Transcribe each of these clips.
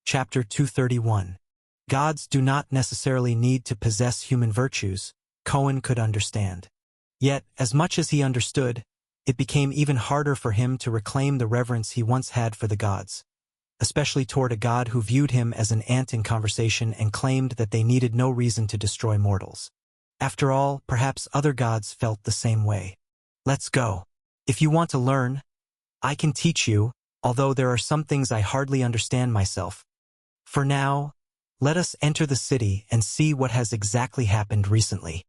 Chapter 231. Gods do not necessarily need to possess human virtues, Cohen could understand. Yet, as much as he understood, it became even harder for him to reclaim the reverence he once had for the gods, especially toward a god who viewed him as an ant in conversation and claimed that they needed no reason to destroy mortals. After all, perhaps other gods felt the same way. Let's go. If you want to learn, I can teach you, although there are some things I hardly understand myself. For now, let us enter the city and see what has exactly happened recently.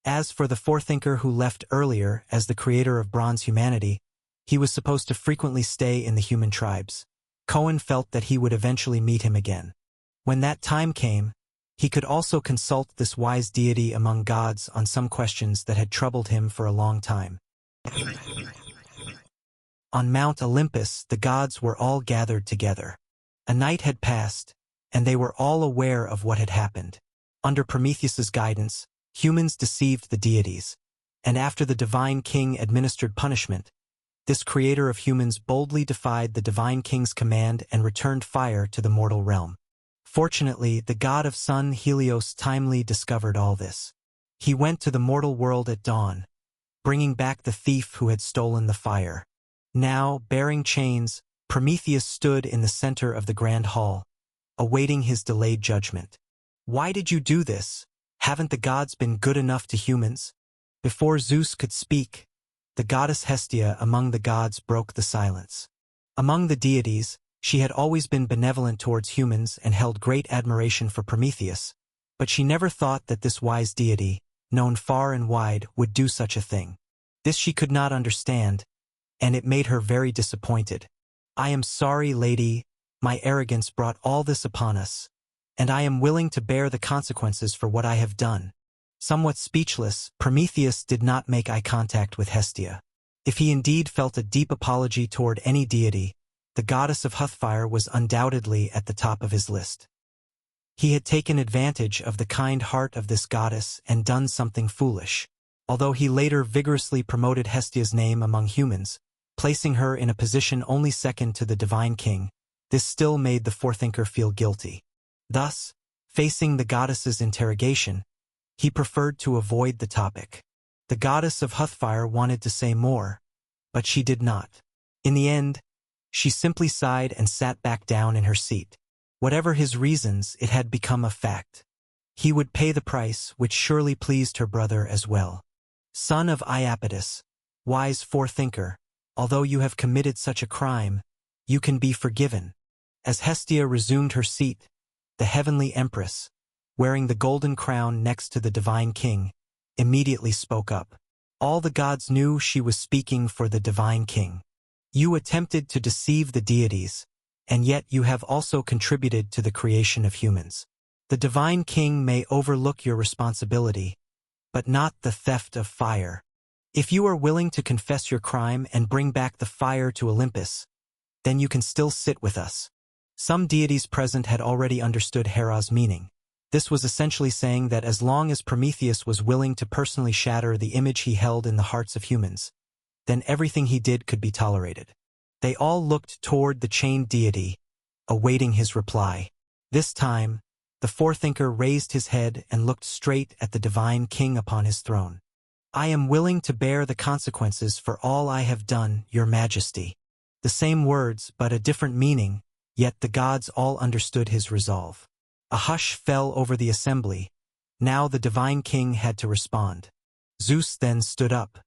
As for the forethinker who left earlier as the creator of bronze humanity, he was supposed to frequently stay in the human tribes. Cohen felt that he would eventually meet him again. When that time came, he could also consult this wise deity among gods on some questions that had troubled him for a long time. On Mount Olympus, the gods were all gathered together. A night had passed, and they were all aware of what had happened. Under Prometheus's guidance, humans deceived the deities, and after the divine king administered punishment, this creator of humans boldly defied the divine king's command and returned fire to the mortal realm. Fortunately, the god of sun Helios timely discovered all this. He went to the mortal world at dawn, bringing back the thief who had stolen the fire. Now, bearing chains, Prometheus stood in the center of the grand hall, awaiting his delayed judgment. Why did you do this? Haven't the gods been good enough to humans? Before Zeus could speak, the goddess Hestia among the gods broke the silence. Among the deities, she had always been benevolent towards humans and held great admiration for Prometheus, but she never thought that this wise deity, known far and wide, would do such a thing. This she could not understand, and it made her very disappointed. I am sorry, lady, my arrogance brought all this upon us, and I am willing to bear the consequences for what I have done. Somewhat speechless, Prometheus did not make eye contact with Hestia. If he indeed felt a deep apology toward any deity, the goddess of Hrothfire was undoubtedly at the top of his list. He had taken advantage of the kind heart of this goddess and done something foolish. Although he later vigorously promoted Hestia's name among humans, placing her in a position only second to the divine king, this still made the forethinker feel guilty. Thus, facing the goddess's interrogation, he preferred to avoid the topic. The goddess of Hrothfire wanted to say more, but she did not. In the end, she simply sighed and sat back down in her seat. Whatever his reasons, it had become a fact. He would pay the price, which surely pleased her brother as well. Son of Iapetus, wise forethinker, although you have committed such a crime, you can be forgiven. As Hestia resumed her seat, the heavenly empress, wearing the golden crown next to the divine king, immediately spoke up. All the gods knew she was speaking for the divine king. You attempted to deceive the deities, and yet you have also contributed to the creation of humans. The divine king may overlook your responsibility, but not the theft of fire. If you are willing to confess your crime and bring back the fire to Olympus, then you can still sit with us. Some deities present had already understood Hera's meaning. This was essentially saying that as long as Prometheus was willing to personally shatter the image he held in the hearts of humans, then everything he did could be tolerated. They all looked toward the chained deity, awaiting his reply. This time, the forethinker raised his head and looked straight at the divine king upon his throne. I am willing to bear the consequences for all I have done, your majesty. The same words, but a different meaning, yet the gods all understood his resolve. A hush fell over the assembly. Now the divine king had to respond. Zeus then stood up.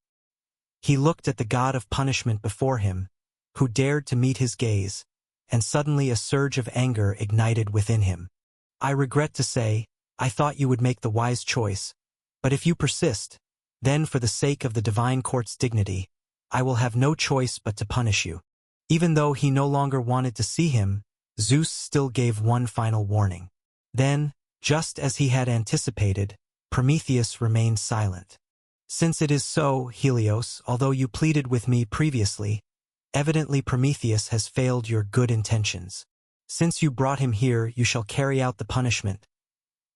He looked at the god of punishment before him, who dared to meet his gaze, and suddenly a surge of anger ignited within him. I regret to say, I thought you would make the wise choice, but if you persist, then for the sake of the divine court's dignity, I will have no choice but to punish you. Even though he no longer wanted to see him, Zeus still gave one final warning. Then, just as he had anticipated, Prometheus remained silent. Since it is so, Helios, although you pleaded with me previously, evidently Prometheus has failed your good intentions. Since you brought him here, you shall carry out the punishment,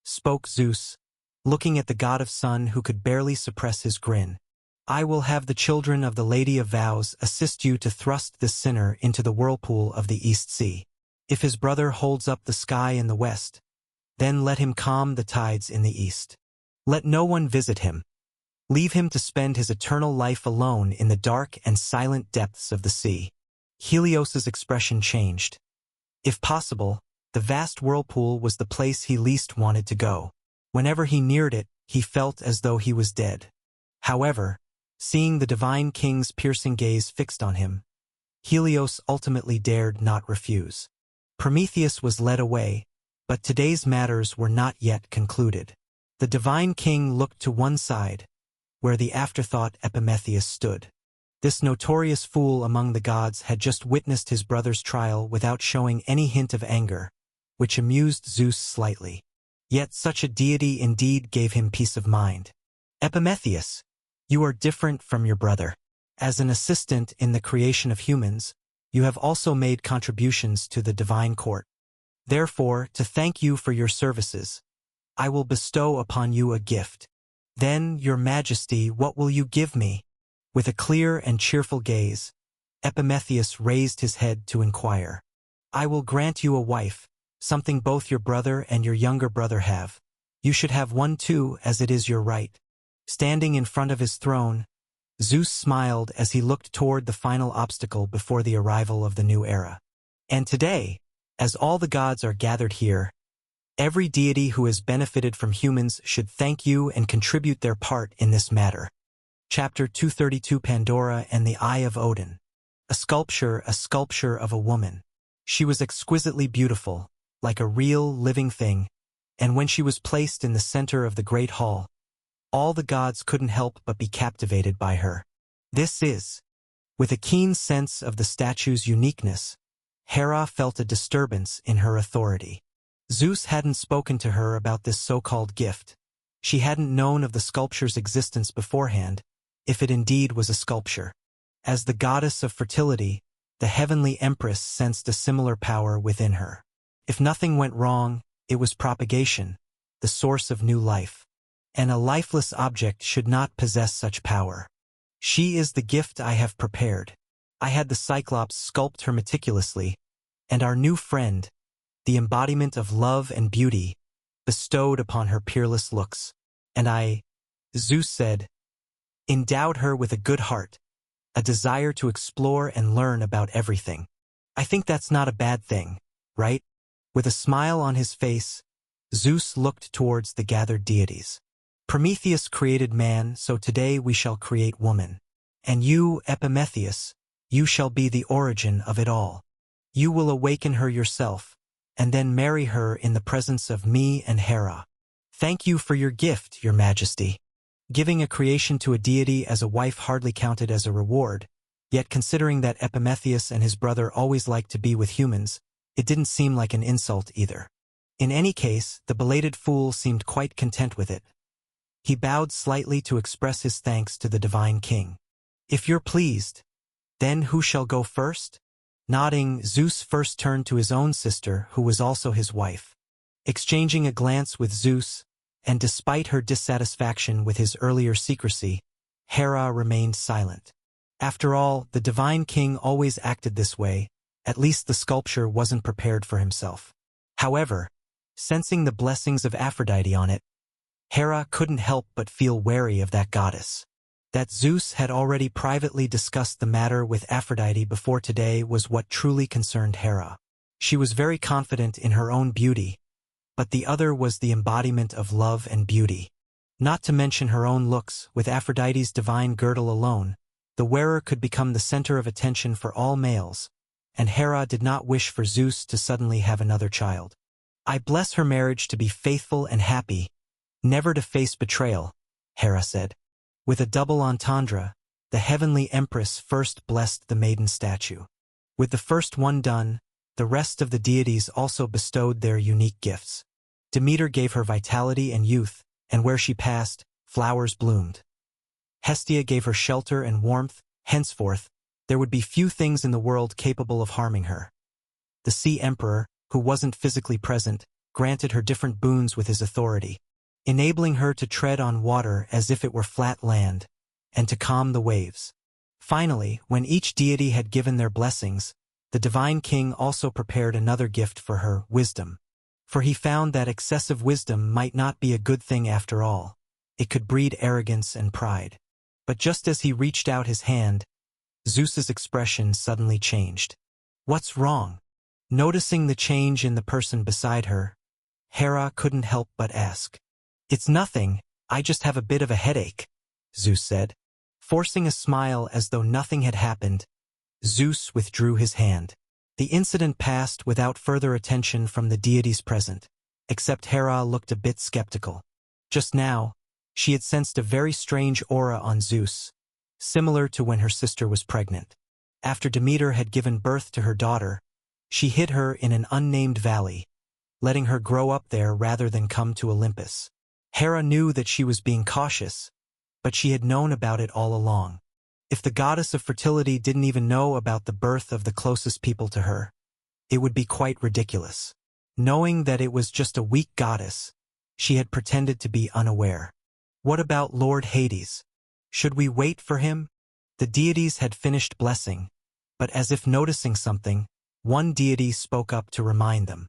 spoke Zeus, looking at the god of sun who could barely suppress his grin. I will have the children of the Lady of Vows assist you to thrust this sinner into the whirlpool of the East Sea. If his brother holds up the sky in the west, then let him calm the tides in the east. Let no one visit him. Leave him to spend his eternal life alone in the dark and silent depths of the sea. Helios's expression changed. If possible, the vast whirlpool was the place he least wanted to go. Whenever he neared it, he felt as though he was dead. However, seeing the divine king's piercing gaze fixed on him, Helios ultimately dared not refuse. Prometheus was led away, but today's matters were not yet concluded. The divine king looked to one side, where the afterthought Epimetheus stood. This notorious fool among the gods had just witnessed his brother's trial without showing any hint of anger, which amused Zeus slightly. Yet such a deity indeed gave him peace of mind. Epimetheus, you are different from your brother. As an assistant in the creation of humans, you have also made contributions to the divine court. Therefore, to thank you for your services, I will bestow upon you a gift. Then, your majesty, what will you give me? With a clear and cheerful gaze, Epimetheus raised his head to inquire. I will grant you a wife, something both your brother and your younger brother have. You should have one too, as it is your right. Standing in front of his throne, Zeus smiled as he looked toward the final obstacle before the arrival of the new era. And today, as all the gods are gathered here, every deity who has benefited from humans should thank you and contribute their part in this matter. Chapter 232 Pandora and the Eye of Odin. A sculpture of a woman. She was exquisitely beautiful, like a real, living thing, and when she was placed in the center of the great hall, all the gods couldn't help but be captivated by her. With a keen sense of the statue's uniqueness, Hera felt a disturbance in her authority. Zeus hadn't spoken to her about this so-called gift. She hadn't known of the sculpture's existence beforehand, if it indeed was a sculpture. As the goddess of fertility, the heavenly empress sensed a similar power within her. If nothing went wrong, it was propagation, the source of new life. And a lifeless object should not possess such power. She is the gift I have prepared. I had the Cyclops sculpt her meticulously, and our new friend, the embodiment of love and beauty, bestowed upon her peerless looks. And I, Zeus said, endowed her with a good heart, a desire to explore and learn about everything. I think that's not a bad thing, right? With a smile on his face, Zeus looked towards the gathered deities. Prometheus created man, so today we shall create woman. And you, Epimetheus, you shall be the origin of it all. You will awaken her yourself, and then marry her in the presence of me and Hera. Thank you for your gift, your majesty. Giving a creation to a deity as a wife hardly counted as a reward, yet considering that Epimetheus and his brother always liked to be with humans, it didn't seem like an insult either. In any case, the belated fool seemed quite content with it. He bowed slightly to express his thanks to the divine king. If you're pleased, then who shall go first? Nodding, Zeus first turned to his own sister, who was also his wife. Exchanging a glance with Zeus, and despite her dissatisfaction with his earlier secrecy, Hera remained silent. After all, the divine king always acted this way, at least the sculpture wasn't prepared for himself. However, sensing the blessings of Aphrodite on it, Hera couldn't help but feel wary of that goddess. That Zeus had already privately discussed the matter with Aphrodite before today was what truly concerned Hera. She was very confident in her own beauty, but the other was the embodiment of love and beauty. Not to mention her own looks, with Aphrodite's divine girdle alone, the wearer could become the center of attention for all males, and Hera did not wish for Zeus to suddenly have another child. I bless her marriage to be faithful and happy, never to face betrayal, Hera said. With a double entendre, the heavenly empress first blessed the maiden statue. With the first one done, the rest of the deities also bestowed their unique gifts. Demeter gave her vitality and youth, and where she passed, flowers bloomed. Hestia gave her shelter and warmth. Henceforth, there would be few things in the world capable of harming her. The Sea Emperor, who wasn't physically present, granted her different boons with his authority, enabling her to tread on water as if it were flat land, and to calm the waves. Finally, when each deity had given their blessings, The divine king also prepared another gift for her, wisdom. For he found that excessive wisdom might not be a good thing after all. It could breed arrogance and pride. But just as he reached out his hand, Zeus's expression suddenly changed. "What's wrong?" Noticing the change in the person beside her, Hera couldn't help but ask. "It's nothing, I just have a bit of a headache," Zeus said. Forcing a smile as though nothing had happened, Zeus withdrew his hand. The incident passed without further attention from the deities present, except Hera looked a bit skeptical. Just now, she had sensed a very strange aura on Zeus, similar to when her sister was pregnant. After Demeter had given birth to her daughter, she hid her in an unnamed valley, letting her grow up there rather than come to Olympus. Hera knew that she was being cautious, but she had known about it all along. If the goddess of fertility didn't even know about the birth of the closest people to her, it would be quite ridiculous. Knowing that it was just a weak goddess, she had pretended to be unaware. What about Lord Hades? Should we wait for him? The deities had finished blessing, but as if noticing something, one deity spoke up to remind them.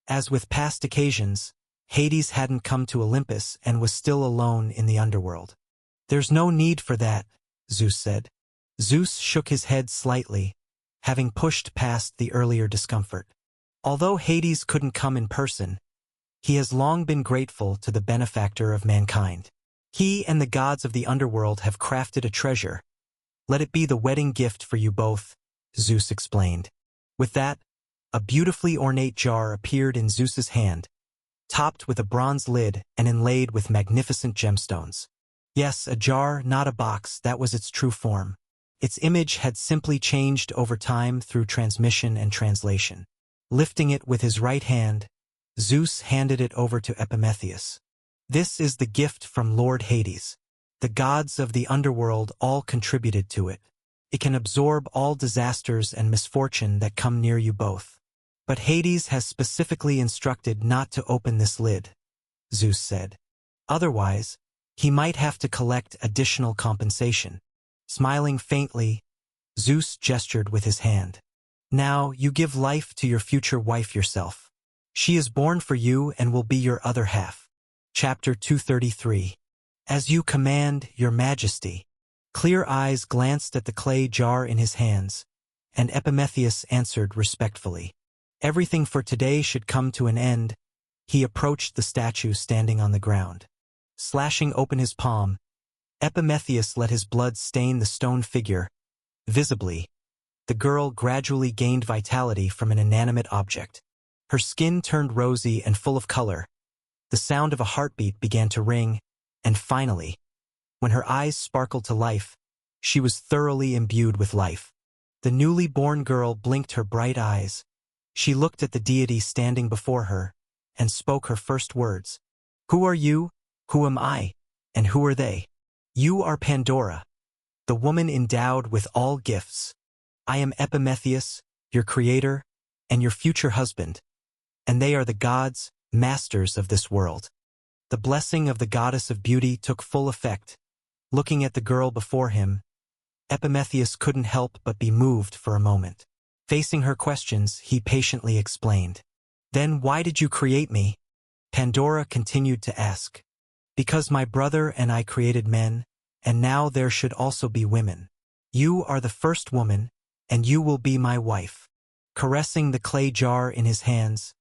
As with past occasions, Hades hadn't come to Olympus and was still alone in the underworld. "There's no need for that," Zeus said. Zeus shook his head slightly, having pushed past the earlier discomfort. Although Hades couldn't come in person, he has long been grateful to the benefactor of mankind. He and the gods of the underworld have crafted a treasure. Let it be the wedding gift for you both, Zeus explained. With that, a beautifully ornate jar appeared in Zeus's hand, topped with a bronze lid and inlaid with magnificent gemstones. Yes, a jar, not a box, that was its true form. Its image had simply changed over time through transmission and translation. Lifting it with his right hand, Zeus handed it over to Epimetheus. "This is the gift from Lord Hades. The gods of the underworld all contributed to it. It can absorb all disasters and misfortune that come near you both. But Hades has specifically instructed not to open this lid," Zeus said. "Otherwise, he might have to collect additional compensation." Smiling faintly, Zeus gestured with his hand. "Now you give life to your future wife yourself. She is born for you and will be your other half." Chapter 233. "As you command, your majesty." Clear eyes glanced at the clay jar in his hands, and Epimetheus answered respectfully. Everything for today should come to an end. He approached the statue standing on the ground. Slashing open his palm, Epimetheus let his blood stain the stone figure. Visibly, the girl gradually gained vitality from an inanimate object. Her skin turned rosy and full of color. The sound of a heartbeat began to ring, and finally, when her eyes sparkled to life, she was thoroughly imbued with life. The newly born girl blinked her bright eyes. She looked at the deity standing before her, and spoke her first words. "Who are you? Who am I? And who are they?" "You are Pandora, the woman endowed with all gifts. I am Epimetheus, your creator, and your future husband, and they are the gods, masters of this world." The blessing of the goddess of beauty took full effect. Looking at the girl before him, Epimetheus couldn't help but be moved for a moment. Facing her questions, he patiently explained. "Then why did you create me?" Pandora continued to ask. "Because my brother and I created men, and now there should also be women. You are the first woman, and you will be my wife." Caressing the clay jar in his hands,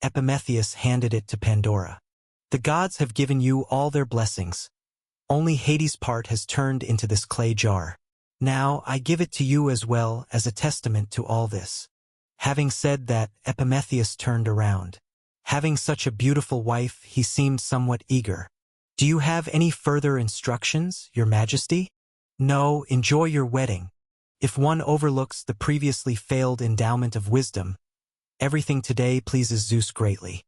Epimetheus handed it to Pandora. "The gods have given you all their blessings. Only Hades' part has turned into this clay jar. Now I give it to you as well as a testament to all this." Having said that, Epimetheus turned around. Having such a beautiful wife, he seemed somewhat eager. "Do you have any further instructions, your majesty?" "No, enjoy your wedding. If one overlooks the previously failed endowment of wisdom, everything today pleases Zeus greatly."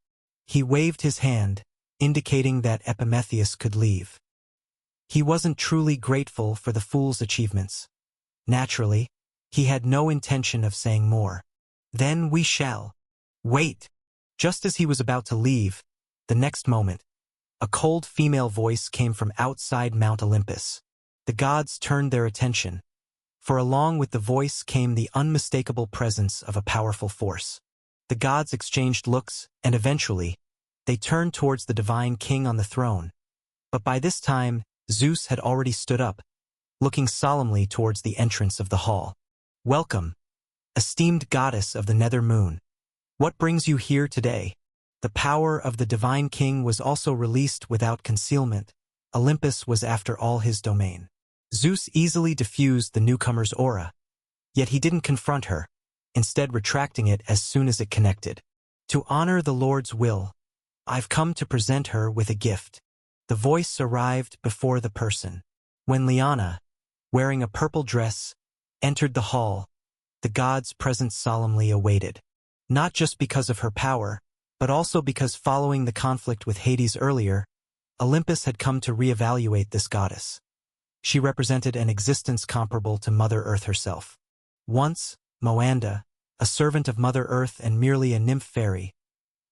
He waved his hand, indicating that Epimetheus could leave. He wasn't truly grateful for the fool's achievements. Naturally, he had no intention of saying more. "Then we shall." "Wait!" Just as he was about to leave, the next moment, a cold female voice came from outside Mount Olympus. The gods turned their attention, for along with the voice came the unmistakable presence of a powerful force. The gods exchanged looks, and eventually, they turned towards the divine king on the throne. But by this time, Zeus had already stood up, looking solemnly towards the entrance of the hall. "Welcome, esteemed goddess of the nether moon. What brings you here today?" The power of the divine king was also released without concealment. Olympus was after all his domain. Zeus easily diffused the newcomer's aura. Yet he didn't confront her, instead retracting it as soon as it connected. "To honor the Lord's will, I've come to present her with a gift." The voice arrived before the person. When Liana, wearing a purple dress, entered the hall, the god's presence solemnly awaited. Not just because of her power, but also because following the conflict with Hades earlier, Olympus had come to reevaluate this goddess. She represented an existence comparable to Mother Earth herself. Once, Moanda, a servant of Mother Earth and merely a nymph fairy,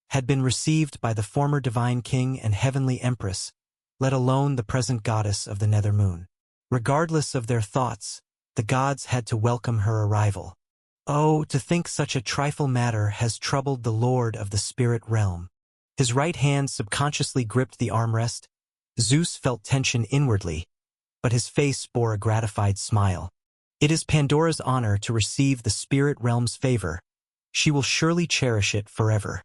had been received by the former divine king and heavenly empress, let alone the present goddess of the nether moon. Regardless of their thoughts, the gods had to welcome her arrival. Oh, to think such a trifle matter has troubled the lord of the spirit realm. His right hand subconsciously gripped the armrest. Zeus felt tension inwardly, but his face bore a gratified smile. It is Pandora's honor to receive the spirit realm's favor. She will surely cherish it forever.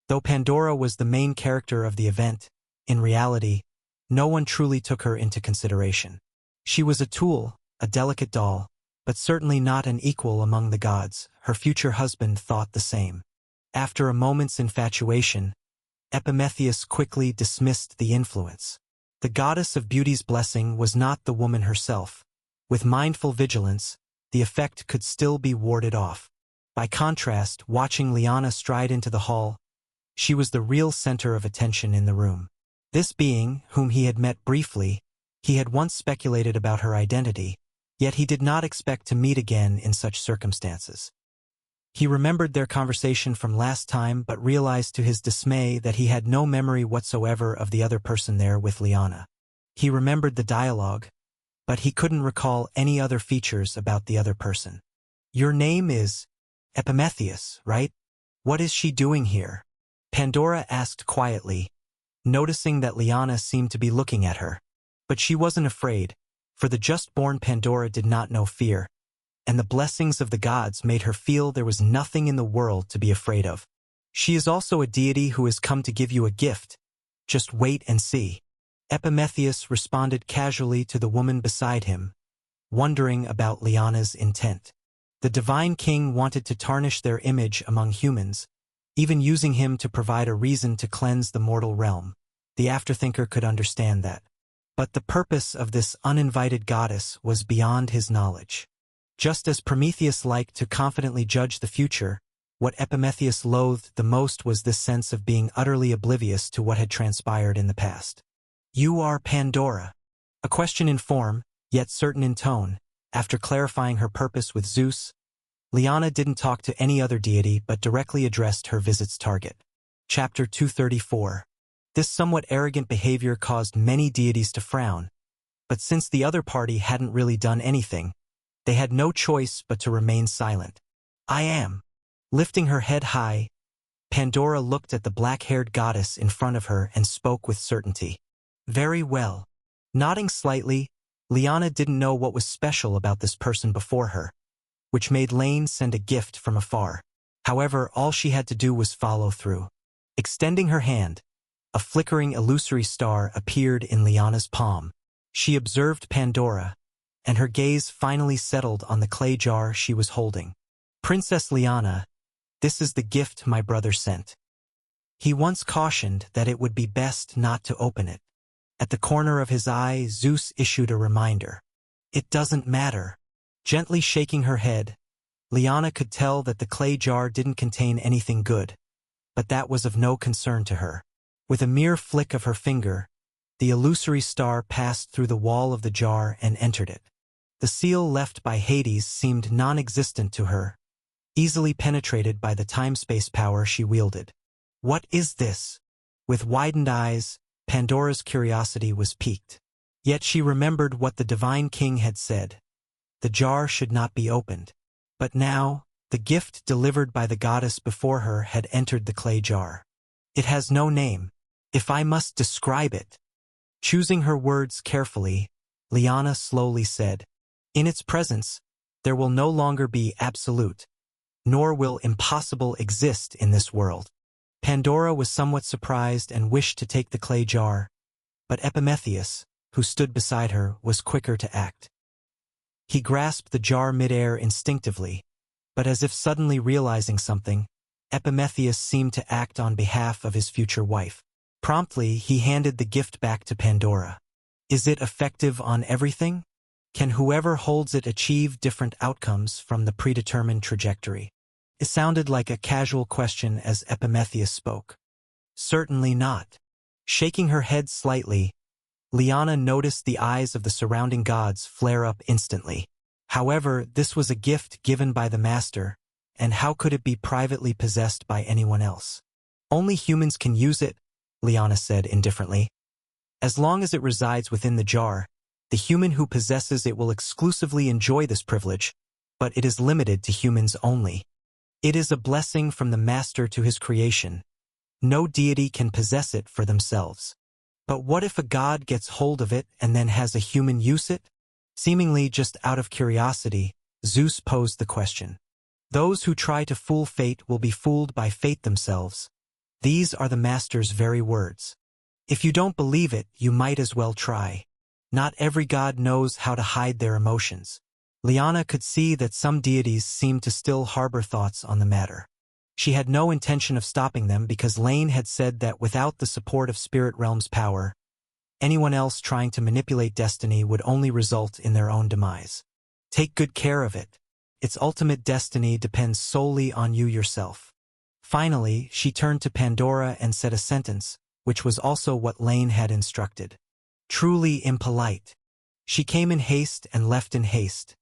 Though Pandora was the main character of the event, in reality, no one truly took her into consideration. She was a tool, a delicate doll, but certainly not an equal among the gods. Her future husband thought the same. After a moment's infatuation, Epimetheus quickly dismissed the influence. The goddess of beauty's blessing was not the woman herself. With mindful vigilance, the effect could still be warded off. By contrast, watching Liana stride into the hall, she was the real center of attention in the room. This being, whom he had met briefly, he had once speculated about her identity, yet he did not expect to meet again in such circumstances. He remembered their conversation from last time but realized to his dismay that he had no memory whatsoever of the other person there with Liana. He remembered the dialogue, but he couldn't recall any other features about the other person. "Your name is Epimetheus, right? What is she doing here?" Pandora asked quietly, noticing that Liana seemed to be looking at her. But she wasn't afraid, for the just-born Pandora did not know fear, and the blessings of the gods made her feel there was nothing in the world to be afraid of. "She is also a deity who has come to give you a gift. Just wait and see." Epimetheus responded casually to the woman beside him, wondering about Liana's intent. The divine king wanted to tarnish their image among humans, even using him to provide a reason to cleanse the mortal realm. The afterthinker could understand that. But the purpose of this uninvited goddess was beyond his knowledge. Just as Prometheus liked to confidently judge the future, what Epimetheus loathed the most was this sense of being utterly oblivious to what had transpired in the past. "You are Pandora?" A question in form, yet certain in tone. After clarifying her purpose with Zeus, Liana didn't talk to any other deity but directly addressed her visit's target. Chapter 234. This somewhat arrogant behavior caused many deities to frown, but since the other party hadn't really done anything, they had no choice but to remain silent. "I am." Lifting her head high, Pandora looked at the black-haired goddess in front of her and spoke with certainty. "Very well." Nodding slightly, Liana didn't know what was special about this person before her, which made Lane send a gift from afar. However, all she had to do was follow through. Extending her hand, a flickering illusory star appeared in Liana's palm. She observed Pandora, and her gaze finally settled on the clay jar she was holding. "Princess Liana, this is the gift my brother sent. He once cautioned that it would be best not to open it." At the corner of his eye, Zeus issued a reminder. "It doesn't matter." Gently shaking her head, Liana could tell that the clay jar didn't contain anything good, but that was of no concern to her. With a mere flick of her finger, the illusory star passed through the wall of the jar and entered it. The seal left by Hades seemed non-existent to her, easily penetrated by the time-space power she wielded. "What is this?" With widened eyes, Pandora's curiosity was piqued. Yet she remembered what the divine king had said. the jar should not be opened. But now, the gift delivered by the goddess before her had entered the clay jar. It has no name. If I must describe it. Choosing her words carefully, Liana slowly said, in its presence, there will no longer be absolute, nor will impossible exist in this world. Pandora was somewhat surprised and wished to take the clay jar, but Epimetheus, who stood beside her, was quicker to act. He grasped the jar midair instinctively, but as if suddenly realizing something, Epimetheus seemed to act on behalf of his future wife. Promptly, he handed the gift back to Pandora. Is it effective on everything? Can whoever holds it achieve different outcomes from the predetermined trajectory? It sounded like a casual question as Epimetheus spoke. Certainly not. Shaking her head slightly, Liana noticed the eyes of the surrounding gods flare up instantly. However, this was a gift given by the master, and how could it be privately possessed by anyone else? Only humans can use it, Liana said indifferently. As long as it resides within the jar, the human who possesses it will exclusively enjoy this privilege, but it is limited to humans only. It is a blessing from the master to his creation. No deity can possess it for themselves. But what if a god gets hold of it and then has a human use it? Seemingly just out of curiosity, Zeus posed the question. Those who try to fool fate will be fooled by fate themselves. These are the master's very words. If you don't believe it, you might as well try. Not every god knows how to hide their emotions. Liana could see that some deities seemed to still harbor thoughts on the matter. She had no intention of stopping them because Lane had said that without the support of Spirit Realm's power, anyone else trying to manipulate destiny would only result in their own demise. Take good care of it. Its ultimate destiny depends solely on you yourself. Finally, she turned to Pandora and said a sentence, which was also what Lane had instructed. Truly impolite. She came in haste and left in haste.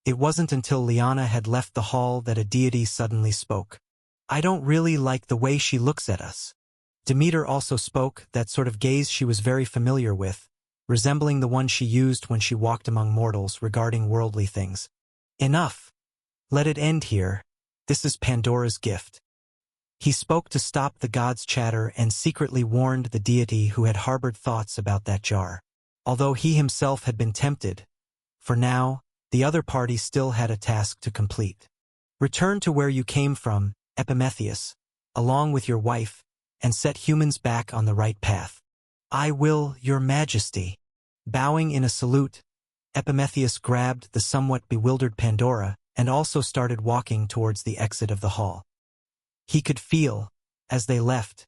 It wasn't until Liana had left the hall that a deity suddenly spoke. I don't really like the way she looks at us. Demeter also spoke, that sort of gaze she was very familiar with, resembling the one she used when she walked among mortals regarding worldly things. Enough. Let it end here. This is Pandora's gift. He spoke to stop the gods' chatter and secretly warned the deity who had harbored thoughts about that jar. Although he himself had been tempted, for now, the other party still had a task to complete. Return to where you came from, Epimetheus, along with your wife, and set humans back on the right path. I will, your majesty. Bowing in a salute, Epimetheus grabbed the somewhat bewildered Pandora and also started walking towards the exit of the hall. He could feel, as they left,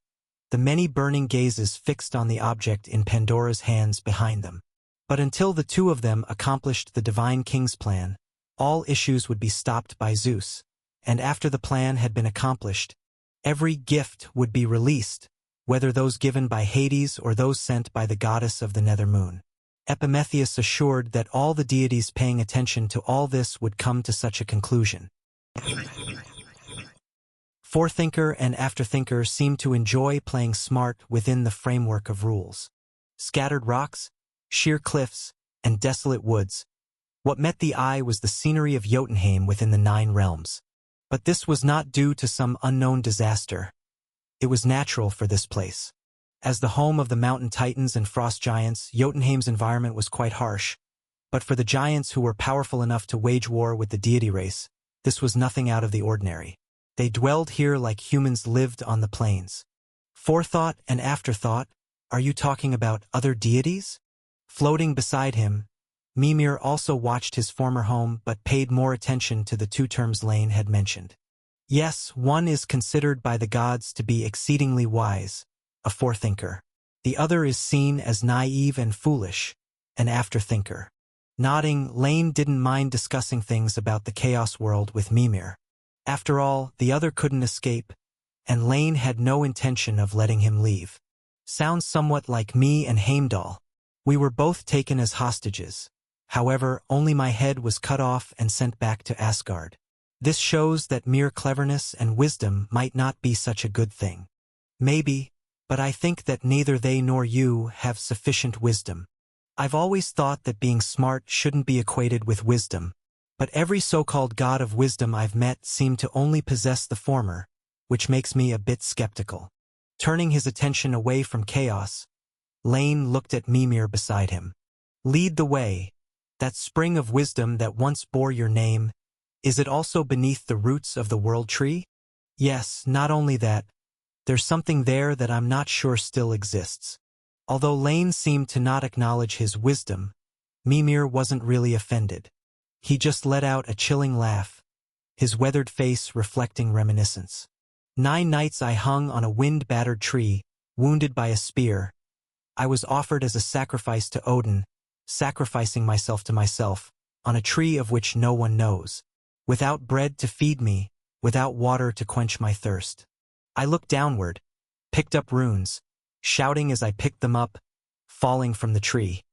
the many burning gazes fixed on the object in Pandora's hands behind them. But until the two of them accomplished the Divine King's plan, all issues would be stopped by Zeus, and after the plan had been accomplished, every gift would be released, whether those given by Hades or those sent by the goddess of the nether moon. Epimetheus assured that all the deities paying attention to all this would come to such a conclusion. Forethinker and Afterthinker seemed to enjoy playing smart within the framework of rules. Scattered rocks, sheer cliffs, and desolate woods. What met the eye was the scenery of Jotunheim within the 9 realms. But this was not due to some unknown disaster. It was natural for this place. As the home of the mountain titans and frost giants, Jotunheim's environment was quite harsh. But for the giants who were powerful enough to wage war with the deity race, this was nothing out of the ordinary. They dwelled here like humans lived on the plains. Forethought and Afterthought, are you talking about other deities? Floating beside him, Mimir also watched his former home but paid more attention to the 2 terms Lane had mentioned. Yes, one is considered by the gods to be exceedingly wise, a forethinker. The other is seen as naive and foolish, an afterthinker. Nodding, Lane didn't mind discussing things about the chaos world with Mimir. After all, the other couldn't escape, and Lane had no intention of letting him leave. Sounds somewhat like me and Heimdall. We were both taken as hostages. However, only my head was cut off and sent back to Asgard. This shows that mere cleverness and wisdom might not be such a good thing. Maybe, but I think that neither they nor you have sufficient wisdom. I've always thought that being smart shouldn't be equated with wisdom, But every so-called god of wisdom I've met seemed to only possess the former, which makes me a bit skeptical. Turning his attention away from chaos, Lane looked at Mimir beside him. Lead the way. That spring of wisdom that once bore your name, is it also beneath the roots of the world tree? Yes, not only that, there's something there that I'm not sure still exists. Although Lane seemed to not acknowledge his wisdom, Mimir wasn't really offended. He just let out a chilling laugh, his weathered face reflecting reminiscence. 9 nights I hung on a wind-battered tree, wounded by a spear. I was offered as a sacrifice to Odin, sacrificing myself to myself, on a tree of which no one knows. Without bread to feed me, without water to quench my thirst. I looked downward, picked up runes, shouting as I picked them up, falling from the tree.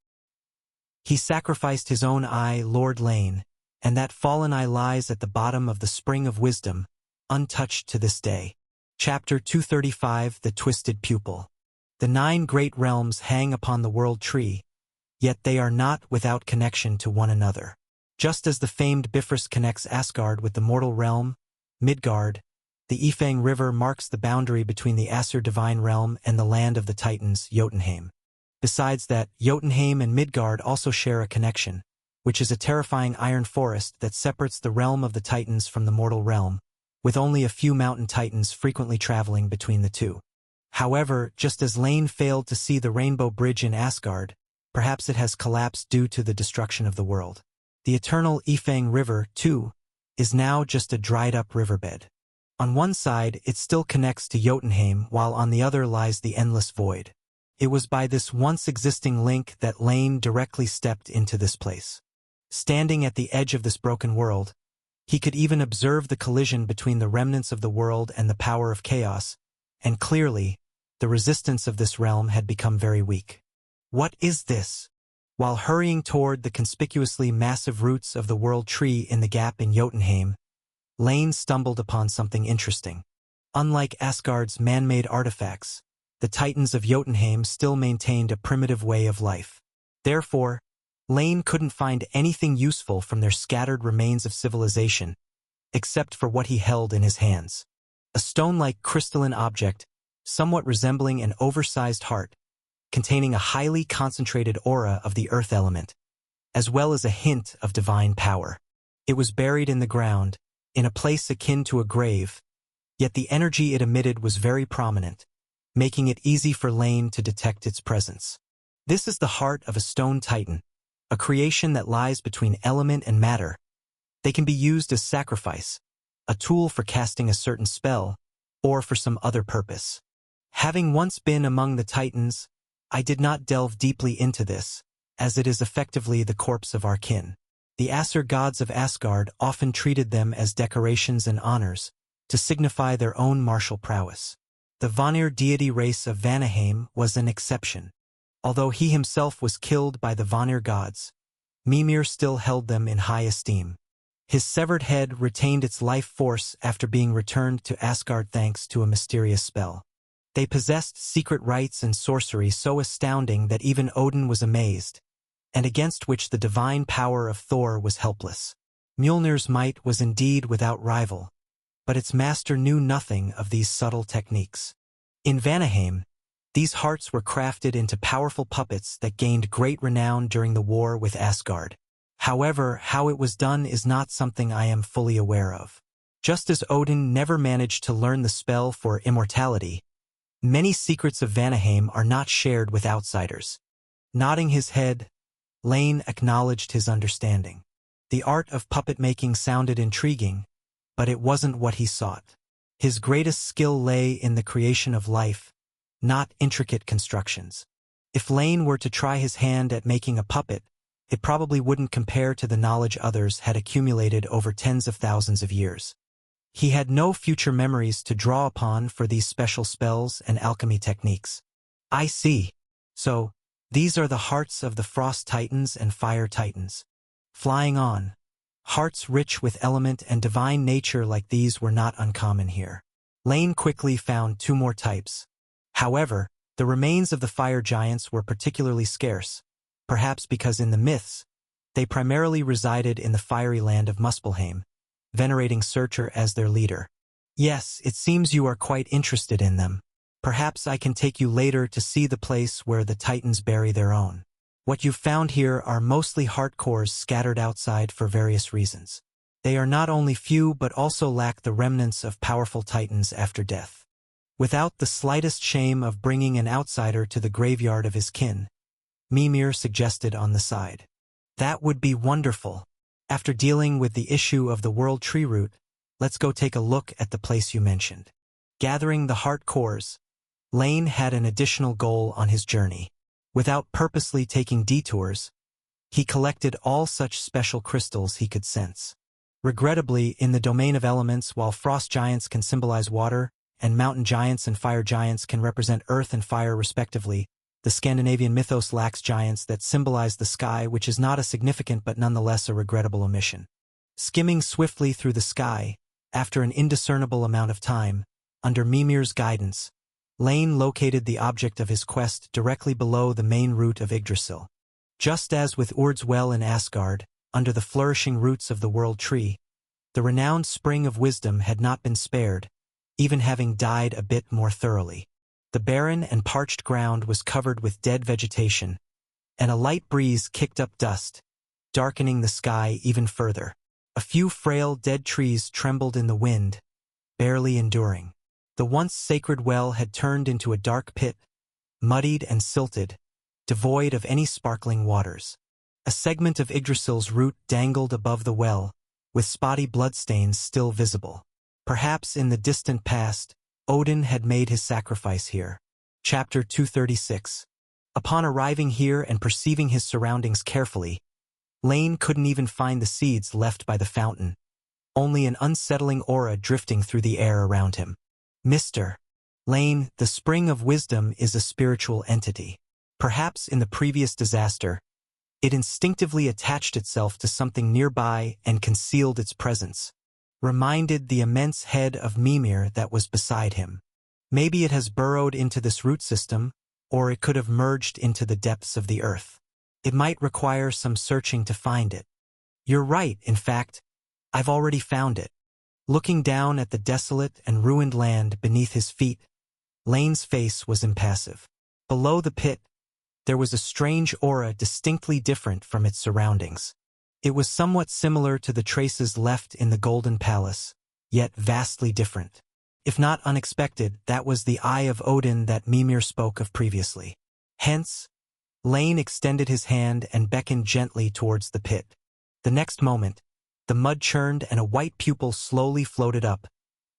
He sacrificed his own eye, Lord Lane, and that fallen eye lies at the bottom of the spring of wisdom, untouched to this day. Chapter 235 The Twisted Pupil. The 9 great realms hang upon the world tree, yet they are not without connection to one another. Just as the famed Bifrost connects Asgard with the mortal realm, Midgard, the Ifang River marks the boundary between the Aesir divine realm and the land of the Titans, Jotunheim. Besides that, Jotunheim and Midgard also share a connection, which is a terrifying iron forest that separates the realm of the Titans from the mortal realm, with only a few mountain titans frequently traveling between the two. However, just as Lane failed to see the Rainbow Bridge in Asgard, perhaps it has collapsed due to the destruction of the world. The eternal Ifang River, too, is now just a dried-up riverbed. On one side, it still connects to Jotunheim, while on the other lies the endless void. It was by this once-existing link that Lane directly stepped into this place. Standing at the edge of this broken world, he could even observe the collision between the remnants of the world and the power of chaos, and clearly, the resistance of this realm had become very weak. What is this? While hurrying toward the conspicuously massive roots of the world tree in the gap in Jotunheim, Lane stumbled upon something interesting. Unlike Asgard's man-made artifacts, the Titans of Jotunheim still maintained a primitive way of life. Therefore, Lane couldn't find anything useful from their scattered remains of civilization, except for what he held in his hands. A stone-like crystalline object, somewhat resembling an oversized heart, containing a highly concentrated aura of the earth element, as well as a hint of divine power. It was buried in the ground, in a place akin to a grave, yet the energy it emitted was very prominent, making it easy for Lane to detect its presence. This is the heart of a stone titan, a creation that lies between element and matter. They can be used as sacrifice, a tool for casting a certain spell, or for some other purpose. Having once been among the Titans, I did not delve deeply into this, as it is effectively the corpse of our kin. The Aesir gods of Asgard often treated them as decorations and honors, to signify their own martial prowess. The Vanir deity race of Vanaheim was an exception. Although he himself was killed by the Vanir gods, Mimir still held them in high esteem. His severed head retained its life force after being returned to Asgard thanks to a mysterious spell. They possessed secret rites and sorcery so astounding that even Odin was amazed, and against which the divine power of Thor was helpless. Mjolnir's might was indeed without rival, but its master knew nothing of these subtle techniques. In Vanaheim, these hearts were crafted into powerful puppets that gained great renown during the war with Asgard. However, how it was done is not something I am fully aware of. Just as Odin never managed to learn the spell for immortality, many secrets of Vanaheim are not shared with outsiders. Nodding his head, Lane acknowledged his understanding. The art of puppet-making sounded intriguing, but it wasn't what he sought. His greatest skill lay in the creation of life, not intricate constructions. If Lane were to try his hand at making a puppet, it probably wouldn't compare to the knowledge others had accumulated over tens of thousands of years. He had no future memories to draw upon for these special spells and alchemy techniques. I see. So, these are the hearts of the Frost Titans and Fire Titans. Flying on. Hearts rich with element and divine nature like these were not uncommon here. Lane quickly found 2 more types. However, the remains of the fire giants were particularly scarce, perhaps because in the myths, They primarily resided in the fiery land of Muspelheim, venerating Surtur as their leader. Yes, it seems you are quite interested in them. Perhaps I can take you later to see the place where the Titans bury their own. What you've found here are mostly heart cores scattered outside for various reasons. They are not only few but also lack the remnants of powerful Titans after death. Without the slightest shame of bringing an outsider to the graveyard of his kin, Mimir suggested on the side. That would be wonderful. After dealing with the issue of the World Tree Root, let's go take a look at the place you mentioned. Gathering the heart cores, Lane had an additional goal on his journey. Without purposely taking detours, he collected all such special crystals he could sense. Regrettably, in the domain of elements, while frost giants can symbolize water, and mountain giants and fire giants can represent earth and fire respectively, the Scandinavian mythos lacks giants that symbolize the sky, which is not a significant but nonetheless a regrettable omission. Skimming swiftly through the sky, after an indiscernible amount of time, under Mimir's guidance, Lane located the object of his quest directly below the main root of Yggdrasil. Just as with Urd's well in Asgard, under the flourishing roots of the World Tree, the renowned Spring of Wisdom had not been spared, even having died a bit more thoroughly. The barren and parched ground was covered with dead vegetation, and a light breeze kicked up dust, darkening the sky even further. A few frail dead trees trembled in the wind, barely enduring. The once sacred well had turned into a dark pit, muddied and silted, devoid of any sparkling waters. A segment of Yggdrasil's root dangled above the well, with spotty bloodstains still visible. Perhaps in the distant past, Odin had made his sacrifice here. Chapter 236. Upon arriving here and perceiving his surroundings carefully, Lane couldn't even find the seeds left by the fountain, only an unsettling aura drifting through the air around him. Mr. Lane, the Spring of Wisdom is a spiritual entity. Perhaps in the previous disaster, it instinctively attached itself to something nearby and concealed its presence, reminded the immense head of Mimir that was beside him. Maybe it has burrowed into this root system, or it could have merged into the depths of the earth. It might require some searching to find it. You're right, in fact, I've already found it. Looking down at the desolate and ruined land beneath his feet, Lane's face was impassive. Below the pit, there was a strange aura distinctly different from its surroundings. It was somewhat similar to the traces left in the Golden Palace, yet vastly different. If not unexpected, that was the Eye of Odin that Mimir spoke of previously. Hence, Lane extended his hand and beckoned gently towards the pit. The next moment, the mud churned and a white pupil slowly floated up,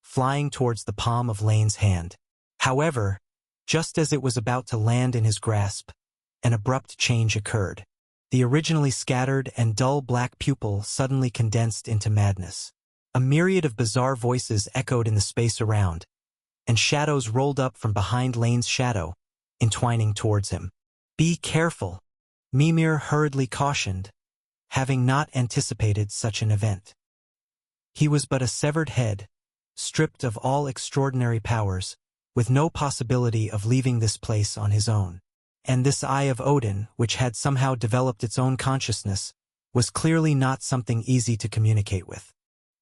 flying towards the palm of Lane's hand. However, just as it was about to land in his grasp, an abrupt change occurred. The originally scattered and dull black pupil suddenly condensed into madness. A myriad of bizarre voices echoed in the space around, and shadows rolled up from behind Lane's shadow, entwining towards him. Be careful, Mimir hurriedly cautioned, having not anticipated such an event. He was but a severed head, stripped of all extraordinary powers, with no possibility of leaving this place on his own. And this Eye of Odin, which had somehow developed its own consciousness, was clearly not something easy to communicate with.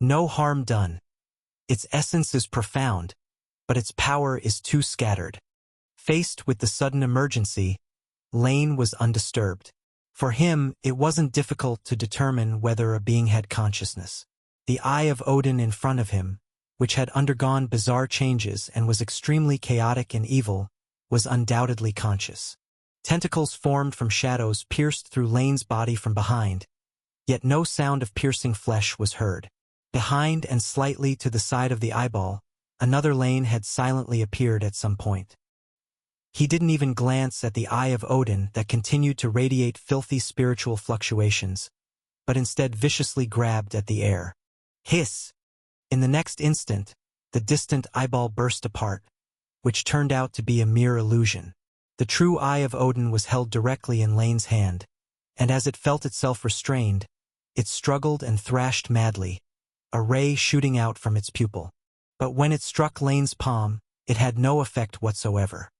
No harm done. Its essence is profound, but its power is too scattered. Faced with the sudden emergency, Lane was undisturbed. For him, it wasn't difficult to determine whether a being had consciousness. The Eye of Odin in front of him, which had undergone bizarre changes and was extremely chaotic and evil, was undoubtedly conscious. Tentacles formed from shadows pierced through Lane's body from behind, yet no sound of piercing flesh was heard. Behind and slightly to the side of the eyeball, another Lane had silently appeared at some point. He didn't even glance at the Eye of Odin that continued to radiate filthy spiritual fluctuations, but instead viciously grabbed at the air. Hiss! In the next instant, the distant eyeball burst apart, which turned out to be a mere illusion. The true Eye of Odin was held directly in Lane's hand, and as it felt itself restrained, it struggled and thrashed madly, a ray shooting out from its pupil. But when it struck Lane's palm, it had no effect whatsoever.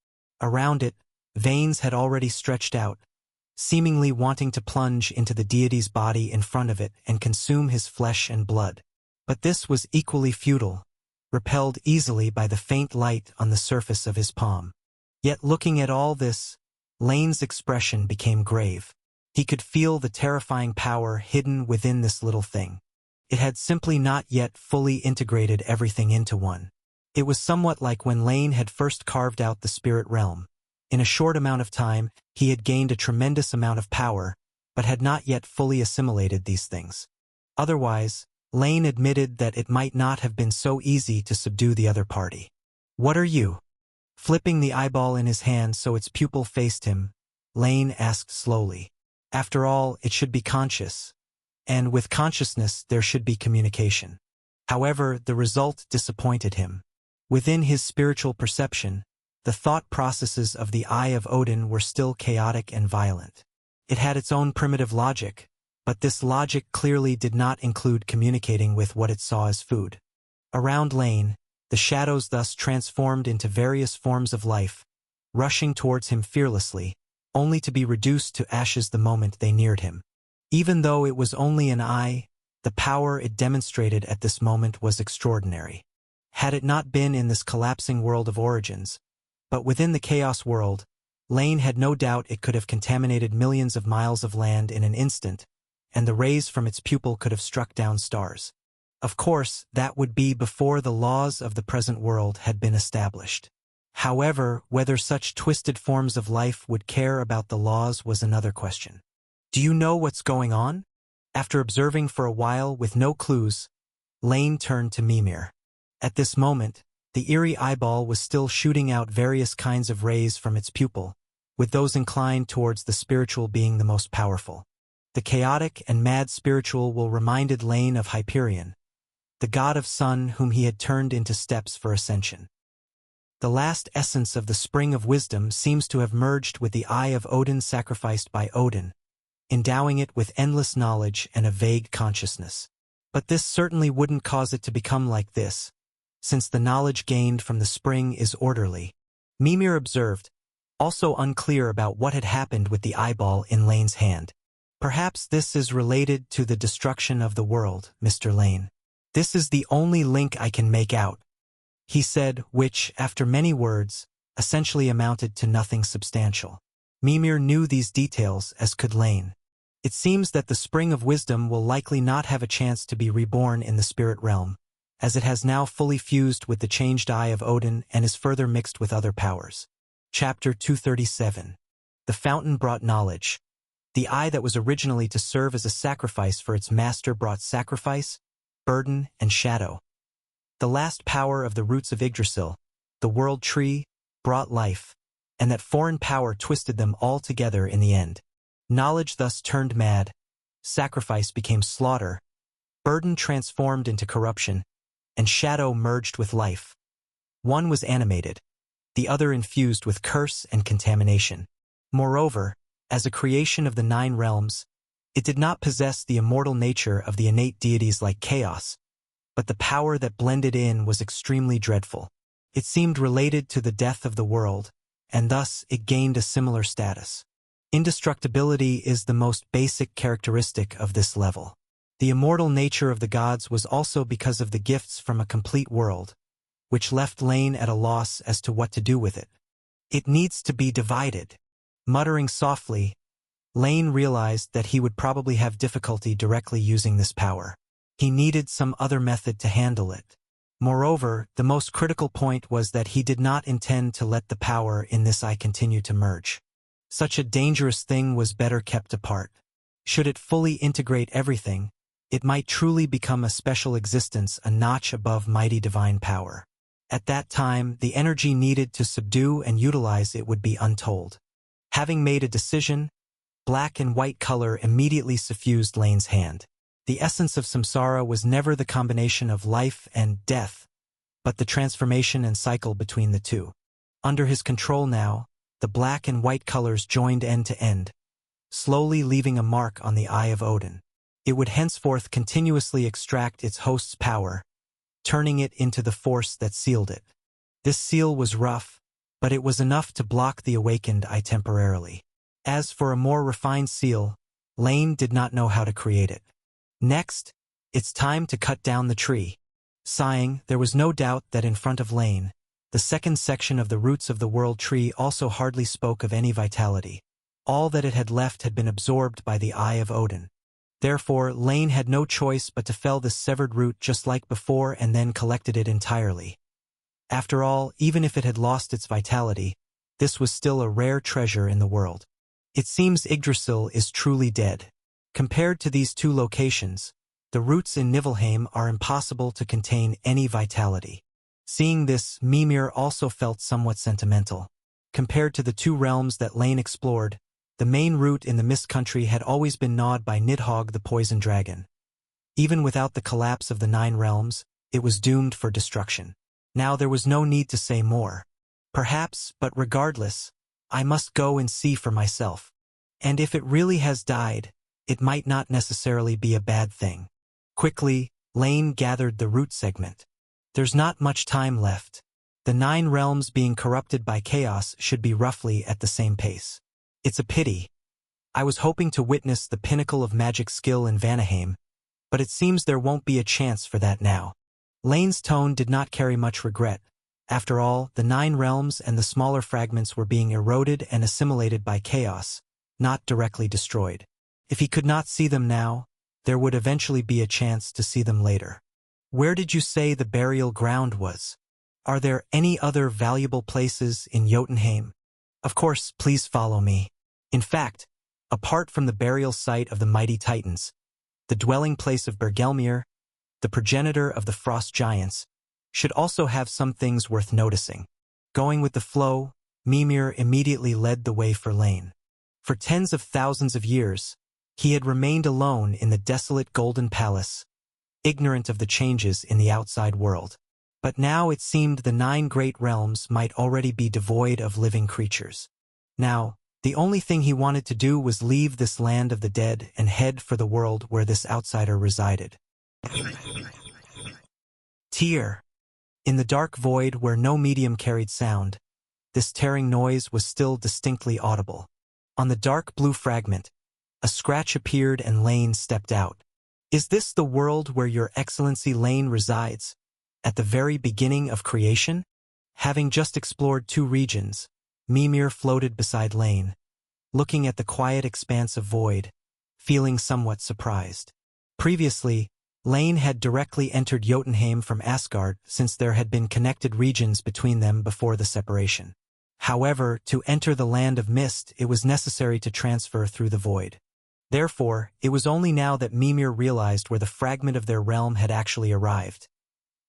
Around it, veins had already stretched out, seemingly wanting to plunge into the deity's body in front of it and consume his flesh and blood. But this was equally futile, repelled easily by the faint light on the surface of his palm. Yet looking at all this, Lane's expression became grave. He could feel the terrifying power hidden within this little thing. It had simply not yet fully integrated everything into one. It was somewhat like when Lane had first carved out the spirit realm. In a short amount of time, he had gained a tremendous amount of power, but had not yet fully assimilated these things. Otherwise, Lane admitted that it might not have been so easy to subdue the other party. "What are you?" Flipping the eyeball in his hand so its pupil faced him, Lane asked slowly. After all, it should be conscious, and with consciousness there should be communication. However, the result disappointed him. Within his spiritual perception, the thought processes of the Eye of Odin were still chaotic and violent. It had its own primitive logic, but this logic clearly did not include communicating with what it saw as food. Around Lane, the shadows thus transformed into various forms of life, rushing towards him fearlessly, only to be reduced to ashes the moment they neared him. Even though it was only an eye, the power it demonstrated at this moment was extraordinary. Had it not been in this collapsing world of origins, but within the chaos world, Lane had no doubt it could have contaminated millions of miles of land in an instant, and the rays from its pupil could have struck down stars. Of course, that would be before the laws of the present world had been established. However, whether such twisted forms of life would care about the laws was another question. "Do you know what's going on?" After observing for a while with no clues, Lane turned to Mimir. At this moment, the eerie eyeball was still shooting out various kinds of rays from its pupil, with those inclined towards the spiritual being the most powerful. The chaotic and mad spiritual will reminded Lane of Hyperion, the god of sun whom he had turned into steps for ascension. The last essence of the spring of wisdom seems to have merged with the Eye of Odin sacrificed by Odin, endowing it with endless knowledge and a vague consciousness. But this certainly wouldn't cause it to become like this, since the knowledge gained from the spring is orderly. Mimir observed, also unclear about what had happened with the eyeball in Lane's hand. "Perhaps this is related to the destruction of the world, Mr. Lane. This is the only link I can make out," he said, which, after many words, essentially amounted to nothing substantial. Mimir knew these details, as could Lane. It seems that the spring of wisdom will likely not have a chance to be reborn in the spirit realm, as it has now fully fused with the changed Eye of Odin and is further mixed with other powers. Chapter 237. The Fountain Brought Knowledge. The eye that was originally to serve as a sacrifice for its master brought sacrifice, burden, and shadow. The last power of the roots of Yggdrasil, the world tree, brought life, and that foreign power twisted them all together in the end. Knowledge thus turned mad, sacrifice became slaughter, burden transformed into corruption, and shadow merged with life. One was animated, the other infused with curse and contamination. Moreover, as a creation of the 9 realms, it did not possess the immortal nature of the innate deities like Chaos, but the power that blended in was extremely dreadful. It seemed related to the death of the world, and thus it gained a similar status. Indestructibility is the most basic characteristic of this level. The immortal nature of the gods was also because of the gifts from a complete world, which left Lane at a loss as to what to do with it. "It needs to be divided." Muttering softly, Lane realized that he would probably have difficulty directly using this power. He needed some other method to handle it. Moreover, the most critical point was that he did not intend to let the power in this eye continue to merge. Such a dangerous thing was better kept apart. Should it fully integrate everything, it might truly become a special existence a notch above mighty divine power. At that time, the energy needed to subdue and utilize it would be untold. Having made a decision, black and white color immediately suffused Lane's hand. The essence of samsara was never the combination of life and death, but the transformation and cycle between the two. Under his control now, the black and white colors joined end to end, slowly leaving a mark on the Eye of Odin. It would henceforth continuously extract its host's power, turning it into the force that sealed it. This seal was rough, but it was enough to block the awakened eye temporarily. As for a more refined seal, Lane did not know how to create it. Next, it's time to cut down the tree. Sighing, there was no doubt that in front of Lane, the second section of the roots of the world tree also hardly spoke of any vitality. All that it had left had been absorbed by the eye of Odin. Therefore, Lane had no choice but to fell this severed root just like before and then collected it entirely. After all, even if it had lost its vitality, this was still a rare treasure in the world. It seems Yggdrasil is truly dead. Compared to these two locations, the roots in Niflheim are impossible to contain any vitality. Seeing this, Mimir also felt somewhat sentimental. Compared to the two realms that Lane explored, the main root in the Mist Country had always been gnawed by Nidhogg the poison dragon. Even without the collapse of the 9 realms, it was doomed for destruction. Now there was no need to say more. Perhaps, but regardless, I must go and see for myself. And if it really has died, it might not necessarily be a bad thing. Quickly, Lane gathered the root segment. There's not much time left. The 9 realms being corrupted by chaos should be roughly at the same pace. It's a pity. I was hoping to witness the pinnacle of magic skill in Vanaheim, but it seems there won't be a chance for that now. Lane's tone did not carry much regret. After all, the 9 realms and the smaller fragments were being eroded and assimilated by chaos, not directly destroyed. If he could not see them now, there would eventually be a chance to see them later. Where did you say the burial ground was? Are there any other valuable places in Jotunheim? Of course, please follow me. In fact, apart from the burial site of the mighty Titans, the dwelling place of Bergelmir, the progenitor of the Frost Giants, should also have some things worth noticing. Going with the flow, Mimir immediately led the way for Lane. For tens of thousands of years, he had remained alone in the desolate Golden Palace, ignorant of the changes in the outside world. But now it seemed the 9 great realms might already be devoid of living creatures. Now, the only thing he wanted to do was leave this land of the dead and head for the world where this outsider resided. Tyr. In the dark void where no medium carried sound, this tearing noise was still distinctly audible. On the dark blue fragment, a scratch appeared and Lane stepped out. Is this the world where Your Excellency Lane resides? At the very beginning of creation? Having just explored 2 regions, Mimir floated beside Lane, looking at the quiet expanse of void, feeling somewhat surprised. Previously, Lane had directly entered Jotunheim from Asgard since there had been connected regions between them before the separation. However, to enter the Land of Mist, it was necessary to transfer through the void. Therefore, it was only now that Mimir realized where the fragment of their realm had actually arrived.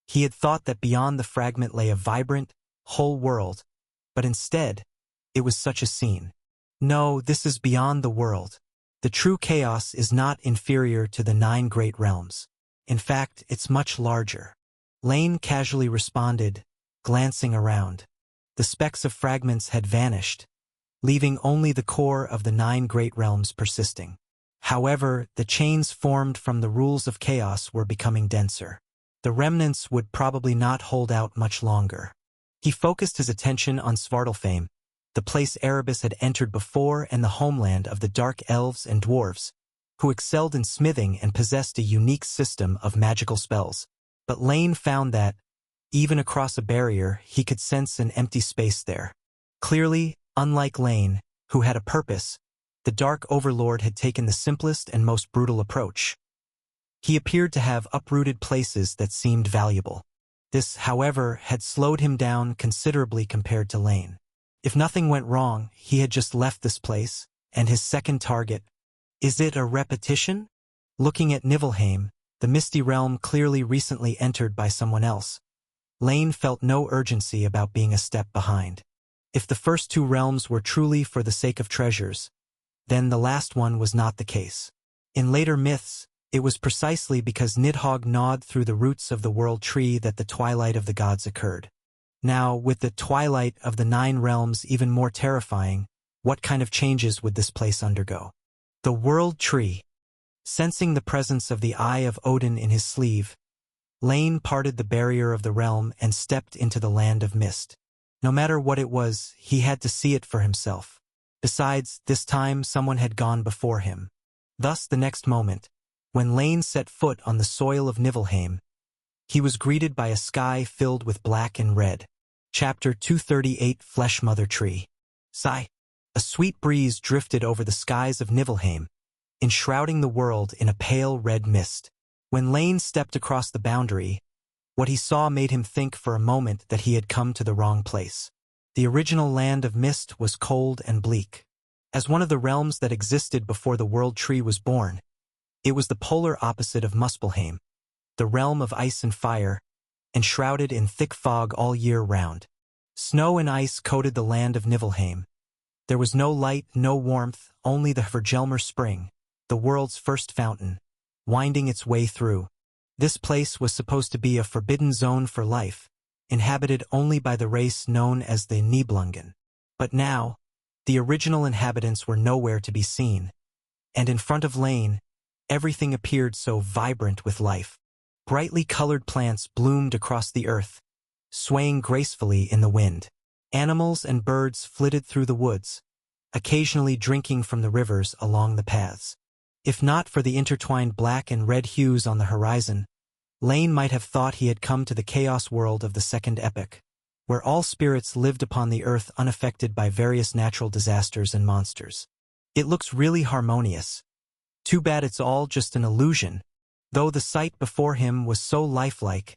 He had thought that beyond the fragment lay a vibrant, whole world, but instead, it was such a scene. No, this is beyond the world. The true chaos is not inferior to the 9 great realms. In fact, it's much larger. Lane casually responded, glancing around. The specks of fragments had vanished, leaving only the core of the 9 great realms persisting. However, the chains formed from the rules of chaos were becoming denser. The remnants would probably not hold out much longer. He focused his attention on Svartalfheim, the place Erebus had entered before and the homeland of the dark elves and dwarves, who excelled in smithing and possessed a unique system of magical spells. But Lane found that, even across a barrier, he could sense an empty space there. Clearly, unlike Lane, who had a purpose, the Dark Overlord had taken the simplest and most brutal approach. He appeared to have uprooted places that seemed valuable. This, however, had slowed him down considerably compared to Lane. If nothing went wrong, he had just left this place, and his second target. Is it a repetition? Looking at Niflheim, the misty realm clearly recently entered by someone else, Lane felt no urgency about being a step behind. If the first 2 realms were truly for the sake of treasures, then the last one was not the case. In later myths, it was precisely because Nidhogg gnawed through the roots of the world tree that the twilight of the gods occurred. Now, with the twilight of the 9 realms even more terrifying, what kind of changes would this place undergo? The world tree. Sensing the presence of the eye of Odin in his sleeve, Lane parted the barrier of the realm and stepped into the Land of Mist. No matter what it was, he had to see it for himself. Besides, this time someone had gone before him. Thus the next moment, when Lane set foot on the soil of Niflheim, he was greeted by a sky filled with black and red. Chapter 238 Flesh Mother Tree. Sigh. A sweet breeze drifted over the skies of Niflheim, enshrouding the world in a pale red mist. When Lane stepped across the boundary, what he saw made him think for a moment that he had come to the wrong place. The original land of mist was cold and bleak. As one of the realms that existed before the World Tree was born, it was the polar opposite of Muspelheim, the realm of ice and fire, enshrouded in thick fog all year round. Snow and ice coated the land of Niflheim. There was no light, no warmth, only the Hvergelmer Spring, the world's first fountain, winding its way through. This place was supposed to be a forbidden zone for life, inhabited only by the race known as the Nibelungen. But now, the original inhabitants were nowhere to be seen, and in front of Lane, everything appeared so vibrant with life. Brightly colored plants bloomed across the earth, swaying gracefully in the wind. Animals and birds flitted through the woods, occasionally drinking from the rivers along the paths. If not for the intertwined black and red hues on the horizon, Lane might have thought he had come to the chaos world of the Second Epoch, where all spirits lived upon the earth unaffected by various natural disasters and monsters. It looks really harmonious. Too bad it's all just an illusion. Though the sight before him was so lifelike,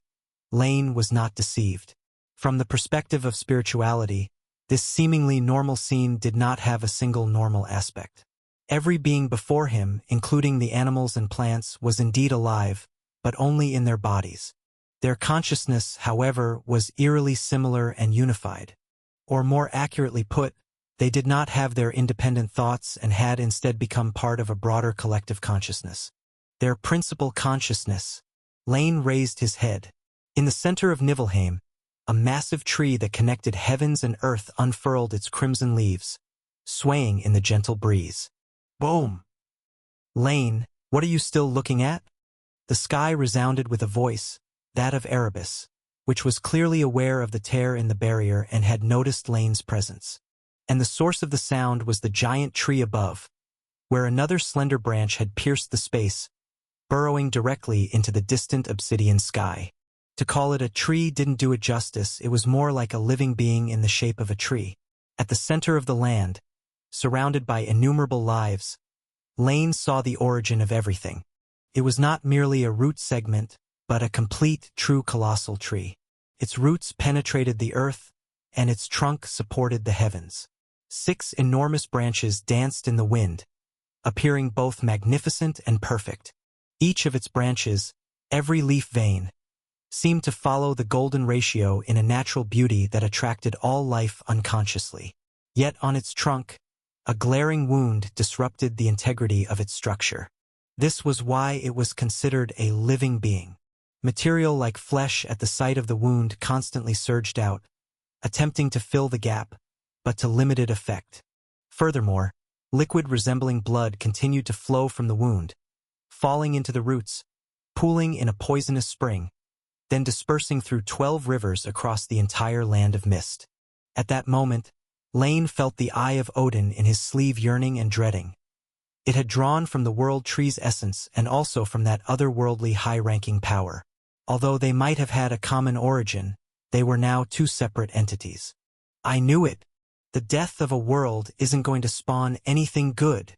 Lane was not deceived. From the perspective of spirituality, this seemingly normal scene did not have a single normal aspect. Every being before him, including the animals and plants, was indeed alive, but only in their bodies. Their consciousness, however, was eerily similar and unified. Or more accurately put, they did not have their independent thoughts and had instead become part of a broader collective consciousness. Their principal consciousness. Lane raised his head. In the center of Niflheim, a massive tree that connected heavens and earth unfurled its crimson leaves, swaying in the gentle breeze. Boom! Lane, what are you still looking at? The sky resounded with a voice, that of Erebus, which was clearly aware of the tear in the barrier and had noticed Lane's presence. And the source of the sound was the giant tree above, where another slender branch had pierced the space, burrowing directly into the distant obsidian sky. To call it a tree didn't do it justice. It was more like a living being in the shape of a tree. At the center of the land, surrounded by innumerable lives, Lane saw the origin of everything. It was not merely a root segment, but a complete, true colossal tree. Its roots penetrated the earth, and its trunk supported the heavens. 6 enormous branches danced in the wind, appearing both magnificent and perfect. Each of its branches, every leaf vein, seemed to follow the golden ratio in a natural beauty that attracted all life unconsciously. Yet on its trunk, a glaring wound disrupted the integrity of its structure. This was why it was considered a living being. Material like flesh at the site of the wound constantly surged out, attempting to fill the gap, but to limited effect. Furthermore, liquid resembling blood continued to flow from the wound, falling into the roots, pooling in a poisonous spring, then dispersing through 12 rivers across the entire land of mist. At that moment, Lane felt the eye of Odin in his sleeve yearning and dreading. It had drawn from the World Tree's essence and also from that otherworldly high-ranking power. Although they might have had a common origin, they were now two separate entities. I knew it. The death of a world isn't going to spawn anything good.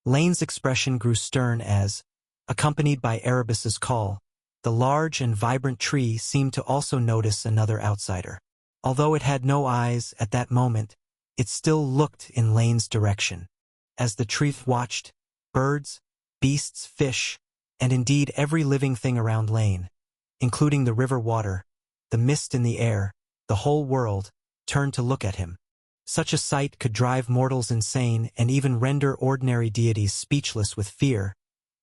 Lane's expression grew stern as, accompanied by Erebus's call, the large and vibrant tree seemed to also notice another outsider. Although it had no eyes at that moment, it still looked in Lane's direction. As the tree watched, birds, beasts, fish, and indeed every living thing around Lane, including the river water, the mist in the air, the whole world, turned to look at him. Such a sight could drive mortals insane and even render ordinary deities speechless with fear,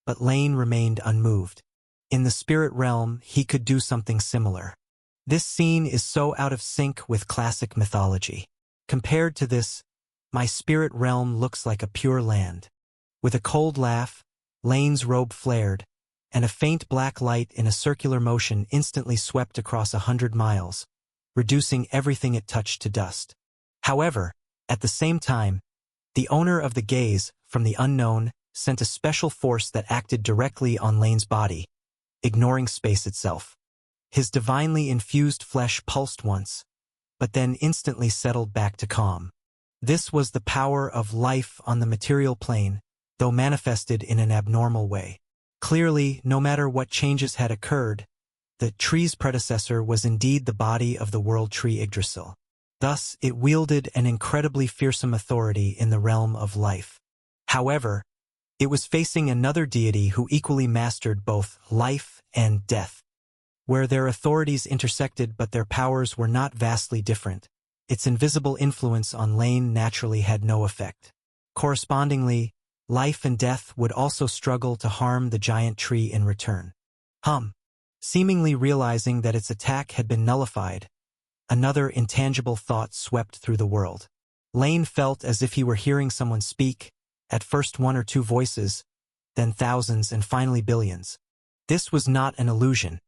but Lane remained unmoved. In the spirit realm, he could do something similar. This scene is so out of sync with classic mythology. Compared to this, my spirit realm looks like a pure land. With a cold laugh, Lane's robe flared, and a faint black light in a circular motion instantly swept across 100 miles, reducing everything it touched to dust. However, at the same time, The owner of the gaze, from the unknown, sent a special force that acted directly on Lane's body, ignoring space itself. His divinely infused flesh pulsed once, but then instantly settled back to calm. This was the power of life on the material plane, though manifested in an abnormal way. Clearly, no matter what changes had occurred, the tree's predecessor was indeed the body of the world tree Yggdrasil. Thus, it wielded an incredibly fearsome authority in the realm of life. However, it was facing another deity who equally mastered both life and death. Where their authorities intersected but their powers were not vastly different, its invisible influence on Lane naturally had no effect. Correspondingly, life and death would also struggle to harm the giant tree in return. Seemingly realizing that its attack had been nullified, another intangible thought swept through the world. Lane felt as if he were hearing someone speak, at first one or two voices, then thousands and finally billions. This was not an illusion.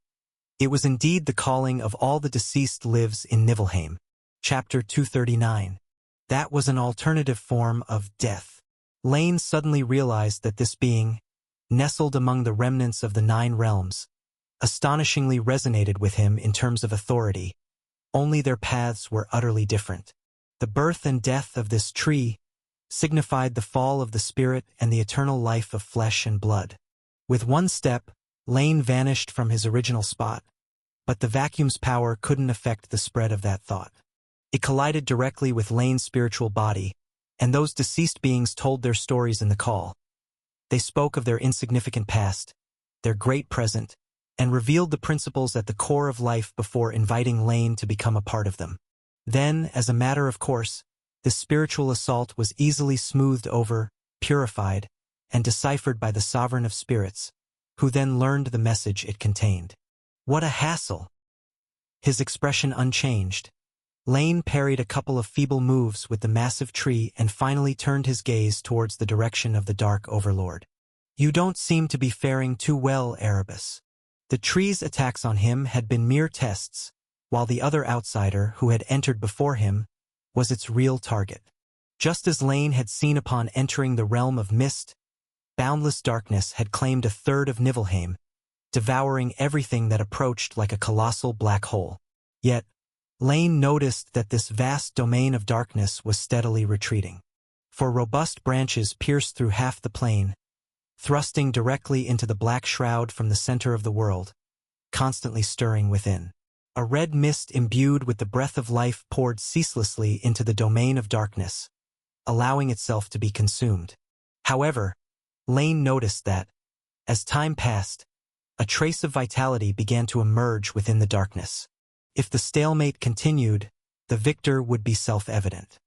It was indeed the calling of all the deceased lives in Niflheim. Chapter 239. That was an alternative form of death. Lane suddenly realized that this being, nestled among the remnants of the 9 realms, astonishingly resonated with him in terms of authority. Only their paths were utterly different. The birth and death of this tree signified the fall of the spirit and the eternal life of flesh and blood. With one step, Lane vanished from his original spot, but the vacuum's power couldn't affect the spread of that thought. It collided directly with Lane's spiritual body, and those deceased beings told their stories in the call. They spoke of their insignificant past, their great present, and revealed the principles at the core of life before inviting Lane to become a part of them. Then, as a matter of course, this spiritual assault was easily smoothed over, purified, and deciphered by the Sovereign of Spirits, who then learned the message it contained. What a hassle! His expression unchanged. Lane parried a couple of feeble moves with the massive tree and finally turned his gaze towards the direction of the Dark Overlord. You don't seem to be faring too well, Erebus. The tree's attacks on him had been mere tests, while the other outsider, who had entered before him, was its real target. Just as Lane had seen upon entering the realm of mist, boundless darkness had claimed a third of Niflheim, devouring everything that approached like a colossal black hole. Yet, Lane noticed that this vast domain of darkness was steadily retreating. For robust branches pierced through half the plain, thrusting directly into the black shroud from the center of the world, constantly stirring within. A red mist imbued with the breath of life poured ceaselessly into the domain of darkness, allowing itself to be consumed. However, Lane noticed that, as time passed, a trace of vitality began to emerge within the darkness. If the stalemate continued, the victor would be self-evident.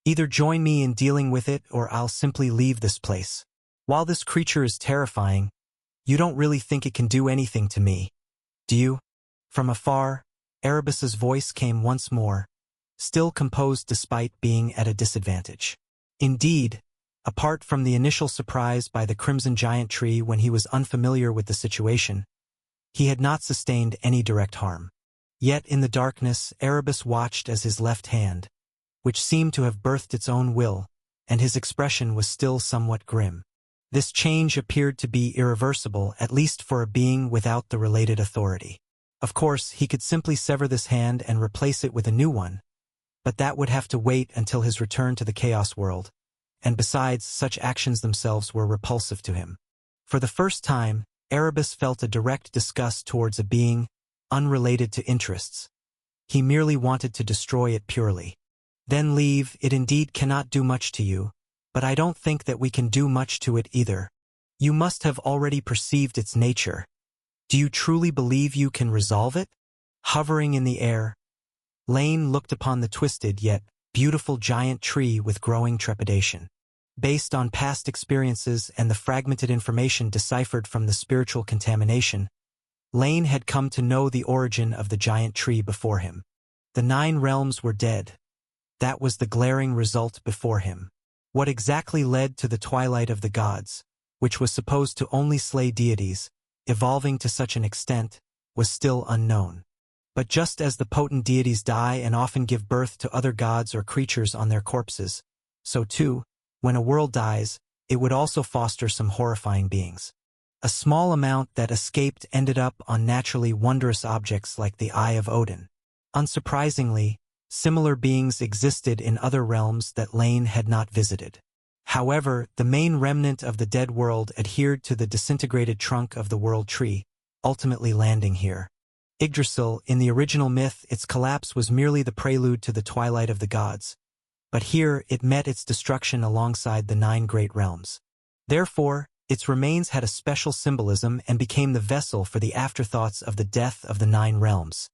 Either join me in dealing with it or I'll simply leave this place. While this creature is terrifying, you don't really think it can do anything to me, do you? From afar, Erebus's voice came once more, still composed despite being at a disadvantage. Indeed, apart from the initial surprise by the crimson giant tree when he was unfamiliar with the situation, he had not sustained any direct harm. Yet in the darkness, Erebus watched as his left hand, which seemed to have birthed its own will, and his expression was still somewhat grim. This change appeared to be irreversible, at least for a being without the related authority. Of course, he could simply sever this hand and replace it with a new one, but that would have to wait until his return to the Chaos World, and besides, such actions themselves were repulsive to him. For the first time, Erebus felt a direct disgust towards a being unrelated to interests. He merely wanted to destroy it purely. Then leave, it indeed cannot do much to you, but I don't think that we can do much to it either. You must have already perceived its nature. Do you truly believe you can resolve it? Hovering in the air, Lane looked upon the twisted yet beautiful giant tree with growing trepidation. Based on past experiences and the fragmented information deciphered from the spiritual contamination, Lane had come to know the origin of the giant tree before him. The 9 realms were dead. That was the glaring result before him. What exactly led to the twilight of the gods, which was supposed to only slay deities, evolving to such an extent, was still unknown. But just as the potent deities die and often give birth to other gods or creatures on their corpses, so too, When a world dies, it would also foster some horrifying beings. A small amount that escaped ended up on naturally wondrous objects like the Eye of Odin. Unsurprisingly, similar beings existed in other realms that Lane had not visited. However, the main remnant of the dead world adhered to the disintegrated trunk of the World Tree, ultimately landing here. Yggdrasil, in the original myth, its collapse was merely the prelude to the twilight of the gods, but here it met its destruction alongside the 9 great realms. Therefore, its remains had a special symbolism and became the vessel for the afterthoughts of the death of the 9 realms.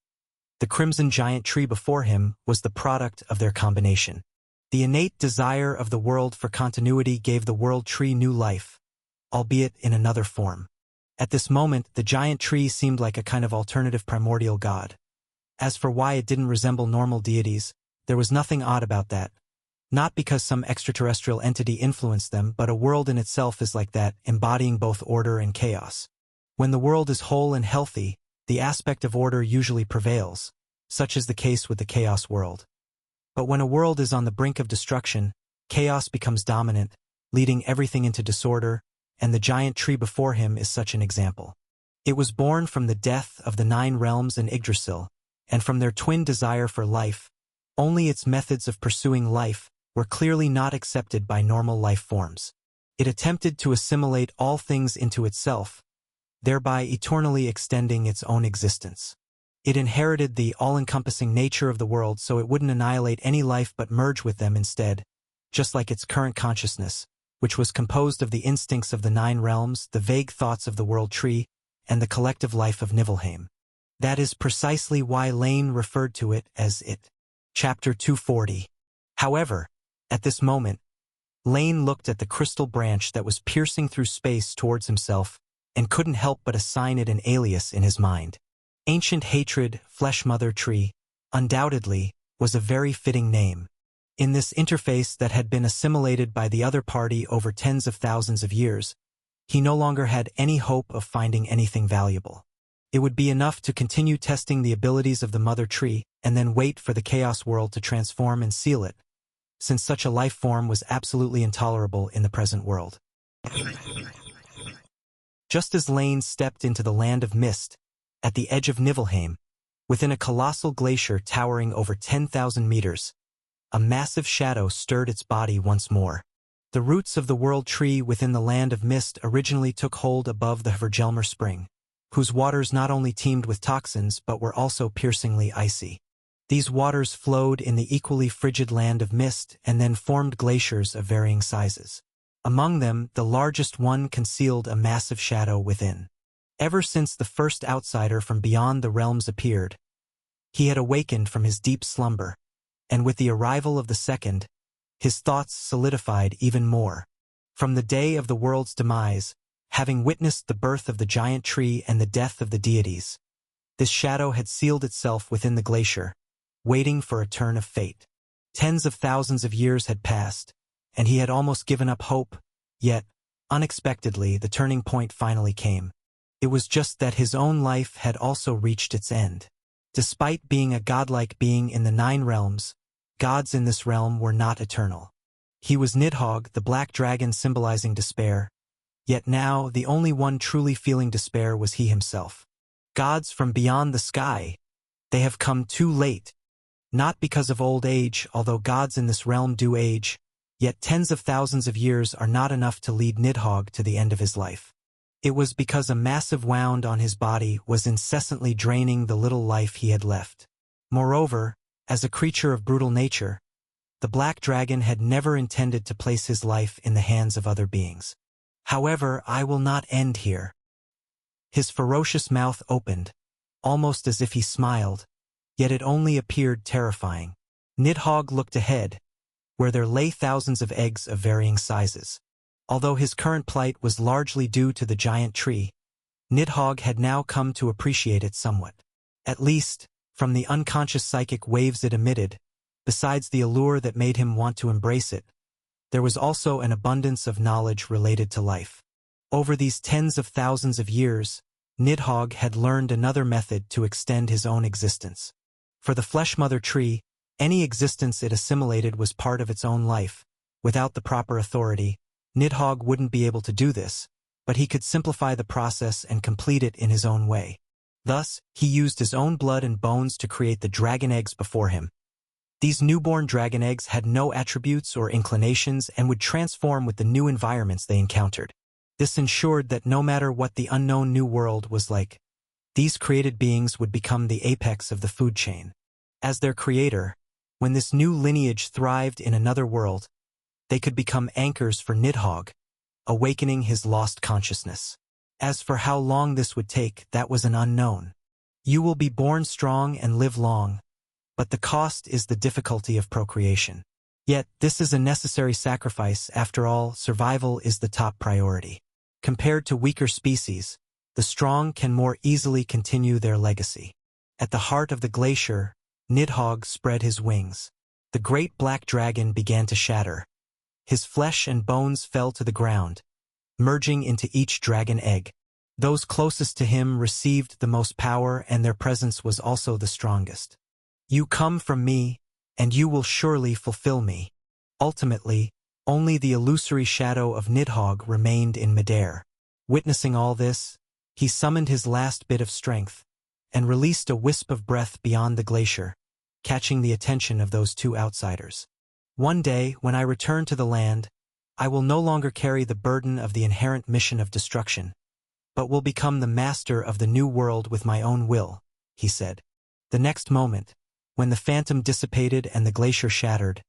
The crimson giant tree before him was the product of their combination. The innate desire of the world for continuity gave the World Tree new life, albeit in another form. At this moment, the giant tree seemed like a kind of alternative primordial god. As for why it didn't resemble normal deities, there was nothing odd about that. Not because some extraterrestrial entity influenced them, but a world in itself is like that, embodying both order and chaos. When the world is whole and healthy, the aspect of order usually prevails. Such is the case with the chaos world. But when a world is on the brink of destruction, chaos becomes dominant, leading everything into disorder, and the giant tree before him is such an example. It was born from the death of the 9 realms in Yggdrasil, and from their twin desire for life. Only its methods of pursuing life were clearly not accepted by normal life forms. It attempted to assimilate all things into itself, thereby eternally extending its own existence. It inherited the all-encompassing nature of the world so it wouldn't annihilate any life but merge with them instead, just like its current consciousness, which was composed of the instincts of the 9 realms, the vague thoughts of the World Tree, and the collective life of Niflheim. That is precisely why Lane referred to it as it. Chapter 240. However, at this moment, Lane looked at the crystal branch that was piercing through space towards himself and couldn't help but assign it an alias in his mind. Ancient Hatred, Flesh Mother Tree, undoubtedly, was a very fitting name. In this interface that had been assimilated by the other party over tens of thousands of years, he no longer had any hope of finding anything valuable. It would be enough to continue testing the abilities of the Mother Tree and then wait for the Chaos World to transform and seal it, since such a life form was absolutely intolerable in the present world. Just as Lane stepped into the Land of Mist, at the edge of Niflheim, within a colossal glacier towering over 10,000 meters, a massive shadow stirred its body once more. The roots of the World Tree within the Land of Mist originally took hold above the Hvergelmir Spring, whose waters not only teemed with toxins but were also piercingly icy. These waters flowed in the equally frigid Land of Mist and then formed glaciers of varying sizes. Among them, the largest one concealed a massive shadow within. Ever since the first outsider from beyond the realms appeared, he had awakened from his deep slumber, and with the arrival of the second, his thoughts solidified even more. From the day of the world's demise, having witnessed the birth of the giant tree and the death of the deities, this shadow had sealed itself within the glacier, waiting for a turn of fate. Tens of thousands of years had passed, and he had almost given up hope, yet, unexpectedly, the turning point finally came. It was just that his own life had also reached its end. Despite being a godlike being in the 9 realms, gods in this realm were not eternal. He was Nidhogg, the black dragon symbolizing despair, yet now the only one truly feeling despair was he himself. Gods from beyond the sky, they have come too late. Not because of old age, although gods in this realm do age, yet tens of thousands of years are not enough to lead Nidhogg to the end of his life. It was because a massive wound on his body was incessantly draining the little life he had left. Moreover, as a creature of brutal nature, the black dragon had never intended to place his life in the hands of other beings. However, I will not end here. His ferocious mouth opened, almost as if he smiled, yet it only appeared terrifying. Nidhogg looked ahead, where there lay thousands of eggs of varying sizes. Although his current plight was largely due to the giant tree, Nidhogg had now come to appreciate it somewhat. At least, from the unconscious psychic waves it emitted, besides the allure that made him want to embrace it, there was also an abundance of knowledge related to life. Over these tens of thousands of years, Nidhogg had learned another method to extend his own existence. For the Flesh Mother Tree, any existence it assimilated was part of its own life, Without the proper authority, Nidhogg wouldn't be able to do this, but he could simplify the process and complete it in his own way. Thus, he used his own blood and bones to create the dragon eggs before him. These newborn dragon eggs had no attributes or inclinations and would transform with the new environments they encountered. This ensured that no matter what the unknown new world was like, these created beings would become the apex of the food chain. As their creator, when this new lineage thrived in another world, they could become anchors for Nidhogg, awakening his lost consciousness. As for how long this would take, that was an unknown. You will be born strong and live long, but the cost is the difficulty of procreation. Yet, this is a necessary sacrifice. After all, survival is the top priority. Compared to weaker species, the strong can more easily continue their legacy. At the heart of the glacier, Nidhogg spread his wings. The great black dragon began to shatter. His flesh and bones fell to the ground, merging into each dragon egg. Those closest to him received the most power, and their presence was also the strongest. You come from me, and you will surely fulfill me. Ultimately, only the illusory shadow of Nidhogg remained in midair. Witnessing all this, he summoned his last bit of strength, and released a wisp of breath beyond the glacier, catching the attention of those two outsiders. One day, when I return to the land, I will no longer carry the burden of the inherent mission of destruction, but will become the master of the new world with my own will, he said. The next moment, when the phantom dissipated and the glacier shattered,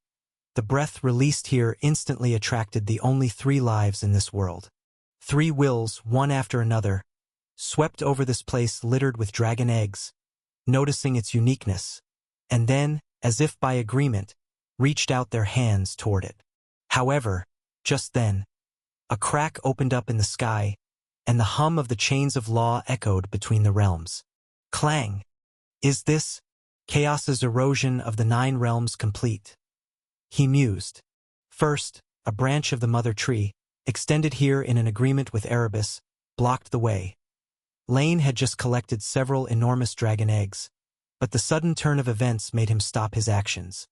the breath released here instantly attracted the only 3 lives in this world. 3 wills, one after another, swept over this place littered with dragon eggs, noticing its uniqueness, and then, as if by agreement, reached out their hands toward it. However, just then, a crack opened up in the sky, and the hum of the chains of law echoed between the realms. Clang! Is this Chaos's erosion of the 9 realms complete? He mused. First, a branch of the mother tree, extended here in an agreement with Erebus, blocked the way. Lane had just collected several enormous dragon eggs, but the sudden turn of events made him stop his actions.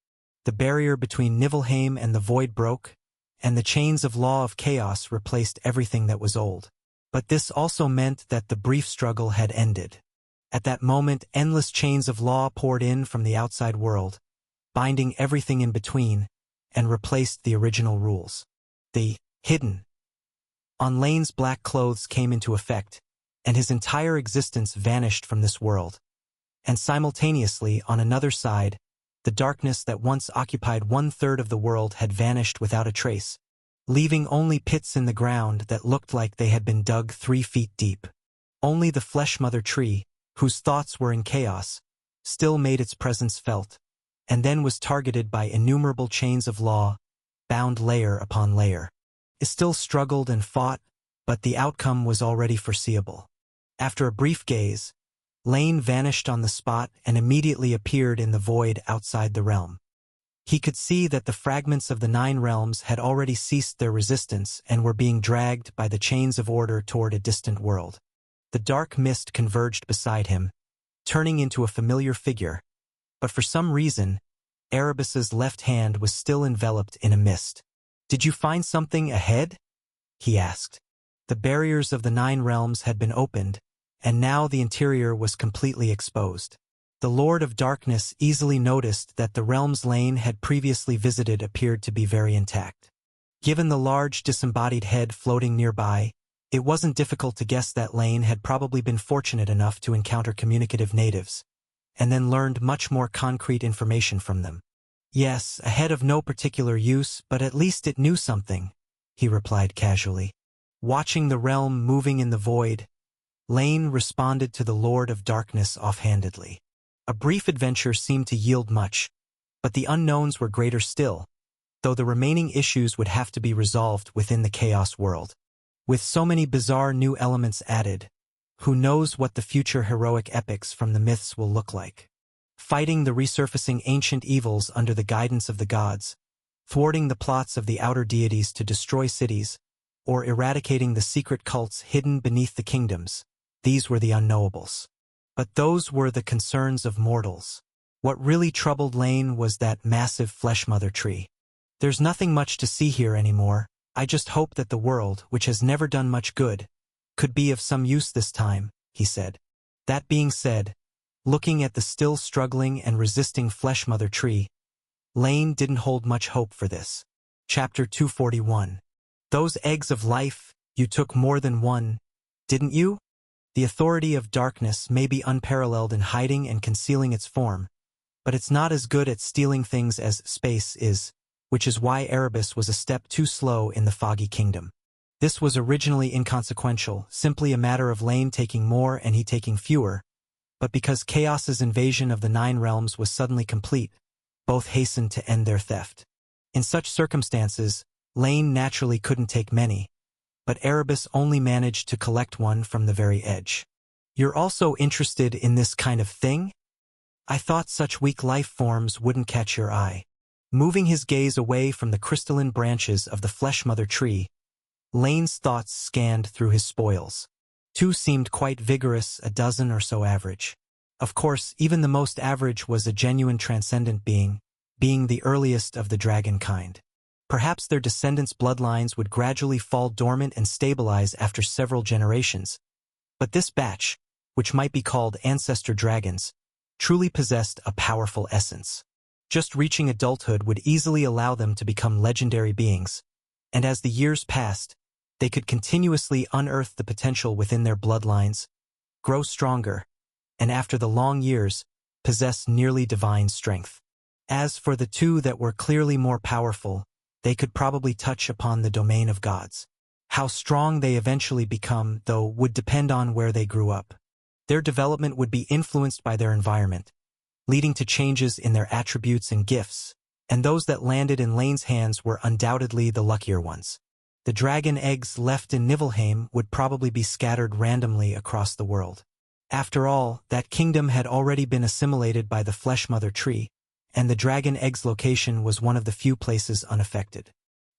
The barrier between Niflheim and the void broke, and the chains of law of chaos replaced everything that was old. But this also meant that the brief struggle had ended. At that moment, endless chains of law poured in from the outside world, binding everything in between, and replaced the original rules. The hidden on Lane's black clothes came into effect, and his entire existence vanished from this world. And simultaneously, on another side, the darkness that once occupied 1/3 of the world had vanished without a trace, leaving only pits in the ground that looked like they had been dug 3 feet deep. Only the Flesh Mother tree, whose thoughts were in chaos, still made its presence felt, and then was targeted by innumerable chains of law, bound layer upon layer. It still struggled and fought, but the outcome was already foreseeable. After a brief gaze, Lane vanished on the spot and immediately appeared in the void outside the realm. He could see that the fragments of the 9 realms had already ceased their resistance and were being dragged by the chains of order toward a distant world. The dark mist converged beside him, turning into a familiar figure, but for some reason, Erebus's left hand was still enveloped in a mist. "Did you find something ahead?" he asked. The barriers of the 9 realms had been opened, and now the interior was completely exposed. The Lord of Darkness easily noticed that the realms Lane had previously visited appeared to be very intact. Given the large disembodied head floating nearby, it wasn't difficult to guess that Lane had probably been fortunate enough to encounter communicative natives, and then learned much more concrete information from them. "Yes, a head of no particular use, but at least it knew something," he replied casually. Watching the realm moving in the void, Lane responded to the Lord of Darkness offhandedly. A brief adventure seemed to yield much, but the unknowns were greater still, though the remaining issues would have to be resolved within the Chaos world. With so many bizarre new elements added, who knows what the future heroic epics from the myths will look like? Fighting the resurfacing ancient evils under the guidance of the gods, thwarting the plots of the outer deities to destroy cities, or eradicating the secret cults hidden beneath the kingdoms, these were the unknowables. But those were the concerns of mortals. What really troubled Lane was that massive Flesh Mother tree. There's nothing much to see here anymore. I just hope that the world, which has never done much good, could be of some use this time, he said. That being said, looking at the still struggling and resisting Fleshmother tree, Lane didn't hold much hope for this. Chapter 241. Those eggs of life, you took more than one, didn't you? The authority of darkness may be unparalleled in hiding and concealing its form, but it's not as good at stealing things as space is, which is why Erebus was a step too slow in the Foggy Kingdom. This was originally inconsequential, simply a matter of Lane taking more and he taking fewer, but because Chaos's invasion of the Nine Realms was suddenly complete, both hastened to end their theft. In such circumstances, Lane naturally couldn't take many, but Erebus only managed to collect one from the very edge. You're also interested in this kind of thing? I thought such weak life forms wouldn't catch your eye. Moving his gaze away from the crystalline branches of the Fleshmother tree, Lane's thoughts scanned through his spoils. 2 seemed quite vigorous, a dozen or so average. Of course, even the most average was a genuine transcendent being the earliest of the dragon kind. Perhaps their descendants' bloodlines would gradually fall dormant and stabilize after several generations. But this batch, which might be called ancestor dragons, truly possessed a powerful essence. Just reaching adulthood would easily allow them to become legendary beings, and as the years passed, they could continuously unearth the potential within their bloodlines, grow stronger, and after the long years, possess nearly divine strength. As for the 2 that were clearly more powerful, they could probably touch upon the domain of gods. How strong they eventually become, though, would depend on where they grew up. Their development would be influenced by their environment, leading to changes in their attributes and gifts, and those that landed in Lane's hands were undoubtedly the luckier ones. The dragon eggs left in Niflheim would probably be scattered randomly across the world. After all, that kingdom had already been assimilated by the Fleshmother tree, and the dragon egg's location was one of the few places unaffected.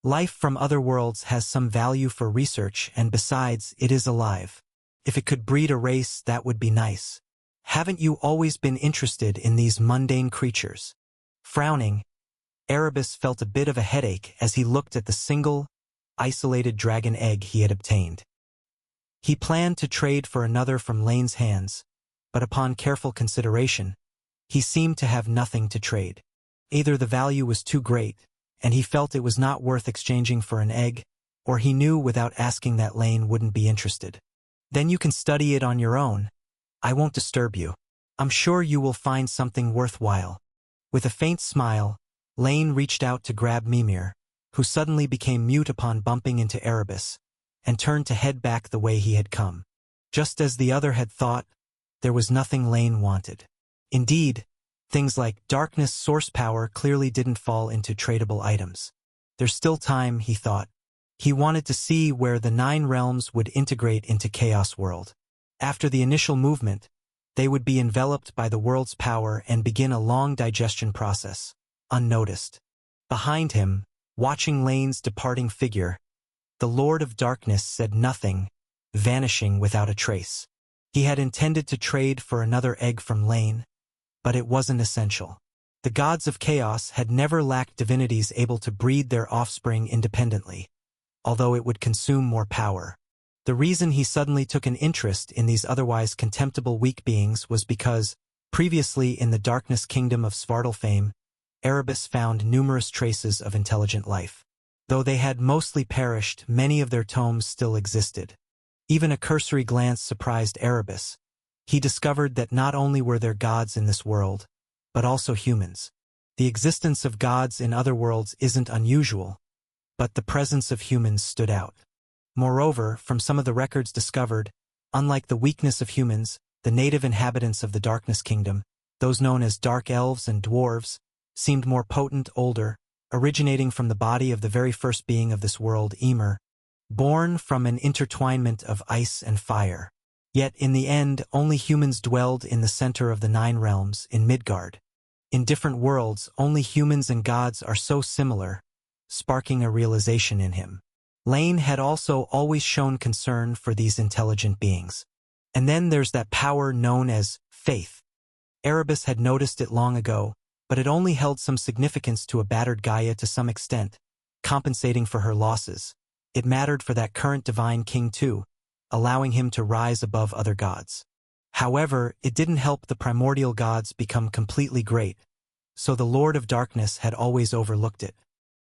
Life from other worlds has some value for research, and besides, it is alive. If it could breed a race, that would be nice. Haven't you always been interested in these mundane creatures? Frowning, Erebus felt a bit of a headache as he looked at the single, isolated dragon egg he had obtained. He planned to trade for another from Lane's hands, but upon careful consideration, he seemed to have nothing to trade. Either the value was too great, and he felt it was not worth exchanging for an egg, or he knew without asking that Lane wouldn't be interested. Then you can study it on your own. I won't disturb you. I'm sure you will find something worthwhile. With a faint smile, Lane reached out to grab Mimir, who suddenly became mute upon bumping into Erebus, and turned to head back the way he had come. Just as the other had thought, there was nothing Lane wanted. Indeed, things like darkness source power clearly didn't fall into tradable items. There's still time, he thought. He wanted to see where the Nine Realms would integrate into Chaos World. After the initial movement, they would be enveloped by the world's power and begin a long digestion process, unnoticed. Behind him, watching Lane's departing figure, the Lord of Darkness said nothing, vanishing without a trace. He had intended to trade for another egg from Lane, but it wasn't essential. The gods of chaos had never lacked divinities able to breed their offspring independently, although it would consume more power. The reason he suddenly took an interest in these otherwise contemptible weak beings was because, previously in the darkness kingdom of Svartalfheim, Erebus found numerous traces of intelligent life. Though they had mostly perished, many of their tomes still existed. Even a cursory glance surprised Erebus. He discovered that not only were there gods in this world, but also humans. The existence of gods in other worlds isn't unusual, but the presence of humans stood out. Moreover, from some of the records discovered, unlike the weakness of humans, the native inhabitants of the Darkness Kingdom, those known as dark elves and dwarves, seemed more potent, older, originating from the body of the very first being of this world, Ymir, born from an intertwinement of ice and fire. Yet, in the end, only humans dwelled in the center of the Nine Realms, in Midgard. In different worlds, only humans and gods are so similar, sparking a realization in him. Lane had also always shown concern for these intelligent beings. And then there's that power known as faith. Erebus had noticed it long ago, but it only held some significance to a battered Gaia to some extent, compensating for her losses. It mattered for that current divine king too, allowing him to rise above other gods. However, it didn't help the primordial gods become completely great, so the Lord of Darkness had always overlooked it.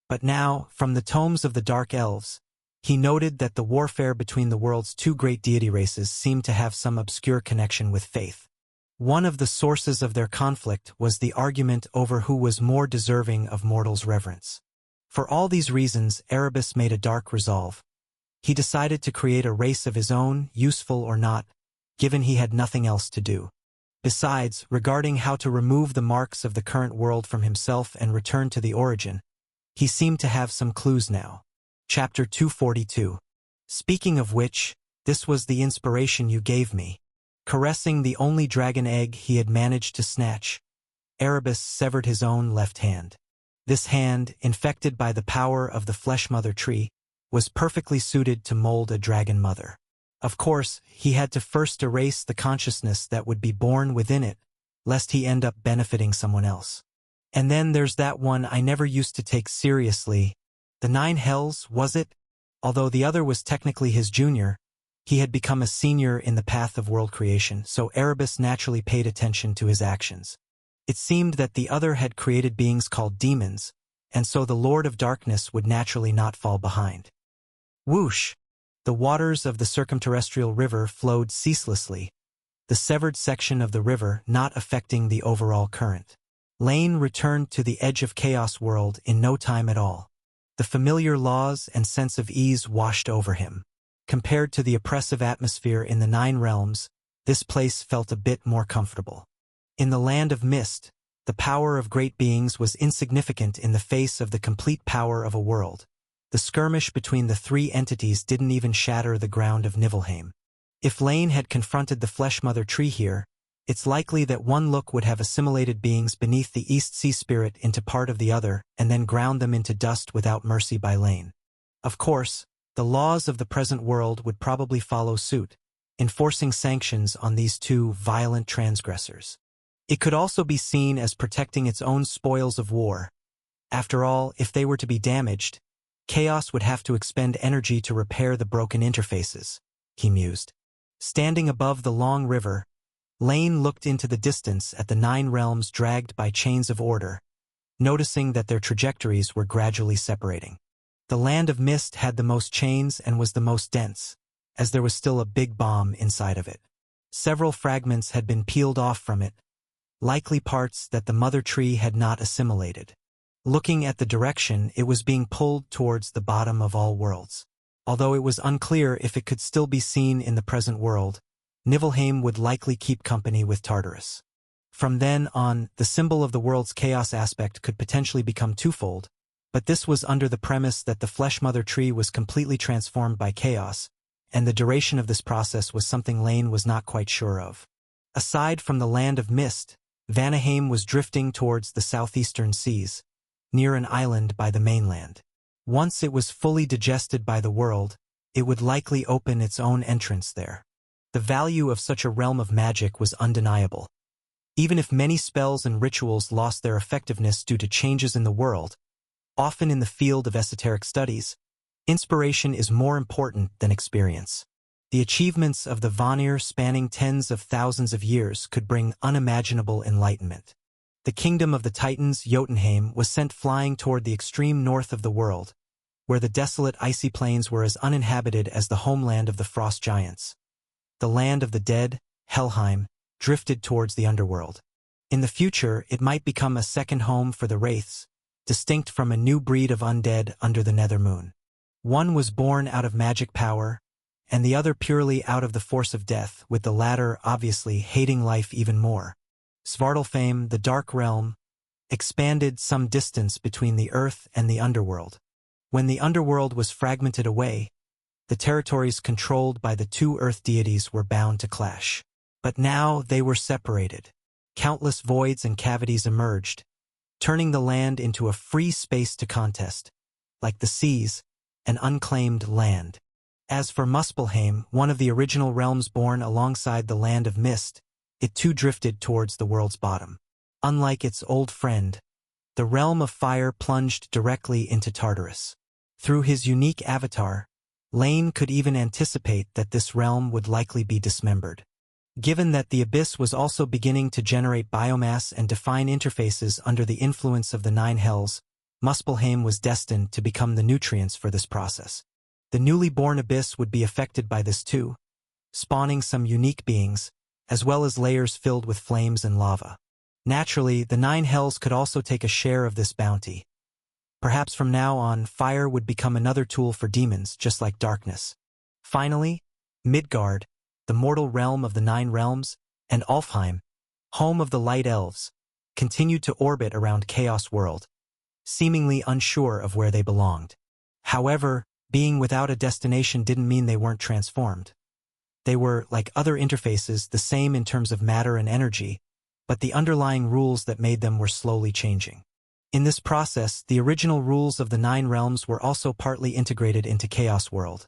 But now, from the tomes of the Dark Elves, he noted that the warfare between the world's two great deity races seemed to have some obscure connection with faith. One of the sources of their conflict was the argument over who was more deserving of mortals' reverence. For all these reasons, Erebus made a dark resolve. He decided to create a race of his own, useful or not, given he had nothing else to do. Besides, regarding how to remove the marks of the current world from himself and return to the origin, he seemed to have some clues now. Chapter 242. Speaking of which, this was the inspiration you gave me. Caressing the only dragon egg he had managed to snatch, Erebus severed his own left hand. This hand, infected by the power of the Flesh Mother tree, was perfectly suited to mold a dragon mother. Of course, he had to first erase the consciousness that would be born within it, lest he end up benefiting someone else. And then there's that one I never used to take seriously. The Nine Hells, was it? Although the other was technically his junior, he had become a senior in the path of world creation, so Erebus naturally paid attention to his actions. It seemed that the other had created beings called demons, and so the Lord of Darkness would naturally not fall behind. Whoosh! The waters of the circumterrestrial river flowed ceaselessly, the severed section of the river not affecting the overall current. Lane returned to the edge of Chaos World in no time at all. The familiar laws and sense of ease washed over him. Compared to the oppressive atmosphere in the Nine Realms, this place felt a bit more comfortable. In the Land of Mist, the power of great beings was insignificant in the face of the complete power of a world. The skirmish between the three entities didn't even shatter the ground of Niflheim. If Lane had confronted the Flesh Mother tree here, it's likely that one look would have assimilated beings beneath the East Sea Spirit into part of the other and then ground them into dust without mercy by Lane. Of course, the laws of the present world would probably follow suit, enforcing sanctions on these two violent transgressors. It could also be seen as protecting its own spoils of war. After all, if they were to be damaged, Chaos would have to expend energy to repair the broken interfaces, he mused. Standing above the long river, Lane looked into the distance at the Nine Realms dragged by chains of order, noticing that their trajectories were gradually separating. The Land of Mist had the most chains and was the most dense, as there was still a big bomb inside of it. Several fragments had been peeled off from it, likely parts that the mother tree had not assimilated. Looking at the direction, it was being pulled towards the bottom of all worlds. Although it was unclear if it could still be seen in the present world, Niflheim would likely keep company with Tartarus. From then on, the symbol of the world's chaos aspect could potentially become twofold, but this was under the premise that the Flesh Mother tree was completely transformed by chaos, and the duration of this process was something Lane was not quite sure of. Aside from the Land of Mist, Vanaheim was drifting towards the southeastern seas, near an island by the mainland. Once it was fully digested by the world, it would likely open its own entrance there. The value of such a realm of magic was undeniable. Even if many spells and rituals lost their effectiveness due to changes in the world, often in the field of esoteric studies, inspiration is more important than experience. The achievements of the Vanir spanning tens of thousands of years could bring unimaginable enlightenment. The kingdom of the Titans, Jotunheim, was sent flying toward the extreme north of the world, where the desolate icy plains were as uninhabited as the homeland of the frost giants. The land of the dead, Helheim, drifted towards the underworld. In the future, it might become a second home for the Wraiths, distinct from a new breed of undead under the Nethermoon. One was born out of magic power, and the other purely out of the force of death, with the latter obviously hating life even more. Svartalfheim, the Dark Realm, expanded some distance between the earth and the underworld. When the underworld was fragmented away, the territories controlled by the two earth deities were bound to clash. But now they were separated. Countless voids and cavities emerged, turning the land into a free space to contest, like the seas, an unclaimed land. As for Muspelheim, one of the original realms born alongside the Land of Mist, it too drifted towards the world's bottom. Unlike its old friend, the realm of fire plunged directly into Tartarus. Through his unique avatar, Lane could even anticipate that this realm would likely be dismembered. Given that the abyss was also beginning to generate biomass and define interfaces under the influence of the Nine Hells, Muspelheim was destined to become the nutrients for this process. The newly born abyss would be affected by this too, spawning some unique beings, as well as layers filled with flames and lava. Naturally, the Nine Hells could also take a share of this bounty. Perhaps from now on, fire would become another tool for demons, just like darkness. Finally, Midgard, the mortal realm of the Nine Realms, and Alfheim, home of the Light Elves, continued to orbit around Chaos World, seemingly unsure of where they belonged. However, being without a destination didn't mean they weren't transformed. They were, like other interfaces, the same in terms of matter and energy, but the underlying rules that made them were slowly changing. In this process, the original rules of the Nine Realms were also partly integrated into Chaos World.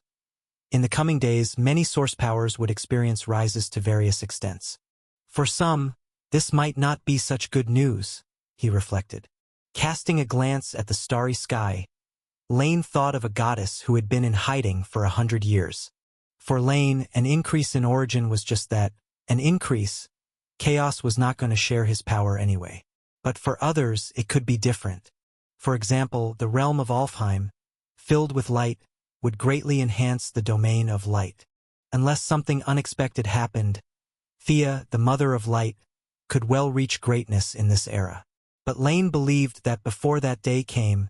In the coming days, many source powers would experience rises to various extents. For some, this might not be such good news, he reflected. Casting a glance at the starry sky, Lane thought of a goddess who had been in hiding for 100 years. For Lane, an increase in origin was just that, an increase. Chaos was not going to share his power anyway. But for others, it could be different. For example, the realm of Alfheim, filled with light, would greatly enhance the domain of light. Unless something unexpected happened, Thea, the mother of light, could well reach greatness in this era. But Lane believed that before that day came,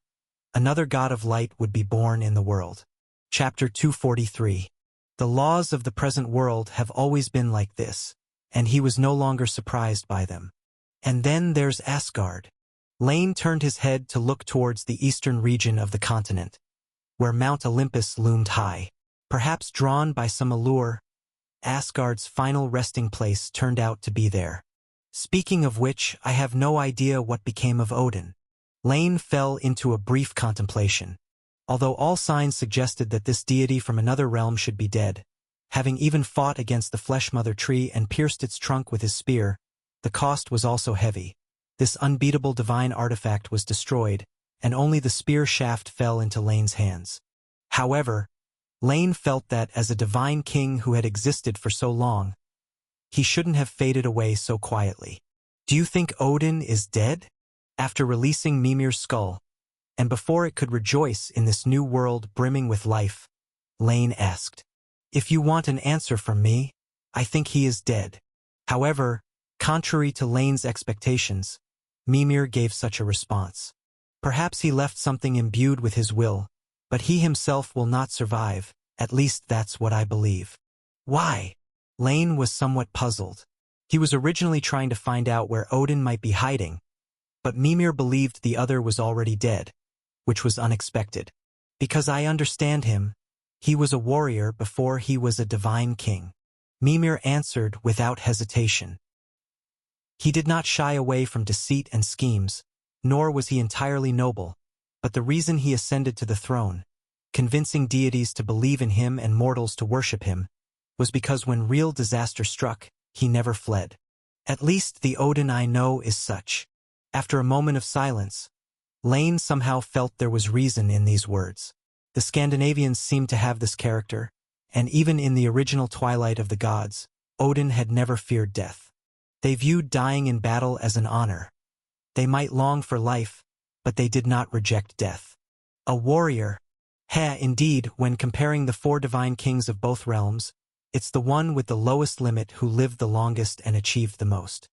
another god of light would be born in the world. Chapter 243. The laws of the present world have always been like this, and he was no longer surprised by them. And then there's Asgard. Lane turned his head to look towards the eastern region of the continent, where Mount Olympus loomed high. Perhaps drawn by some allure, Asgard's final resting place turned out to be there. Speaking of which, I have no idea what became of Odin. Lane fell into a brief contemplation. Although all signs suggested that this deity from another realm should be dead, having even fought against the Flesh Mother tree and pierced its trunk with his spear, the cost was also heavy. This unbeatable divine artifact was destroyed, and only the spear shaft fell into Lane's hands. However, Lane felt that as a divine king who had existed for so long, he shouldn't have faded away so quietly. Do you think Odin is dead? After releasing Mimir's skull, and before it could rejoice in this new world brimming with life, Lane asked, "If you want an answer from me, I think he is dead." However, contrary to Lane's expectations, Mimir gave such a response. Perhaps he left something imbued with his will, but he himself will not survive, at least that's what I believe. Why? Lane was somewhat puzzled. He was originally trying to find out where Odin might be hiding, but Mimir believed the other was already dead, which was unexpected. Because I understand him, he was a warrior before he was a divine king. Mimir answered without hesitation. He did not shy away from deceit and schemes, nor was he entirely noble, but the reason he ascended to the throne, convincing deities to believe in him and mortals to worship him, was because when real disaster struck, he never fled. At least the Odin I know is such. After a moment of silence, Lane somehow felt there was reason in these words. The Scandinavians seemed to have this character, and even in the original Twilight of the Gods, Odin had never feared death. They viewed dying in battle as an honor. They might long for life, but they did not reject death. A warrior. Indeed, when comparing the four divine kings of both realms, it's the one with the lowest limit who lived the longest and achieved the most.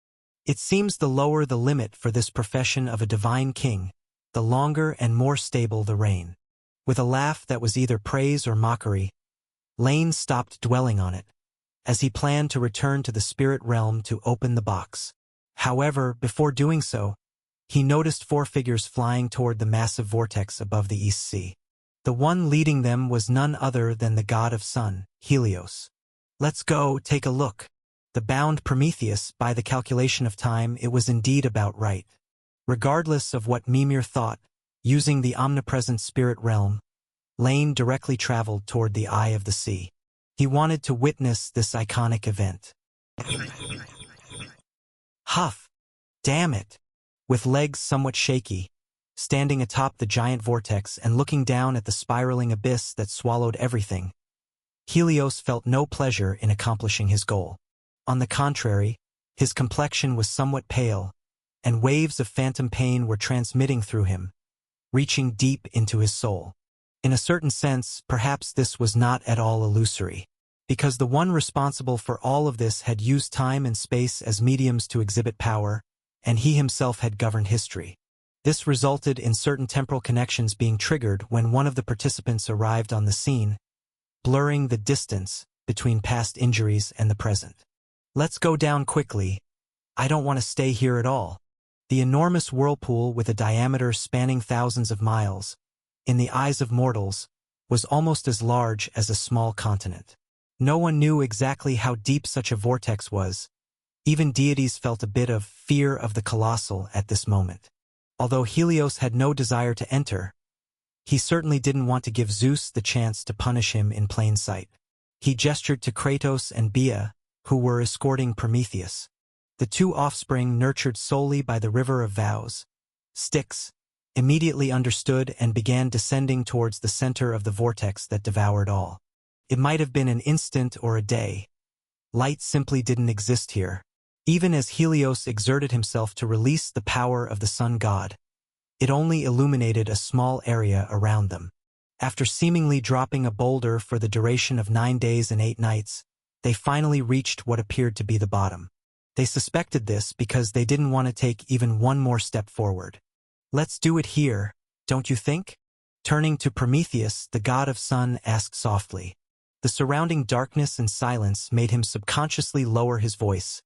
It seems the lower the limit for this profession of a divine king, the longer and more stable the reign. With a laugh that was either praise or mockery, Lane stopped dwelling on it, as he planned to return to the spirit realm to open the box. However, before doing so, he noticed four figures flying toward the massive vortex above the East Sea. The one leading them was none other than the god of sun, Helios. "Let's go take a look." The bound Prometheus, by the calculation of time, it was indeed about right. Regardless of what Mimir thought, using the omnipresent spirit realm, Lane directly traveled toward the eye of the sea. He wanted to witness this iconic event. Huff! Damn it! with legs somewhat shaky, standing atop the giant vortex and looking down at the spiraling abyss that swallowed everything. Helios felt no pleasure in accomplishing his goal. On the contrary, his complexion was somewhat pale, and waves of phantom pain were transmitting through him, reaching deep into his soul. In a certain sense, perhaps this was not at all illusory, because the one responsible for all of this had used time and space as mediums to exhibit power, and he himself had governed history. This resulted in certain temporal connections being triggered when one of the participants arrived on the scene, blurring the distance between past injuries and the present. Let's go down quickly. I don't want to stay here at all. The enormous whirlpool with a diameter spanning thousands of miles, in the eyes of mortals, was almost as large as a small continent. No one knew exactly how deep such a vortex was. Even deities felt a bit of fear of the colossal at this moment. Although Helios had no desire to enter, he certainly didn't want to give Zeus the chance to punish him in plain sight. He gestured to Kratos and Bia, who were escorting Prometheus. The two offspring, nurtured solely by the river of vows, Styx, immediately understood and began descending towards the center of the vortex that devoured all. It might have been an instant or a day. Light simply didn't exist here. Even as Helios exerted himself to release the power of the sun god, it only illuminated a small area around them. After seemingly dropping a boulder for the duration of 9 days and 8 nights, they finally reached what appeared to be the bottom. They suspected this because they didn't want to take even one more step forward. Let's do it here, don't you think? Turning to Prometheus, the god of sun asked softly. The surrounding darkness and silence made him subconsciously lower his voice,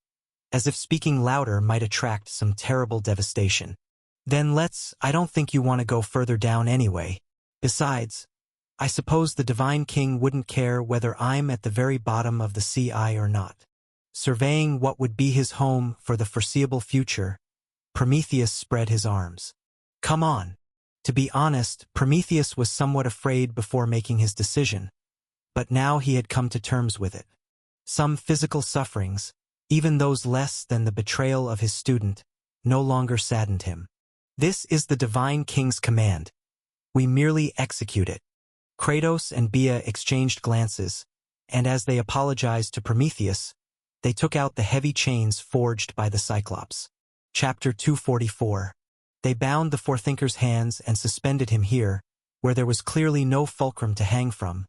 as if speaking louder might attract some terrible devastation. Then I don't think you want to go further down anyway. Besides, I suppose the Divine King wouldn't care whether I'm at the very bottom of the sea or not. Surveying what would be his home for the foreseeable future, Prometheus spread his arms. Come on. To be honest, Prometheus was somewhat afraid before making his decision, but now he had come to terms with it. Some physical sufferings, even those less than the betrayal of his student, no longer saddened him. This is the Divine King's command. We merely execute it. Kratos and Bia exchanged glances, and as they apologized to Prometheus, they took out the heavy chains forged by the Cyclops. Chapter 244. They bound the forethinker's hands and suspended him here, where there was clearly no fulcrum to hang from,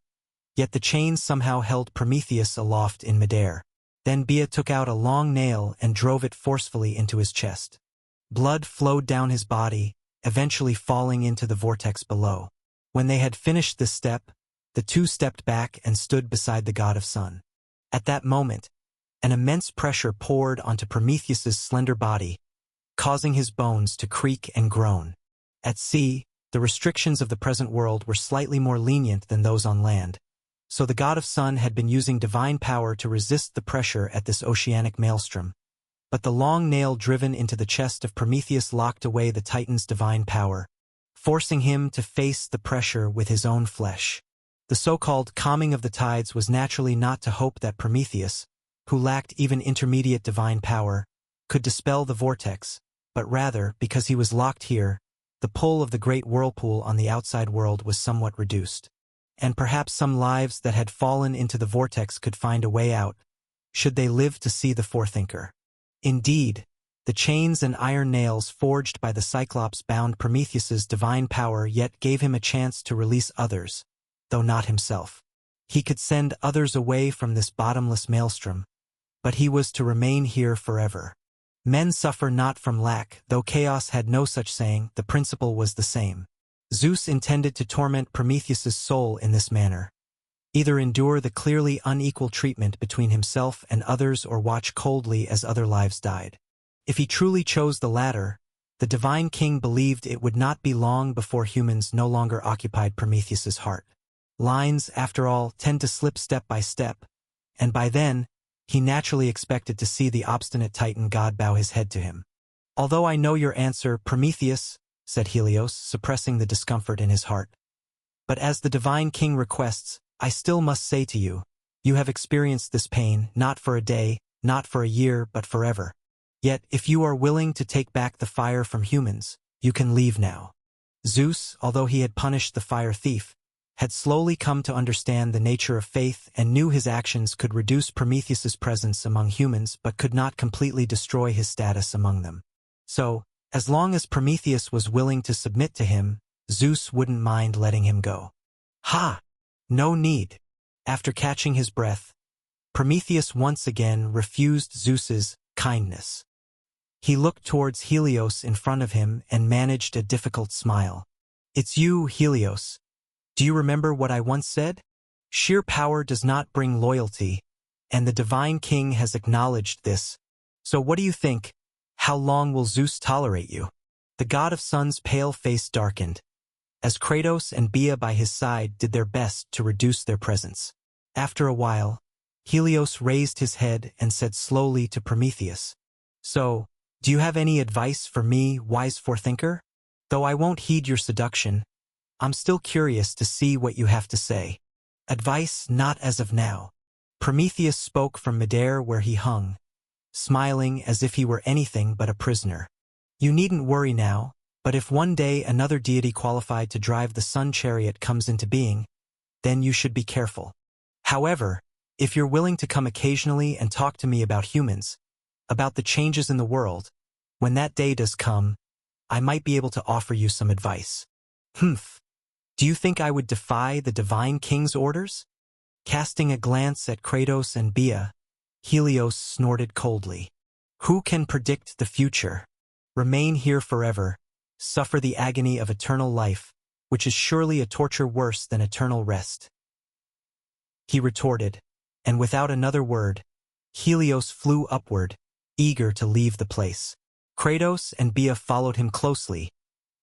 yet the chains somehow held Prometheus aloft in midair. Then Bia took out a long nail and drove it forcefully into his chest. Blood flowed down his body, eventually falling into the vortex below. When they had finished this step, the two stepped back and stood beside the god of sun. At that moment, an immense pressure poured onto Prometheus's slender body, causing his bones to creak and groan. At sea, the restrictions of the present world were slightly more lenient than those on land, so the god of sun had been using divine power to resist the pressure at this oceanic maelstrom. But the long nail driven into the chest of Prometheus locked away the Titan's divine power, forcing him to face the pressure with his own flesh. The so-called calming of the tides was naturally not to hope that Prometheus, who lacked even intermediate divine power, could dispel the vortex, but rather, because he was locked here, the pull of the great whirlpool on the outside world was somewhat reduced. And perhaps some lives that had fallen into the vortex could find a way out, should they live to see the forethinker. Indeed, the chains and iron nails forged by the Cyclops bound Prometheus's divine power yet gave him a chance to release others, though not himself. He could send others away from this bottomless maelstrom, but he was to remain here forever. Men suffer not from lack, though chaos had no such saying, the principle was the same. Zeus intended to torment Prometheus's soul in this manner. Either endure the clearly unequal treatment between himself and others or watch coldly as other lives died. If he truly chose the latter, the Divine King believed it would not be long before humans no longer occupied Prometheus's heart. Lines, after all, tend to slip step by step, and by then, he naturally expected to see the obstinate Titan god bow his head to him. Although I know your answer, Prometheus, said Helios, suppressing the discomfort in his heart. But as the Divine King requests, I still must say to you, you have experienced this pain, not for a day, not for a year, but forever. Yet, if you are willing to take back the fire from humans, you can leave now. Zeus, although he had punished the fire thief, had slowly come to understand the nature of faith and knew his actions could reduce Prometheus's presence among humans but could not completely destroy his status among them. So, as long as Prometheus was willing to submit to him, Zeus wouldn't mind letting him go. Ha! No need. After catching his breath, Prometheus once again refused Zeus's kindness. He looked towards Helios in front of him and managed a difficult smile. It's you, Helios. Do you remember what I once said? Sheer power does not bring loyalty, and the Divine King has acknowledged this. So what do you think? How long will Zeus tolerate you? The god of sun's pale face darkened, as Kratos and Bia by his side did their best to reduce their presence. After a while, Helios raised his head and said slowly to Prometheus, So, do you have any advice for me, wise forethinker? Though I won't heed your seduction, I'm still curious to see what you have to say. Advice not as of now. Prometheus spoke from midair where he hung, smiling as if he were anything but a prisoner. You needn't worry now, but if one day another deity qualified to drive the sun chariot comes into being, then you should be careful. However, if you're willing to come occasionally and talk to me about humans, about the changes in the world, when that day does come, I might be able to offer you some advice. Humph. Do you think I would defy the Divine King's orders? Casting a glance at Kratos and Bia, Helios snorted coldly. Who can predict the future? Remain here forever, suffer the agony of eternal life, which is surely a torture worse than eternal rest. He retorted, and without another word, Helios flew upward, eager to leave the place. Kratos and Bia followed him closely,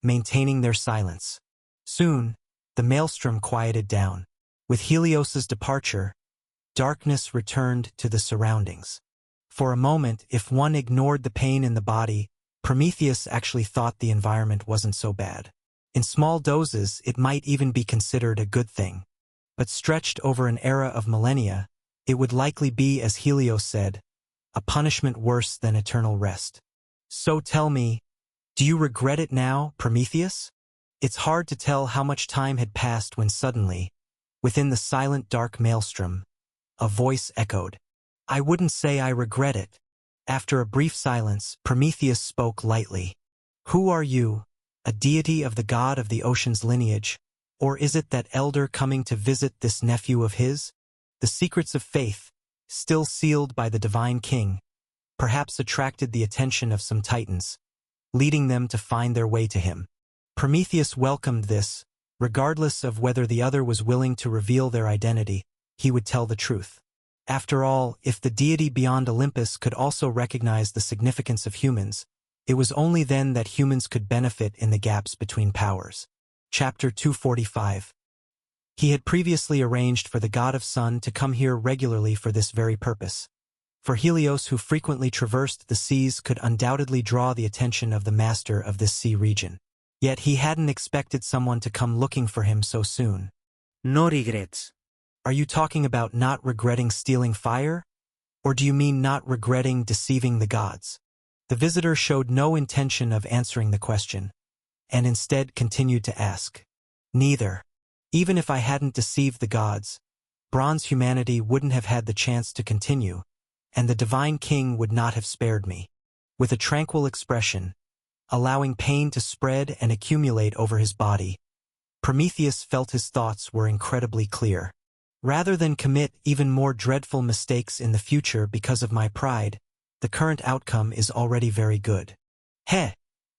maintaining their silence. Soon, the maelstrom quieted down. With Helios's departure, darkness returned to the surroundings. For a moment, if one ignored the pain in the body, Prometheus actually thought the environment wasn't so bad. In small doses, it might even be considered a good thing. But stretched over an era of millennia, it would likely be, as Helios said, a punishment worse than eternal rest. So tell me, do you regret it now, Prometheus? It's hard to tell how much time had passed when suddenly, within the silent dark maelstrom, a voice echoed. I wouldn't say I regret it. After a brief silence, Prometheus spoke lightly. Who are you, a deity of the god of the ocean's lineage, or is it that elder coming to visit this nephew of his? The secrets of faith, still sealed by the Divine King, perhaps attracted the attention of some titans, leading them to find their way to him. Prometheus welcomed this. Regardless of whether the other was willing to reveal their identity, he would tell the truth. After all, if the deity beyond Olympus could also recognize the significance of humans, it was only then that humans could benefit in the gaps between powers. Chapter 245. He had previously arranged for the god of sun to come here regularly for this very purpose. For Helios, who frequently traversed the seas, could undoubtedly draw the attention of the master of this sea region. Yet he hadn't expected someone to come looking for him so soon. No regrets. Are you talking about not regretting stealing fire? Or do you mean not regretting deceiving the gods? The visitor showed no intention of answering the question, and instead continued to ask. Neither. Even if I hadn't deceived the gods, bronze humanity wouldn't have had the chance to continue, and the Divine King would not have spared me. With a tranquil expression, allowing pain to spread and accumulate over his body, Prometheus felt his thoughts were incredibly clear. Rather than commit even more dreadful mistakes in the future because of my pride, the current outcome is already very good. Heh,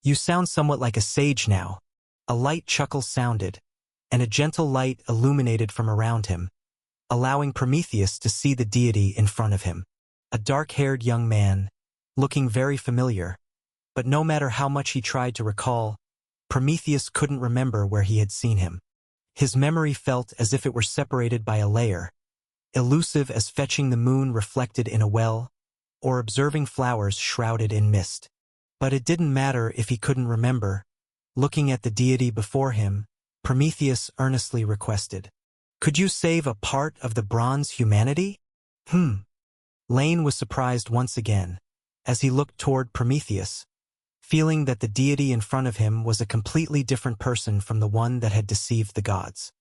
you sound somewhat like a sage now. A light chuckle sounded, and a gentle light illuminated from around him, allowing Prometheus to see the deity in front of him. A dark-haired young man, looking very familiar. But no matter how much he tried to recall, Prometheus couldn't remember where he had seen him. His memory felt as if it were separated by a layer, elusive as fetching the moon reflected in a well, or observing flowers shrouded in mist. But it didn't matter if he couldn't remember. Looking at the deity before him, Prometheus earnestly requested, "Could you save a part of the bronze humanity?" Lane was surprised once again, as he looked toward Prometheus, feeling that the deity in front of him was a completely different person from the one that had deceived the gods.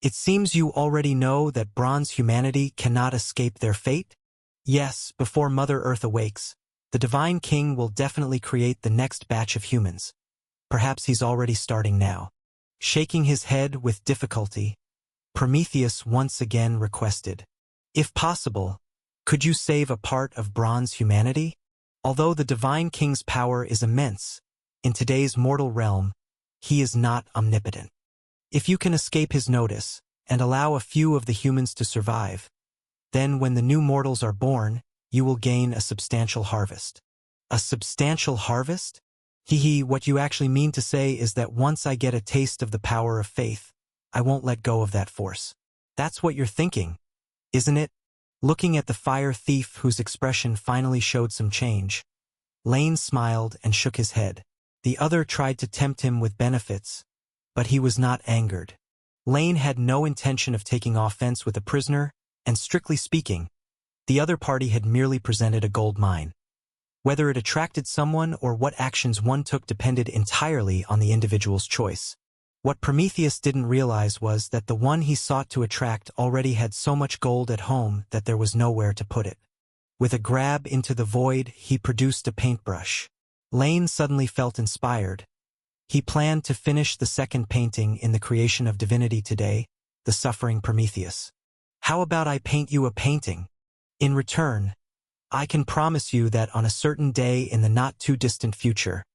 It seems you already know that bronze humanity cannot escape their fate? Yes, before Mother Earth awakes, the Divine King will definitely create the next batch of humans. Perhaps he's already starting now. Shaking his head with difficulty, Prometheus once again requested, "If possible, could you save a part of bronze humanity?" Although the Divine King's power is immense, in today's mortal realm, he is not omnipotent. If you can escape his notice and allow a few of the humans to survive, then when the new mortals are born, you will gain a substantial harvest. A substantial harvest? What you actually mean to say is that once I get a taste of the power of faith, I won't let go of that force. That's what you're thinking, isn't it? Looking at the fire thief whose expression finally showed some change, Lane smiled and shook his head. The other tried to tempt him with benefits, but he was not angered. Lane had no intention of taking offense with a prisoner, and strictly speaking, the other party had merely presented a gold mine. Whether it attracted someone or what actions one took depended entirely on the individual's choice. What Prometheus didn't realize was that the one he sought to attract already had so much gold at home that there was nowhere to put it. With a grab into the void, he produced a paintbrush. Lane suddenly felt inspired. He planned to finish the second painting in the creation of divinity today, the suffering Prometheus. "How about I paint you a painting? In return, I can promise you that on a certain day in the not-too-distant future,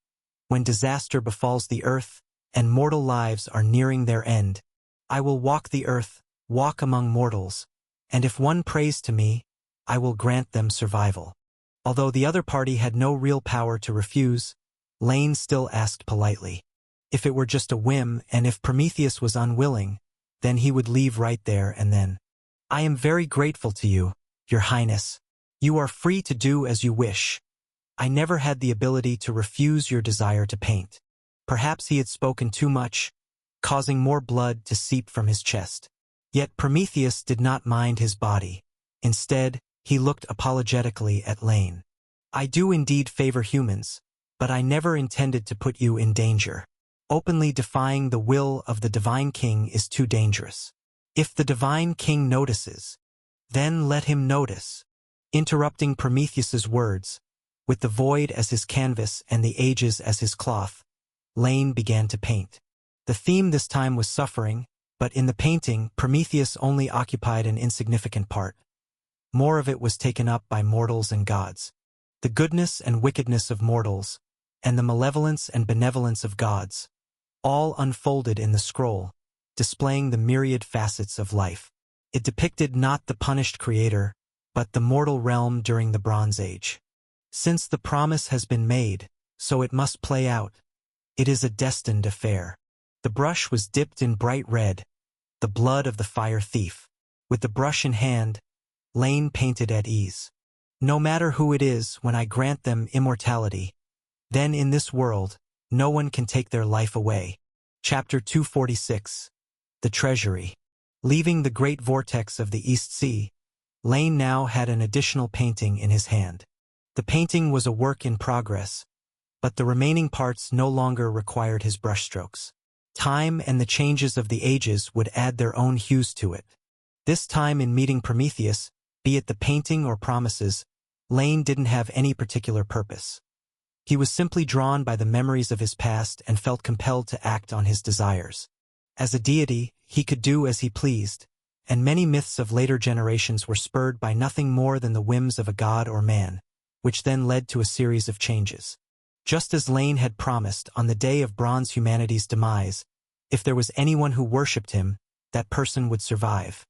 when disaster befalls the earth and mortal lives are nearing their end, I will walk the earth, walk among mortals, and if one prays to me, I will grant them survival." Although the other party had no real power to refuse, Lane still asked politely. If it were just a whim and if Prometheus was unwilling, then he would leave right there and then. "I am very grateful to you, Your Highness. You are free to do as you wish. I never had the ability to refuse your desire to paint." Perhaps he had spoken too much, causing more blood to seep from his chest. Yet Prometheus did not mind his body. Instead, he looked apologetically at Lane. "I do indeed favor humans, but I never intended to put you in danger. Openly defying the will of the Divine King is too dangerous. If the Divine King notices, then let him notice." Interrupting Prometheus's words, with the void as his canvas and the ages as his cloth, Lane began to paint. The theme this time was suffering, but in the painting, Prometheus only occupied an insignificant part. More of it was taken up by mortals and gods. The goodness and wickedness of mortals, and the malevolence and benevolence of gods, all unfolded in the scroll, displaying the myriad facets of life. It depicted not the punished creator, but the mortal realm during the Bronze Age. Since the promise has been made, so it must play out. It is a destined affair. The brush was dipped in bright red, the blood of the fire thief. With the brush in hand, Lane painted at ease. "No matter who it is, when I grant them immortality, then in this world, no one can take their life away." Chapter 246. The Treasury. Leaving the great vortex of the East Sea, Lane now had an additional painting in his hand. The painting was a work in progress, but the remaining parts no longer required his brushstrokes. Time and the changes of the ages would add their own hues to it. This time in meeting Prometheus, be it the painting or promises, Lane didn't have any particular purpose. He was simply drawn by the memories of his past and felt compelled to act on his desires. As a deity, he could do as he pleased, and many myths of later generations were spurred by nothing more than the whims of a god or man, which then led to a series of changes. Just as Lane had promised, on the day of bronze humanity's demise, if there was anyone who worshipped him, that person would survive.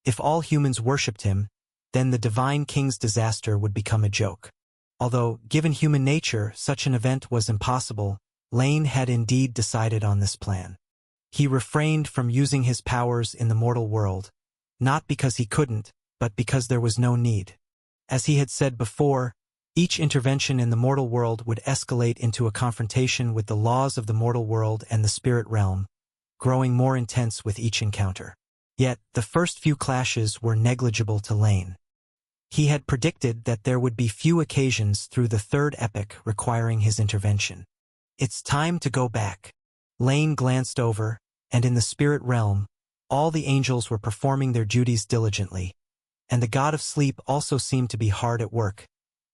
If all humans worshipped him, then the Divine King's disaster would become a joke. Although, given human nature, such an event was impossible, Lane had indeed decided on this plan. He refrained from using his powers in the mortal world, not because he couldn't, but because there was no need. As he had said before, each intervention in the mortal world would escalate into a confrontation with the laws of the mortal world and the spirit realm, growing more intense with each encounter. Yet, the first few clashes were negligible to Lane. He had predicted that there would be few occasions through the third epoch requiring his intervention. It's time to go back. Lane glanced over, and in the spirit realm, all the angels were performing their duties diligently, and the god of sleep also seemed to be hard at work,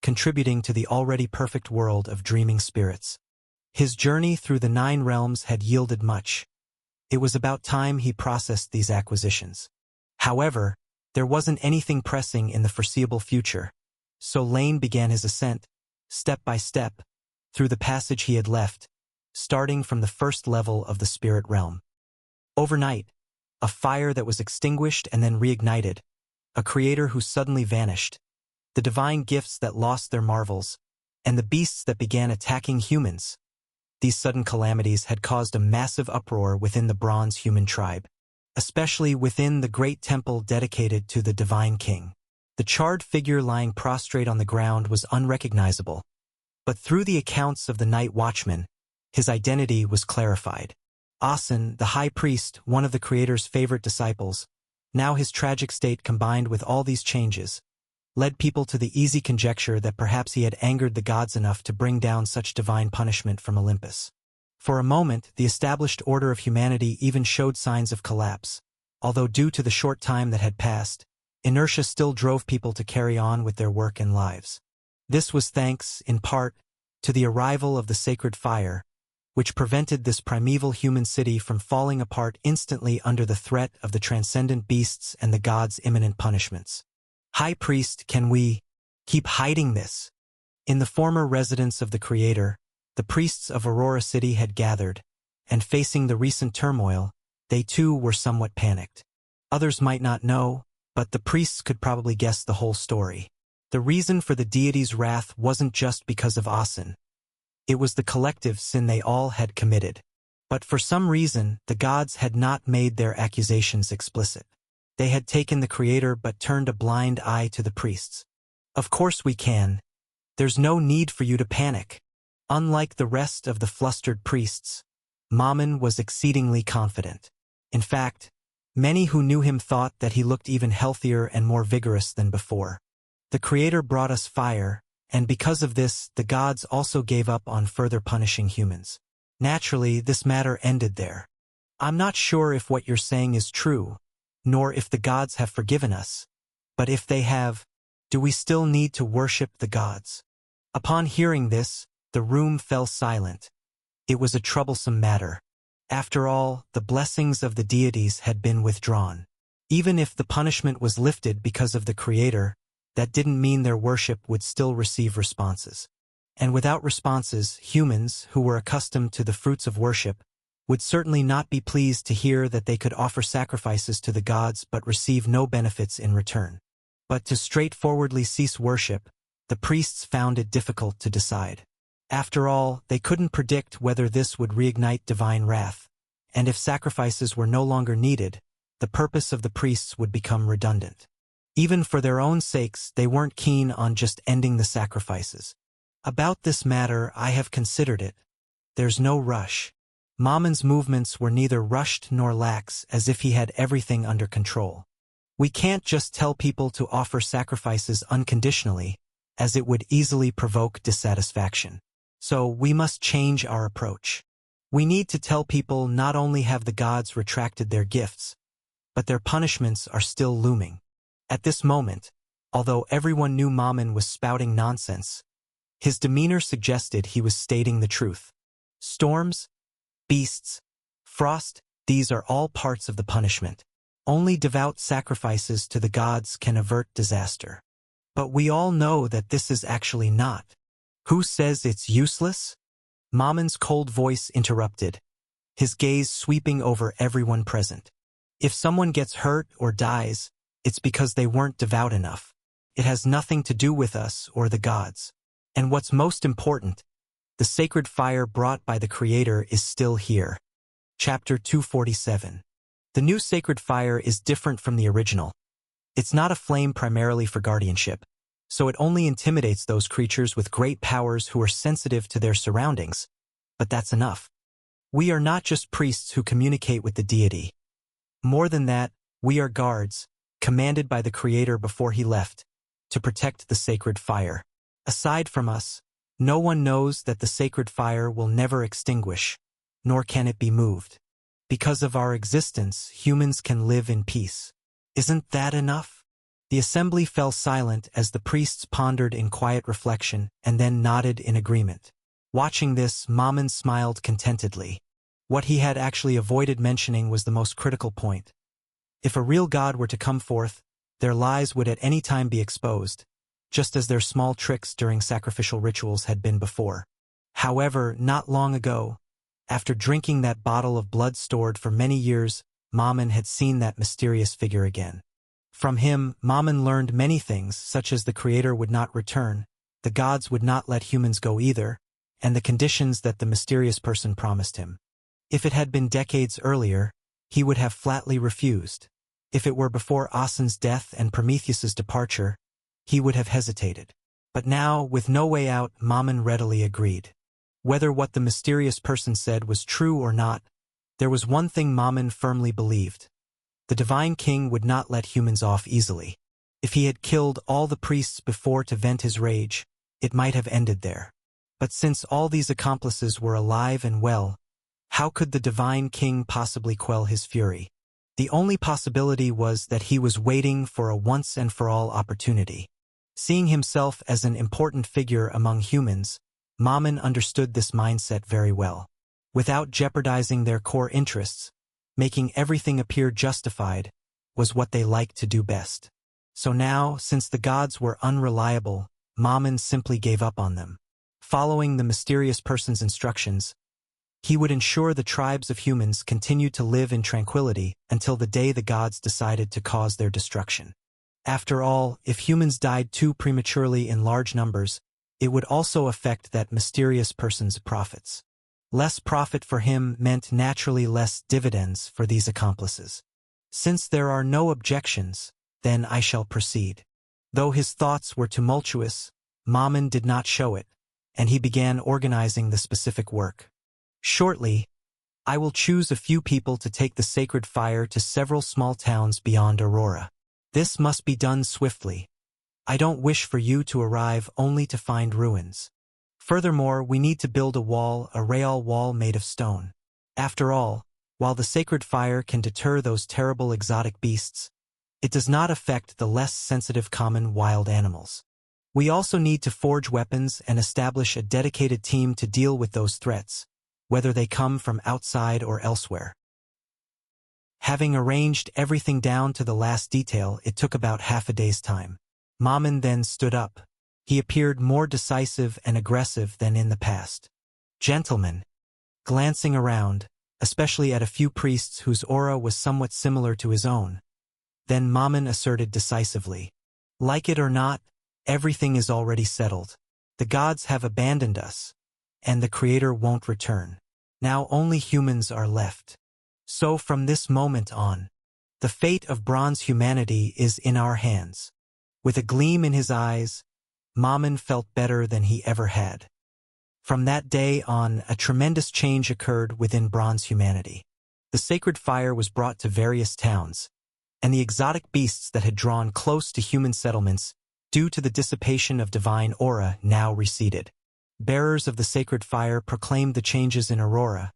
contributing to the already perfect world of dreaming spirits. His journey through the 9 realms had yielded much. It was about time he processed these acquisitions. However, there wasn't anything pressing in the foreseeable future, so Lane began his ascent, step by step, through the passage he had left, starting from the first level of the spirit realm. Overnight, a fire that was extinguished and then reignited, a creator who suddenly vanished, the divine gifts that lost their marvels, and the beasts that began attacking humans. These sudden calamities had caused a massive uproar within the bronze human tribe, especially within the great temple dedicated to the Divine King. The charred figure lying prostrate on the ground was unrecognizable, but through the accounts of the night watchman, his identity was clarified. Asen, the high priest, one of the Creator's favorite disciples, now his tragic state combined with all these changes, led people to the easy conjecture that perhaps he had angered the gods enough to bring down such divine punishment from Olympus. For a moment, the established order of humanity even showed signs of collapse, although due to the short time that had passed, inertia still drove people to carry on with their work and lives. This was thanks, in part, to the arrival of the sacred fire, which prevented this primeval human city from falling apart instantly under the threat of the transcendent beasts and the gods' imminent punishments. High Priest, can we keep hiding this? In the former residence of the Creator, the priests of Aurora City had gathered, and facing the recent turmoil, they too were somewhat panicked. Others might not know, but the priests could probably guess the whole story. The reason for the deity's wrath wasn't just because of Asen. It was the collective sin they all had committed. But for some reason, the gods had not made their accusations explicit. They had taken the Creator but turned a blind eye to the priests. Of course we can. There's no need for you to panic. Unlike the rest of the flustered priests, Mammon was exceedingly confident. In fact, many who knew him thought that he looked even healthier and more vigorous than before. The Creator brought us fire, and because of this, the gods also gave up on further punishing humans. Naturally, this matter ended there. I'm not sure if what you're saying is true, nor if the gods have forgiven us. But if they have, do we still need to worship the gods? Upon hearing this, the room fell silent. It was a troublesome matter. After all, the blessings of the deities had been withdrawn. Even if the punishment was lifted because of the Creator, that didn't mean their worship would still receive responses. And without responses, humans, who were accustomed to the fruits of worship, would certainly not be pleased to hear that they could offer sacrifices to the gods but receive no benefits in return. But to straightforwardly cease worship, the priests found it difficult to decide. After all, they couldn't predict whether this would reignite divine wrath, and if sacrifices were no longer needed, the purpose of the priests would become redundant. Even for their own sakes, they weren't keen on just ending the sacrifices. About this matter, I have considered it. There's no rush. Mammon's movements were neither rushed nor lax, as if he had everything under control. We can't just tell people to offer sacrifices unconditionally, as it would easily provoke dissatisfaction. So we must change our approach. We need to tell people not only have the gods retracted their gifts, but their punishments are still looming. At this moment, although everyone knew Mammon was spouting nonsense, his demeanor suggested he was stating the truth. Storms, beasts, frost, these are all parts of the punishment. Only devout sacrifices to the gods can avert disaster. But we all know that this is actually not. Who says it's useless? Mammon's cold voice interrupted, his gaze sweeping over everyone present. If someone gets hurt or dies, it's because they weren't devout enough. It has nothing to do with us or the gods. And what's most important, the sacred fire brought by the Creator is still here. Chapter 247. The new sacred fire is different from the original. It's not a flame primarily for guardianship, so it only intimidates those creatures with great powers who are sensitive to their surroundings. But that's enough. We are not just priests who communicate with the deity. More than that, we are guards, commanded by the Creator before he left, to protect the sacred fire. Aside from us, no one knows that the sacred fire will never extinguish, nor can it be moved. Because of our existence, humans can live in peace. Isn't that enough? The assembly fell silent as the priests pondered in quiet reflection and then nodded in agreement. Watching this, Mammon smiled contentedly. What he had actually avoided mentioning was the most critical point. If a real god were to come forth, their lies would at any time be exposed, just as their small tricks during sacrificial rituals had been before. However, not long ago, after drinking that bottle of blood stored for many years, Mammon had seen that mysterious figure again. From him, Mammon learned many things, such as the Creator would not return, the gods would not let humans go either, and the conditions that the mysterious person promised him. If it had been decades earlier, he would have flatly refused. If it were before Asen's death and Prometheus's departure, he would have hesitated. But now, with no way out, Mammon readily agreed. Whether what the mysterious person said was true or not, there was one thing Mammon firmly believed. The Divine King would not let humans off easily. If he had killed all the priests before to vent his rage, it might have ended there. But since all these accomplices were alive and well, how could the Divine King possibly quell his fury? The only possibility was that he was waiting for a once-and-for-all opportunity. Seeing himself as an important figure among humans, Mammon understood this mindset very well. Without jeopardizing their core interests, making everything appear justified was what they liked to do best. So now, since the gods were unreliable, Mammon simply gave up on them. Following the mysterious person's instructions, he would ensure the tribes of humans continued to live in tranquility until the day the gods decided to cause their destruction. After all, if humans died too prematurely in large numbers, it would also affect that mysterious person's profits. Less profit for him meant naturally less dividends for these accomplices. Since there are no objections, then I shall proceed. Though his thoughts were tumultuous, Mammon did not show it, and he began organizing the specific work. Shortly, I will choose a few people to take the sacred fire to several small towns beyond Aurora. This must be done swiftly. I don't wish for you to arrive only to find ruins. Furthermore, we need to build a real wall made of stone. After all, while the sacred fire can deter those terrible exotic beasts, it does not affect the less sensitive common wild animals. We also need to forge weapons and establish a dedicated team to deal with those threats, whether they come from outside or elsewhere. Having arranged everything down to the last detail, it took about half a day's time. Mammon then stood up. He appeared more decisive and aggressive than in the past. Gentlemen, glancing around, especially at a few priests whose aura was somewhat similar to his own, then Mammon asserted decisively, like it or not, everything is already settled. The gods have abandoned us, and the Creator won't return. Now only humans are left. So from this moment on, the fate of bronze humanity is in our hands. With a gleam in his eyes, Mammon felt better than he ever had. From that day on, a tremendous change occurred within bronze humanity. The sacred fire was brought to various towns, and the exotic beasts that had drawn close to human settlements due to the dissipation of divine aura now receded. Bearers of the sacred fire proclaimed the changes in Aurora,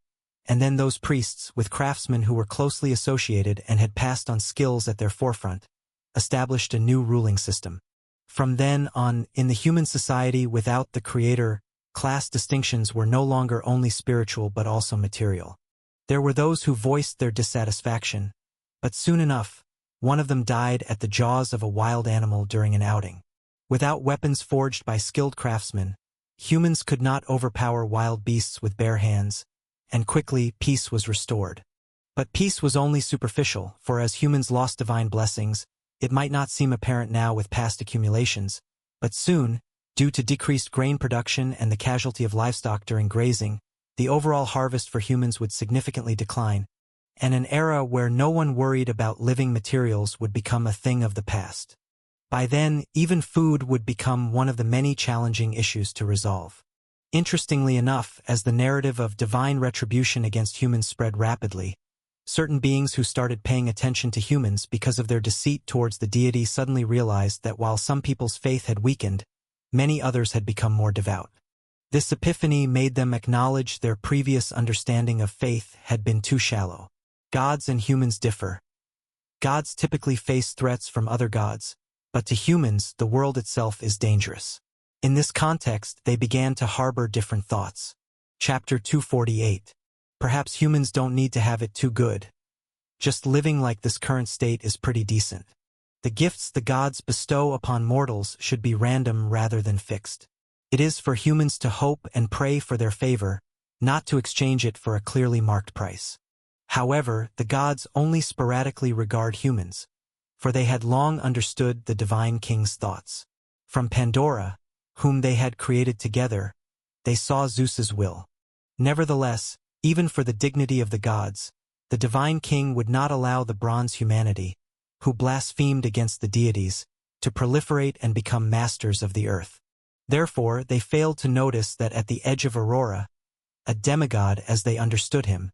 and then those priests, with craftsmen who were closely associated and had passed on skills at their forefront, established a new ruling system. From then on, in the human society without the Creator, class distinctions were no longer only spiritual but also material. There were those who voiced their dissatisfaction, but soon enough, one of them died at the jaws of a wild animal during an outing. Without weapons forged by skilled craftsmen, humans could not overpower wild beasts with bare hands, and quickly peace was restored. But peace was only superficial, for as humans lost divine blessings, it might not seem apparent now with past accumulations, but soon, due to decreased grain production and the casualty of livestock during grazing, the overall harvest for humans would significantly decline, and an era where no one worried about living materials would become a thing of the past. By then, even food would become one of the many challenging issues to resolve. Interestingly enough, as the narrative of divine retribution against humans spread rapidly, Certain beings who started paying attention to humans because of their deceit towards the deity suddenly realized that while some people's faith had weakened, many others had become more devout. This epiphany made them acknowledge their previous understanding of faith had been too shallow. Gods and humans differ. Gods typically face threats from other gods, but to humans, the world itself is dangerous. In this context, they began to harbor different thoughts. Chapter 248. Perhaps humans don't need to have it too good. Just living like this current state is pretty decent. The gifts the gods bestow upon mortals should be random rather than fixed. It is for humans to hope and pray for their favor, not to exchange it for a clearly marked price. However, the gods only sporadically regard humans, for they had long understood the divine king's thoughts. From Pandora, whom they had created together, they saw Zeus's will. Nevertheless, even for the dignity of the gods, the divine king would not allow the bronze humanity, who blasphemed against the deities, to proliferate and become masters of the earth. Therefore, they failed to notice that at the edge of Aurora, a demigod as they understood him,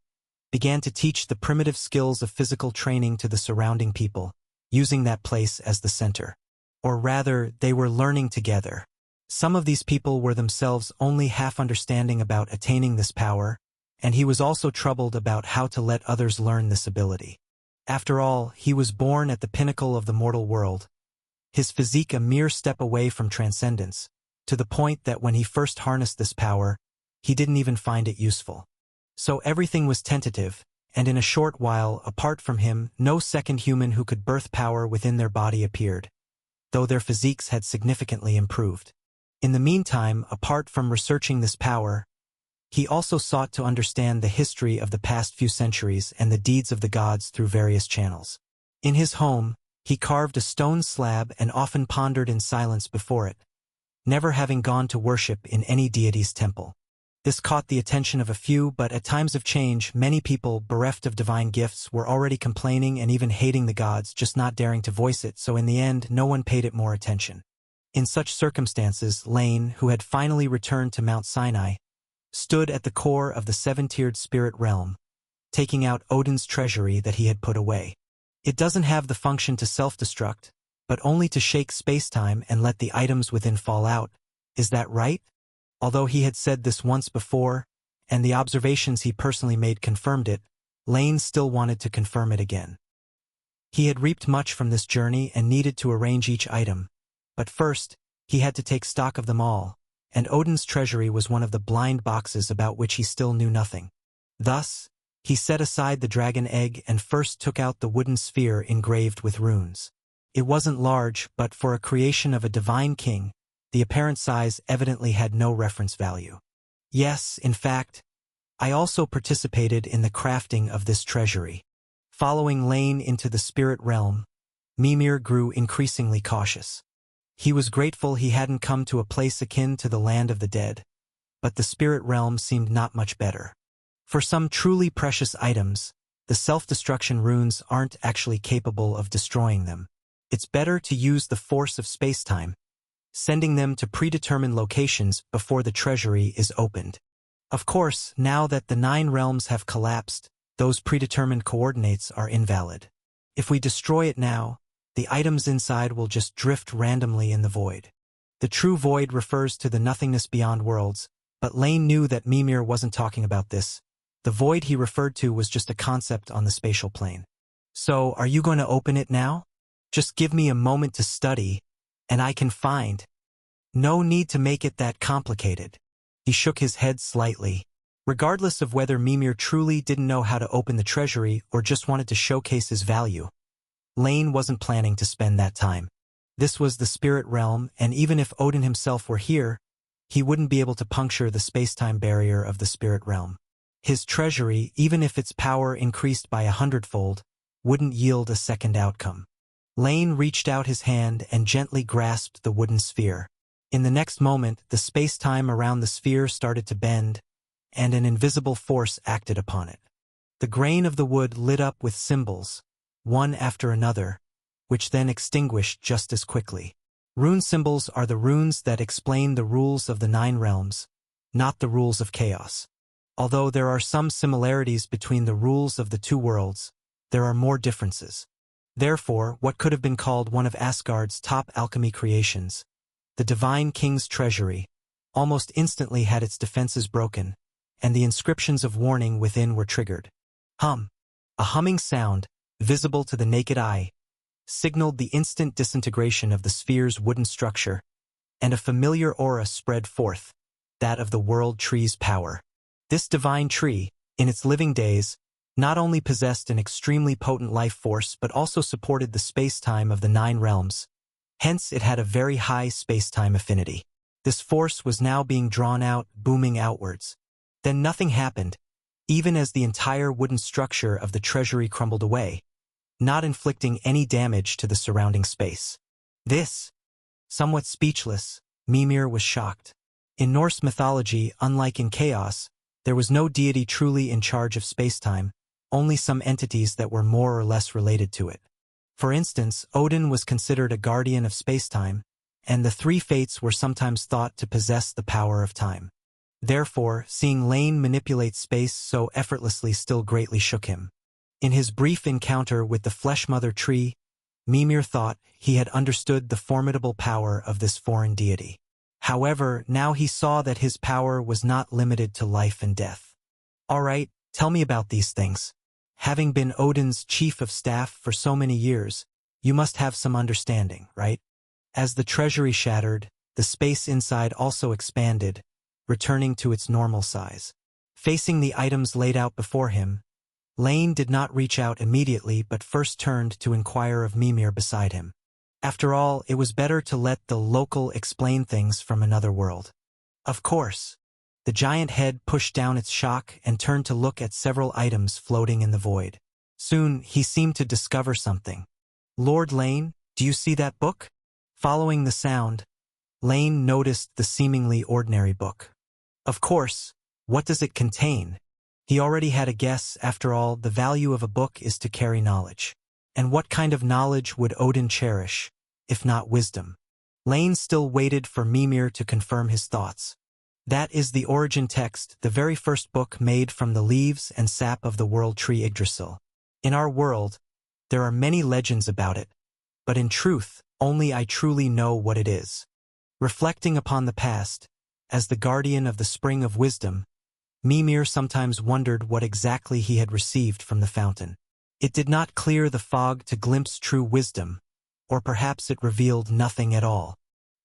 began to teach the primitive skills of physical training to the surrounding people, using that place as the center. Or rather, they were learning together. Some of these people were themselves only half understanding about attaining this power, and he was also troubled about how to let others learn this ability. After all, he was born at the pinnacle of the mortal world, his physique a mere step away from transcendence, to the point that when he first harnessed this power, he didn't even find it useful. So everything was tentative, and in a short while, apart from him, no second human who could birth power within their body appeared, though their physiques had significantly improved. In the meantime, apart from researching this power, he also sought to understand the history of the past few centuries and the deeds of the gods through various channels. In his home, he carved a stone slab and often pondered in silence before it, never having gone to worship in any deity's temple. This caught the attention of a few, but at times of change, many people, bereft of divine gifts, were already complaining and even hating the gods, just not daring to voice it, so in the end, no one paid it more attention. In such circumstances, Lane, who had finally returned to Mount Sinai, stood at the core of the seven-tiered spirit realm, taking out Odin's treasury that he had put away. It doesn't have the function to self-destruct, but only to shake space-time and let the items within fall out. Is that right? Although he had said this once before, and the observations he personally made confirmed it, Lane still wanted to confirm it again. He had reaped much from this journey and needed to arrange each item, but first, he had to take stock of them all, and Odin's treasury was one of the blind boxes about which he still knew nothing. Thus, he set aside the dragon egg and first took out the wooden sphere engraved with runes. It wasn't large, but for a creation of a divine king, the apparent size evidently had no reference value. Yes, in fact, I also participated in the crafting of this treasury. Following Lane into the spirit realm, Mimir grew increasingly cautious. He was grateful he hadn't come to a place akin to the land of the dead, but the spirit realm seemed not much better. For some truly precious items, the self-destruction runes aren't actually capable of destroying them. It's better to use the force of space-time, sending them to predetermined locations before the treasury is opened. Of course, now that the 9 realms have collapsed, those predetermined coordinates are invalid. If we destroy it now, the items inside will just drift randomly in the void. The true void refers to the nothingness beyond worlds, but Lane knew that Mimir wasn't talking about this. The void he referred to was just a concept on the spatial plane. So, are you going to open it now? Just give me a moment to study, and I can find. No need to make it that complicated. He shook his head slightly. Regardless of whether Mimir truly didn't know how to open the treasury or just wanted to showcase his value, Lane wasn't planning to spend that time. This was the spirit realm, and even if Odin himself were here, he wouldn't be able to puncture the space-time barrier of the spirit realm. His treasury, even if its power increased by 100-fold, wouldn't yield a second outcome. Lane reached out his hand and gently grasped the wooden sphere. In the next moment, the space-time around the sphere started to bend, and an invisible force acted upon it. The grain of the wood lit up with symbols, one after another, which then extinguished just as quickly. Rune symbols are the runes that explain the rules of the 9 realms, not the rules of chaos. Although there are some similarities between the rules of the two worlds, there are more differences. Therefore, what could have been called one of Asgard's top alchemy creations, the Divine King's treasury, almost instantly had its defenses broken, and the inscriptions of warning within were triggered. Hum. A humming sound, visible to the naked eye, signaled the instant disintegration of the sphere's wooden structure, and a familiar aura spread forth, that of the World Tree's power. This divine tree, in its living days, not only possessed an extremely potent life force but also supported the space-time of the 9 realms. Hence it had a very high space-time affinity. This force was now being drawn out, booming outwards. Then nothing happened, even as the entire wooden structure of the treasury crumbled away, not inflicting any damage to the surrounding space. This, somewhat speechless, Mimir was shocked. In Norse mythology, unlike in Chaos, there was no deity truly in charge of space-time, only some entities that were more or less related to it. For instance, Odin was considered a guardian of space-time, and the 3 fates were sometimes thought to possess the power of time. Therefore, seeing Lane manipulate space so effortlessly still greatly shook him. In his brief encounter with the Fleshmother tree, Mimir thought he had understood the formidable power of this foreign deity. However, now he saw that his power was not limited to life and death. "All right, tell me about these things. Having been Odin's chief of staff for so many years, you must have some understanding, right?" As the treasury shattered, the space inside also expanded, returning to its normal size. Facing the items laid out before him, Lane did not reach out immediately but first turned to inquire of Mimir beside him. After all, it was better to let the local explain things from another world. Of course. The giant head pushed down its shock and turned to look at several items floating in the void. Soon, he seemed to discover something. "Lord Lane, do you see that book?" Following the sound, Lane noticed the seemingly ordinary book. Of course, what does it contain? He already had a guess. After all, the value of a book is to carry knowledge. And what kind of knowledge would Odin cherish, if not wisdom? Lane still waited for Mimir to confirm his thoughts. That is the origin text, the very first book made from the leaves and sap of the world tree Yggdrasil. In our world, there are many legends about it, but in truth, only I truly know what it is. Reflecting upon the past, as the guardian of the spring of wisdom, Mimir sometimes wondered what exactly he had received from the fountain. It did not clear the fog to glimpse true wisdom, or perhaps it revealed nothing at all.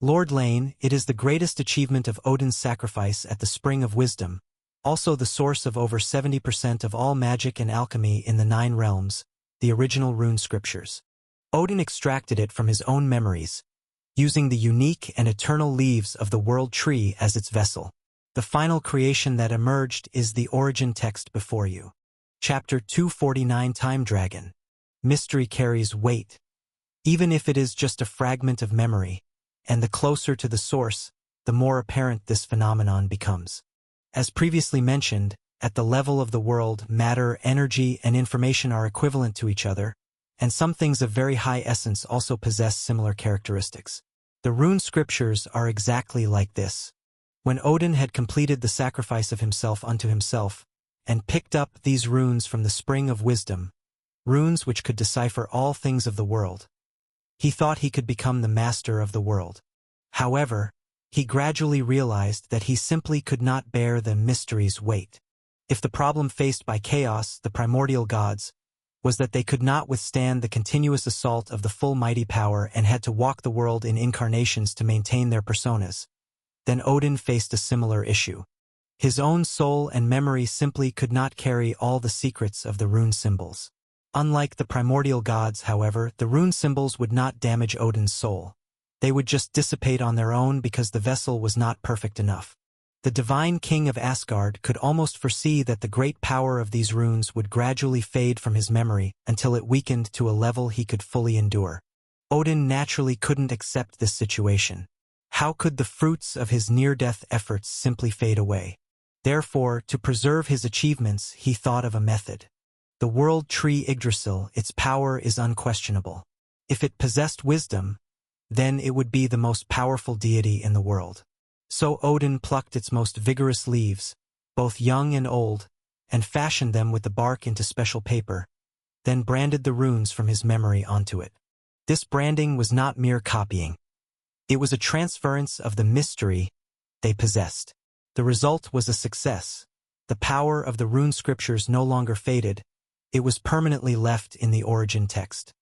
Lord Lane, it is the greatest achievement of Odin's sacrifice at the Spring of Wisdom, also the source of over 70% of all magic and alchemy in the 9 realms, the original rune scriptures. Odin extracted it from his own memories, using the unique and eternal leaves of the world tree as its vessel. The final creation that emerged is the origin text before you. Chapter 249 Time Dragon. Mystery carries weight, even if it is just a fragment of memory, and the closer to the source, the more apparent this phenomenon becomes. As previously mentioned, at the level of the world, matter, energy, and information are equivalent to each other, and some things of very high essence also possess similar characteristics. The rune scriptures are exactly like this. When Odin had completed the sacrifice of himself unto himself, and picked up these runes from the spring of wisdom, runes which could decipher all things of the world, he thought he could become the master of the world. However, he gradually realized that he simply could not bear the mystery's weight. If the problem faced by Chaos, the primordial gods, was that they could not withstand the continuous assault of the full mighty power and had to walk the world in incarnations to maintain their personas, then Odin faced a similar issue. His own soul and memory simply could not carry all the secrets of the rune symbols. Unlike the primordial gods, however, the rune symbols would not damage Odin's soul. They would just dissipate on their own because the vessel was not perfect enough. The divine king of Asgard could almost foresee that the great power of these runes would gradually fade from his memory until it weakened to a level he could fully endure. Odin naturally couldn't accept this situation. How could the fruits of his near-death efforts simply fade away? Therefore, to preserve his achievements, he thought of a method. The world tree Yggdrasil, its power is unquestionable. If it possessed wisdom, then it would be the most powerful deity in the world. So Odin plucked its most vigorous leaves, both young and old, and fashioned them with the bark into special paper, then branded the runes from his memory onto it. This branding was not mere copying. It was a transference of the mystery they possessed. The result was a success. The power of the rune scriptures no longer faded. It was permanently left in the origin text.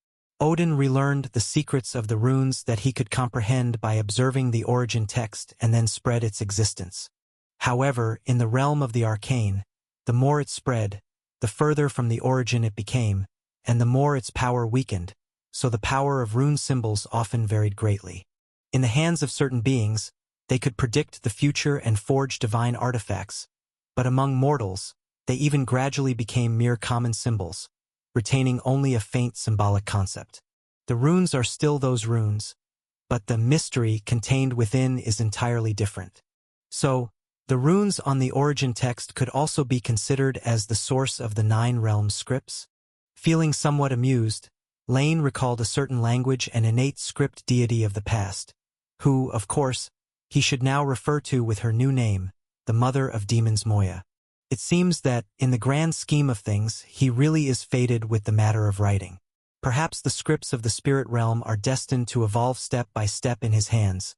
Odin relearned the secrets of the runes that he could comprehend by observing the origin text and then spread its existence. However, in the realm of the arcane, the more it spread, the further from the origin it became, and the more its power weakened, so the power of rune symbols often varied greatly. In the hands of certain beings, they could predict the future and forge divine artifacts, but among mortals, they even gradually became mere common symbols, retaining only a faint symbolic concept. The runes are still those runes, but the mystery contained within is entirely different. So, the runes on the origin text could also be considered as the source of the 9 realm scripts. Feeling somewhat amused, Lane recalled a certain language and innate script deity of the past, who, of course, he should now refer to with her new name, the mother of demons Moya. It seems that, in the grand scheme of things, he really is fated with the matter of writing. Perhaps the scripts of the spirit realm are destined to evolve step by step in his hands,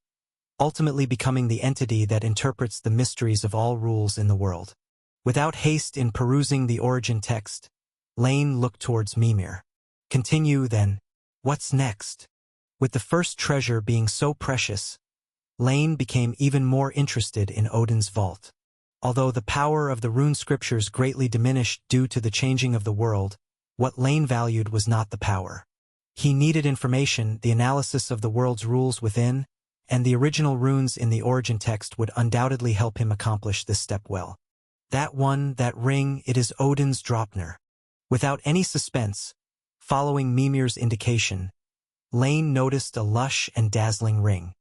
ultimately becoming the entity that interprets the mysteries of all rules in the world. Without haste in perusing the origin text, Lane looked towards Mimir. Continue, then. What's next? With the first treasure being so precious, Lane became even more interested in Odin's vault. Although the power of the rune scriptures greatly diminished due to the changing of the world, what Lane valued was not the power. He needed information, the analysis of the world's rules within, and the original runes in the origin text would undoubtedly help him accomplish this step well. That ring, it is Odin's Draupnir. Without any suspense, following Mimir's indication, Lane noticed a lush and dazzling ring.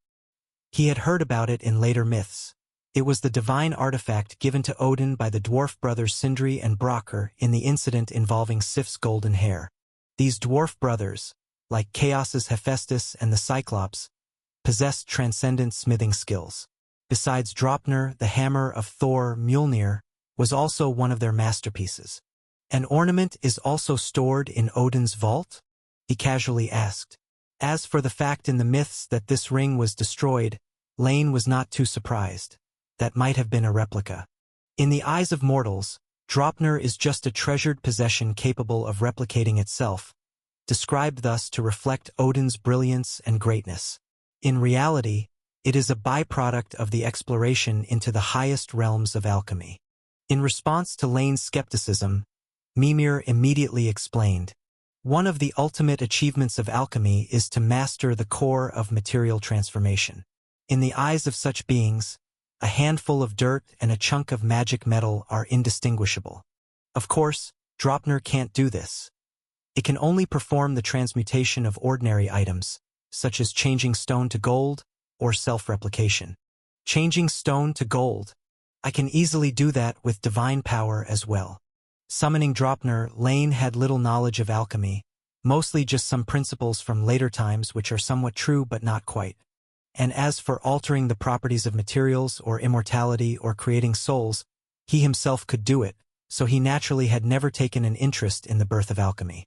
He had heard about it in later myths. It was the divine artifact given to Odin by the dwarf brothers Sindri and Brokkr in the incident involving Sif's golden hair. These dwarf brothers, like Chaos's Hephaestus and the Cyclops, possessed transcendent smithing skills. Besides Draupnir, the hammer of Thor, Mjolnir, was also one of their masterpieces. An ornament is also stored in Odin's vault? He casually asked. As for the fact in the myths that this ring was destroyed, Lane was not too surprised. That might have been a replica. In the eyes of mortals, Draupnir is just a treasured possession capable of replicating itself, described thus to reflect Odin's brilliance and greatness. In reality, it is a byproduct of the exploration into the highest realms of alchemy. In response to Lane's skepticism, Mimir immediately explained, "One of the ultimate achievements of alchemy is to master the core of material transformation. In the eyes of such beings, a handful of dirt and a chunk of magic metal are indistinguishable. Of course, Draupnir can't do this. It can only perform the transmutation of ordinary items, such as changing stone to gold or self-replication. Changing stone to gold. I can easily do that with divine power as well." Summoning Draupnir, Lane had little knowledge of alchemy, mostly just some principles from later times which are somewhat true but not quite. And as for altering the properties of materials or immortality or creating souls, he himself could do it, so he naturally had never taken an interest in the birth of alchemy.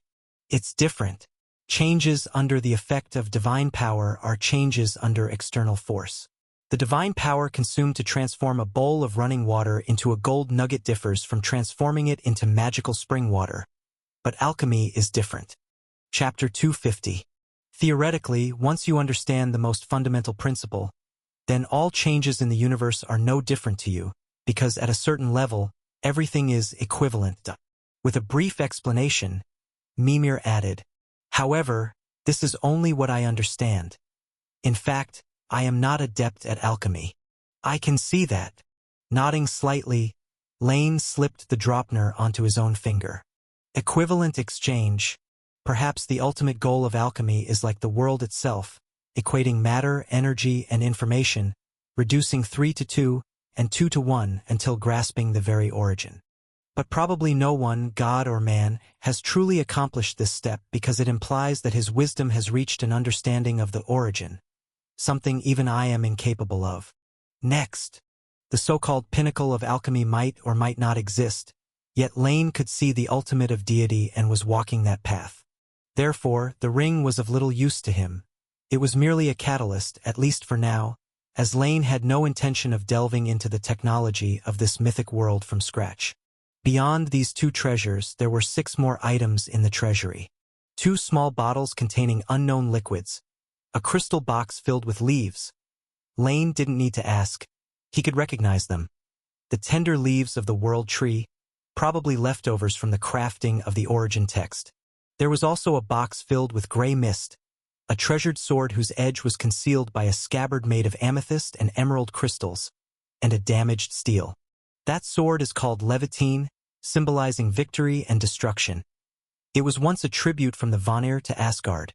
It's different. Changes under the effect of divine power are changes under external force. The divine power consumed to transform a bowl of running water into a gold nugget differs from transforming it into magical spring water. But alchemy is different. Chapter 250. Theoretically, once you understand the most fundamental principle, then all changes in the universe are no different to you, because at a certain level, everything is equivalent. With a brief explanation, Mimir added, "However, this is only what I understand. In fact, I am not adept at alchemy." "I can see that." Nodding slightly, Lane slipped the Draupnir onto his own finger. Equivalent exchange. Perhaps the ultimate goal of alchemy is like the world itself, equating matter, energy, and information, reducing 3 to 2 and 2 to 1 until grasping the very origin. But probably no one, God or man, has truly accomplished this step because it implies that his wisdom has reached an understanding of the origin, something even I am incapable of. Next, The so-called pinnacle of alchemy might or might not exist, yet Lane could see the ultimate of deity and was walking that path. Therefore, the ring was of little use to him. It was merely a catalyst, at least for now, as Lane had no intention of delving into the technology of this mythic world from scratch. Beyond these two treasures, there were 6 more items in the treasury. 2 small bottles containing unknown liquids, a crystal box filled with leaves. Lane didn't need to ask. He could recognize them. The tender leaves of the world tree, probably leftovers from the crafting of the origin text. There was also a box filled with gray mist, a treasured sword whose edge was concealed by a scabbard made of amethyst and emerald crystals, and a damaged steel. That sword is called Levitine, symbolizing victory and destruction. It was once a tribute from the Vanir to Asgard,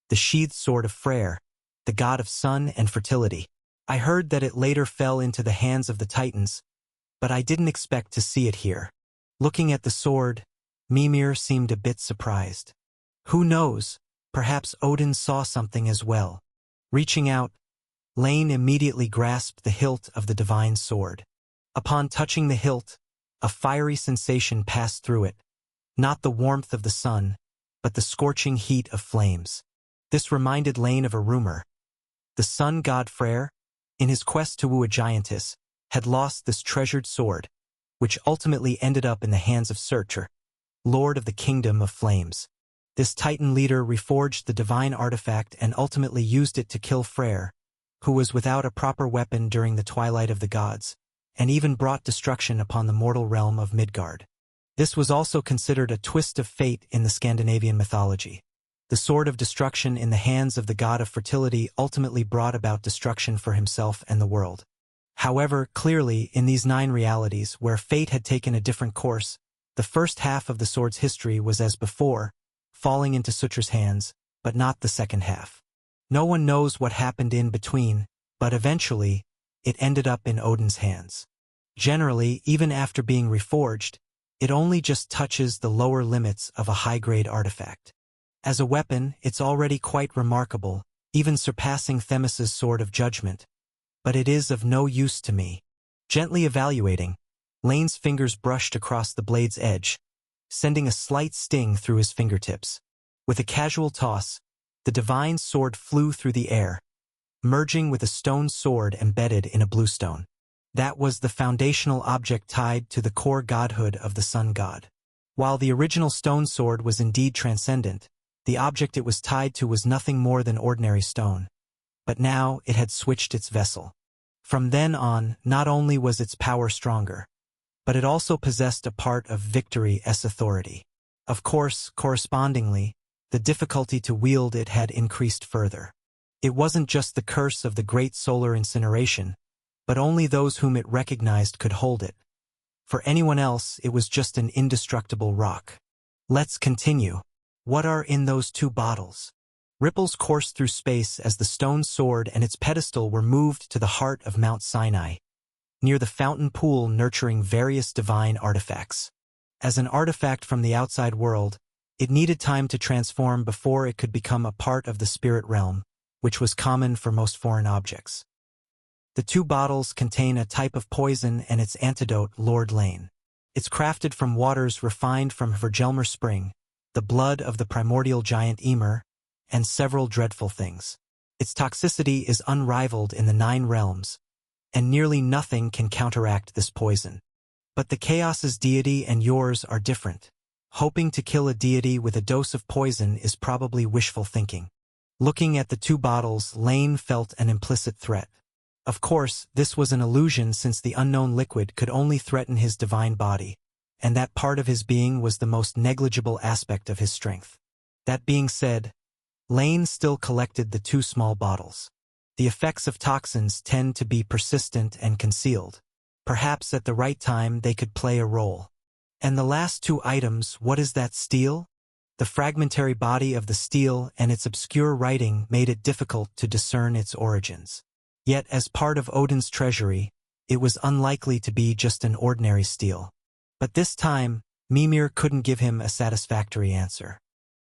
the sheathed sword of Freyr, the god of sun and fertility. I heard that it later fell into the hands of the Titans, but I didn't expect to see it here. Looking at the sword, Mimir seemed a bit surprised. Who knows, perhaps Odin saw something as well. Reaching out, Lane immediately grasped the hilt of the divine sword. Upon touching the hilt, a fiery sensation passed through it, not the warmth of the sun, but the scorching heat of flames. This reminded Lane of a rumor. The sun god Freyr, in his quest to woo a giantess, had lost this treasured sword, which ultimately ended up in the hands of Surtur, lord of the Kingdom of Flames. This Titan leader reforged the divine artifact and ultimately used it to kill Freyr, who was without a proper weapon during the twilight of the gods, and even brought destruction upon the mortal realm of Midgard. This was also considered a twist of fate in the Scandinavian mythology. The sword of destruction in the hands of the god of fertility ultimately brought about destruction for himself and the world. However, clearly, in these 9 realities where fate had taken a different course, the first half of the sword's history was as before, falling into Surtur's hands, but not the second half. No one knows what happened in between, but eventually, it ended up in Odin's hands. Generally, even after being reforged, it only just touches the lower limits of a high-grade artifact. As a weapon, it's already quite remarkable, even surpassing Themis's Sword of Judgment. But it is of no use to me. Gently evaluating, Lane's fingers brushed across the blade's edge, sending a slight sting through his fingertips. With a casual toss, the divine sword flew through the air, merging with a stone sword embedded in a bluestone. That was the foundational object tied to the core godhood of the sun god. While the original stone sword was indeed transcendent, the object it was tied to was nothing more than ordinary stone. But now it had switched its vessel. From then on, not only was its power stronger, but it also possessed a part of Victory's authority. Of course, correspondingly, the difficulty to wield it had increased further. It wasn't just the curse of the great solar incineration, but only those whom it recognized could hold it. For anyone else, it was just an indestructible rock. Let's continue. What are in those 2 bottles? Ripples coursed through space as the stone sword and its pedestal were moved to the heart of Mount Sinai, near the fountain pool nurturing various divine artifacts. As an artifact from the outside world, it needed time to transform before it could become a part of the spirit realm, which was common for most foreign objects. The 2 bottles contain a type of poison and its antidote, Lord Lane. It's crafted from waters refined from Hvergelmer Spring, the blood of the primordial giant Ymir, and several dreadful things. Its toxicity is unrivaled in the 9 realms, and nearly nothing can counteract this poison. But the Chaos's deity and yours are different. Hoping to kill a deity with a dose of poison is probably wishful thinking. Looking at the 2 bottles, Lane felt an implicit threat. Of course, this was an illusion since the unknown liquid could only threaten his divine body, and that part of his being was the most negligible aspect of his strength. That being said, Lane still collected the 2 small bottles. The effects of toxins tend to be persistent and concealed. Perhaps at the right time they could play a role. And the last 2 items, what is that steel? The fragmentary body of the steel and its obscure writing made it difficult to discern its origins. Yet as part of Odin's treasury, it was unlikely to be just an ordinary steel. But this time, Mimir couldn't give him a satisfactory answer.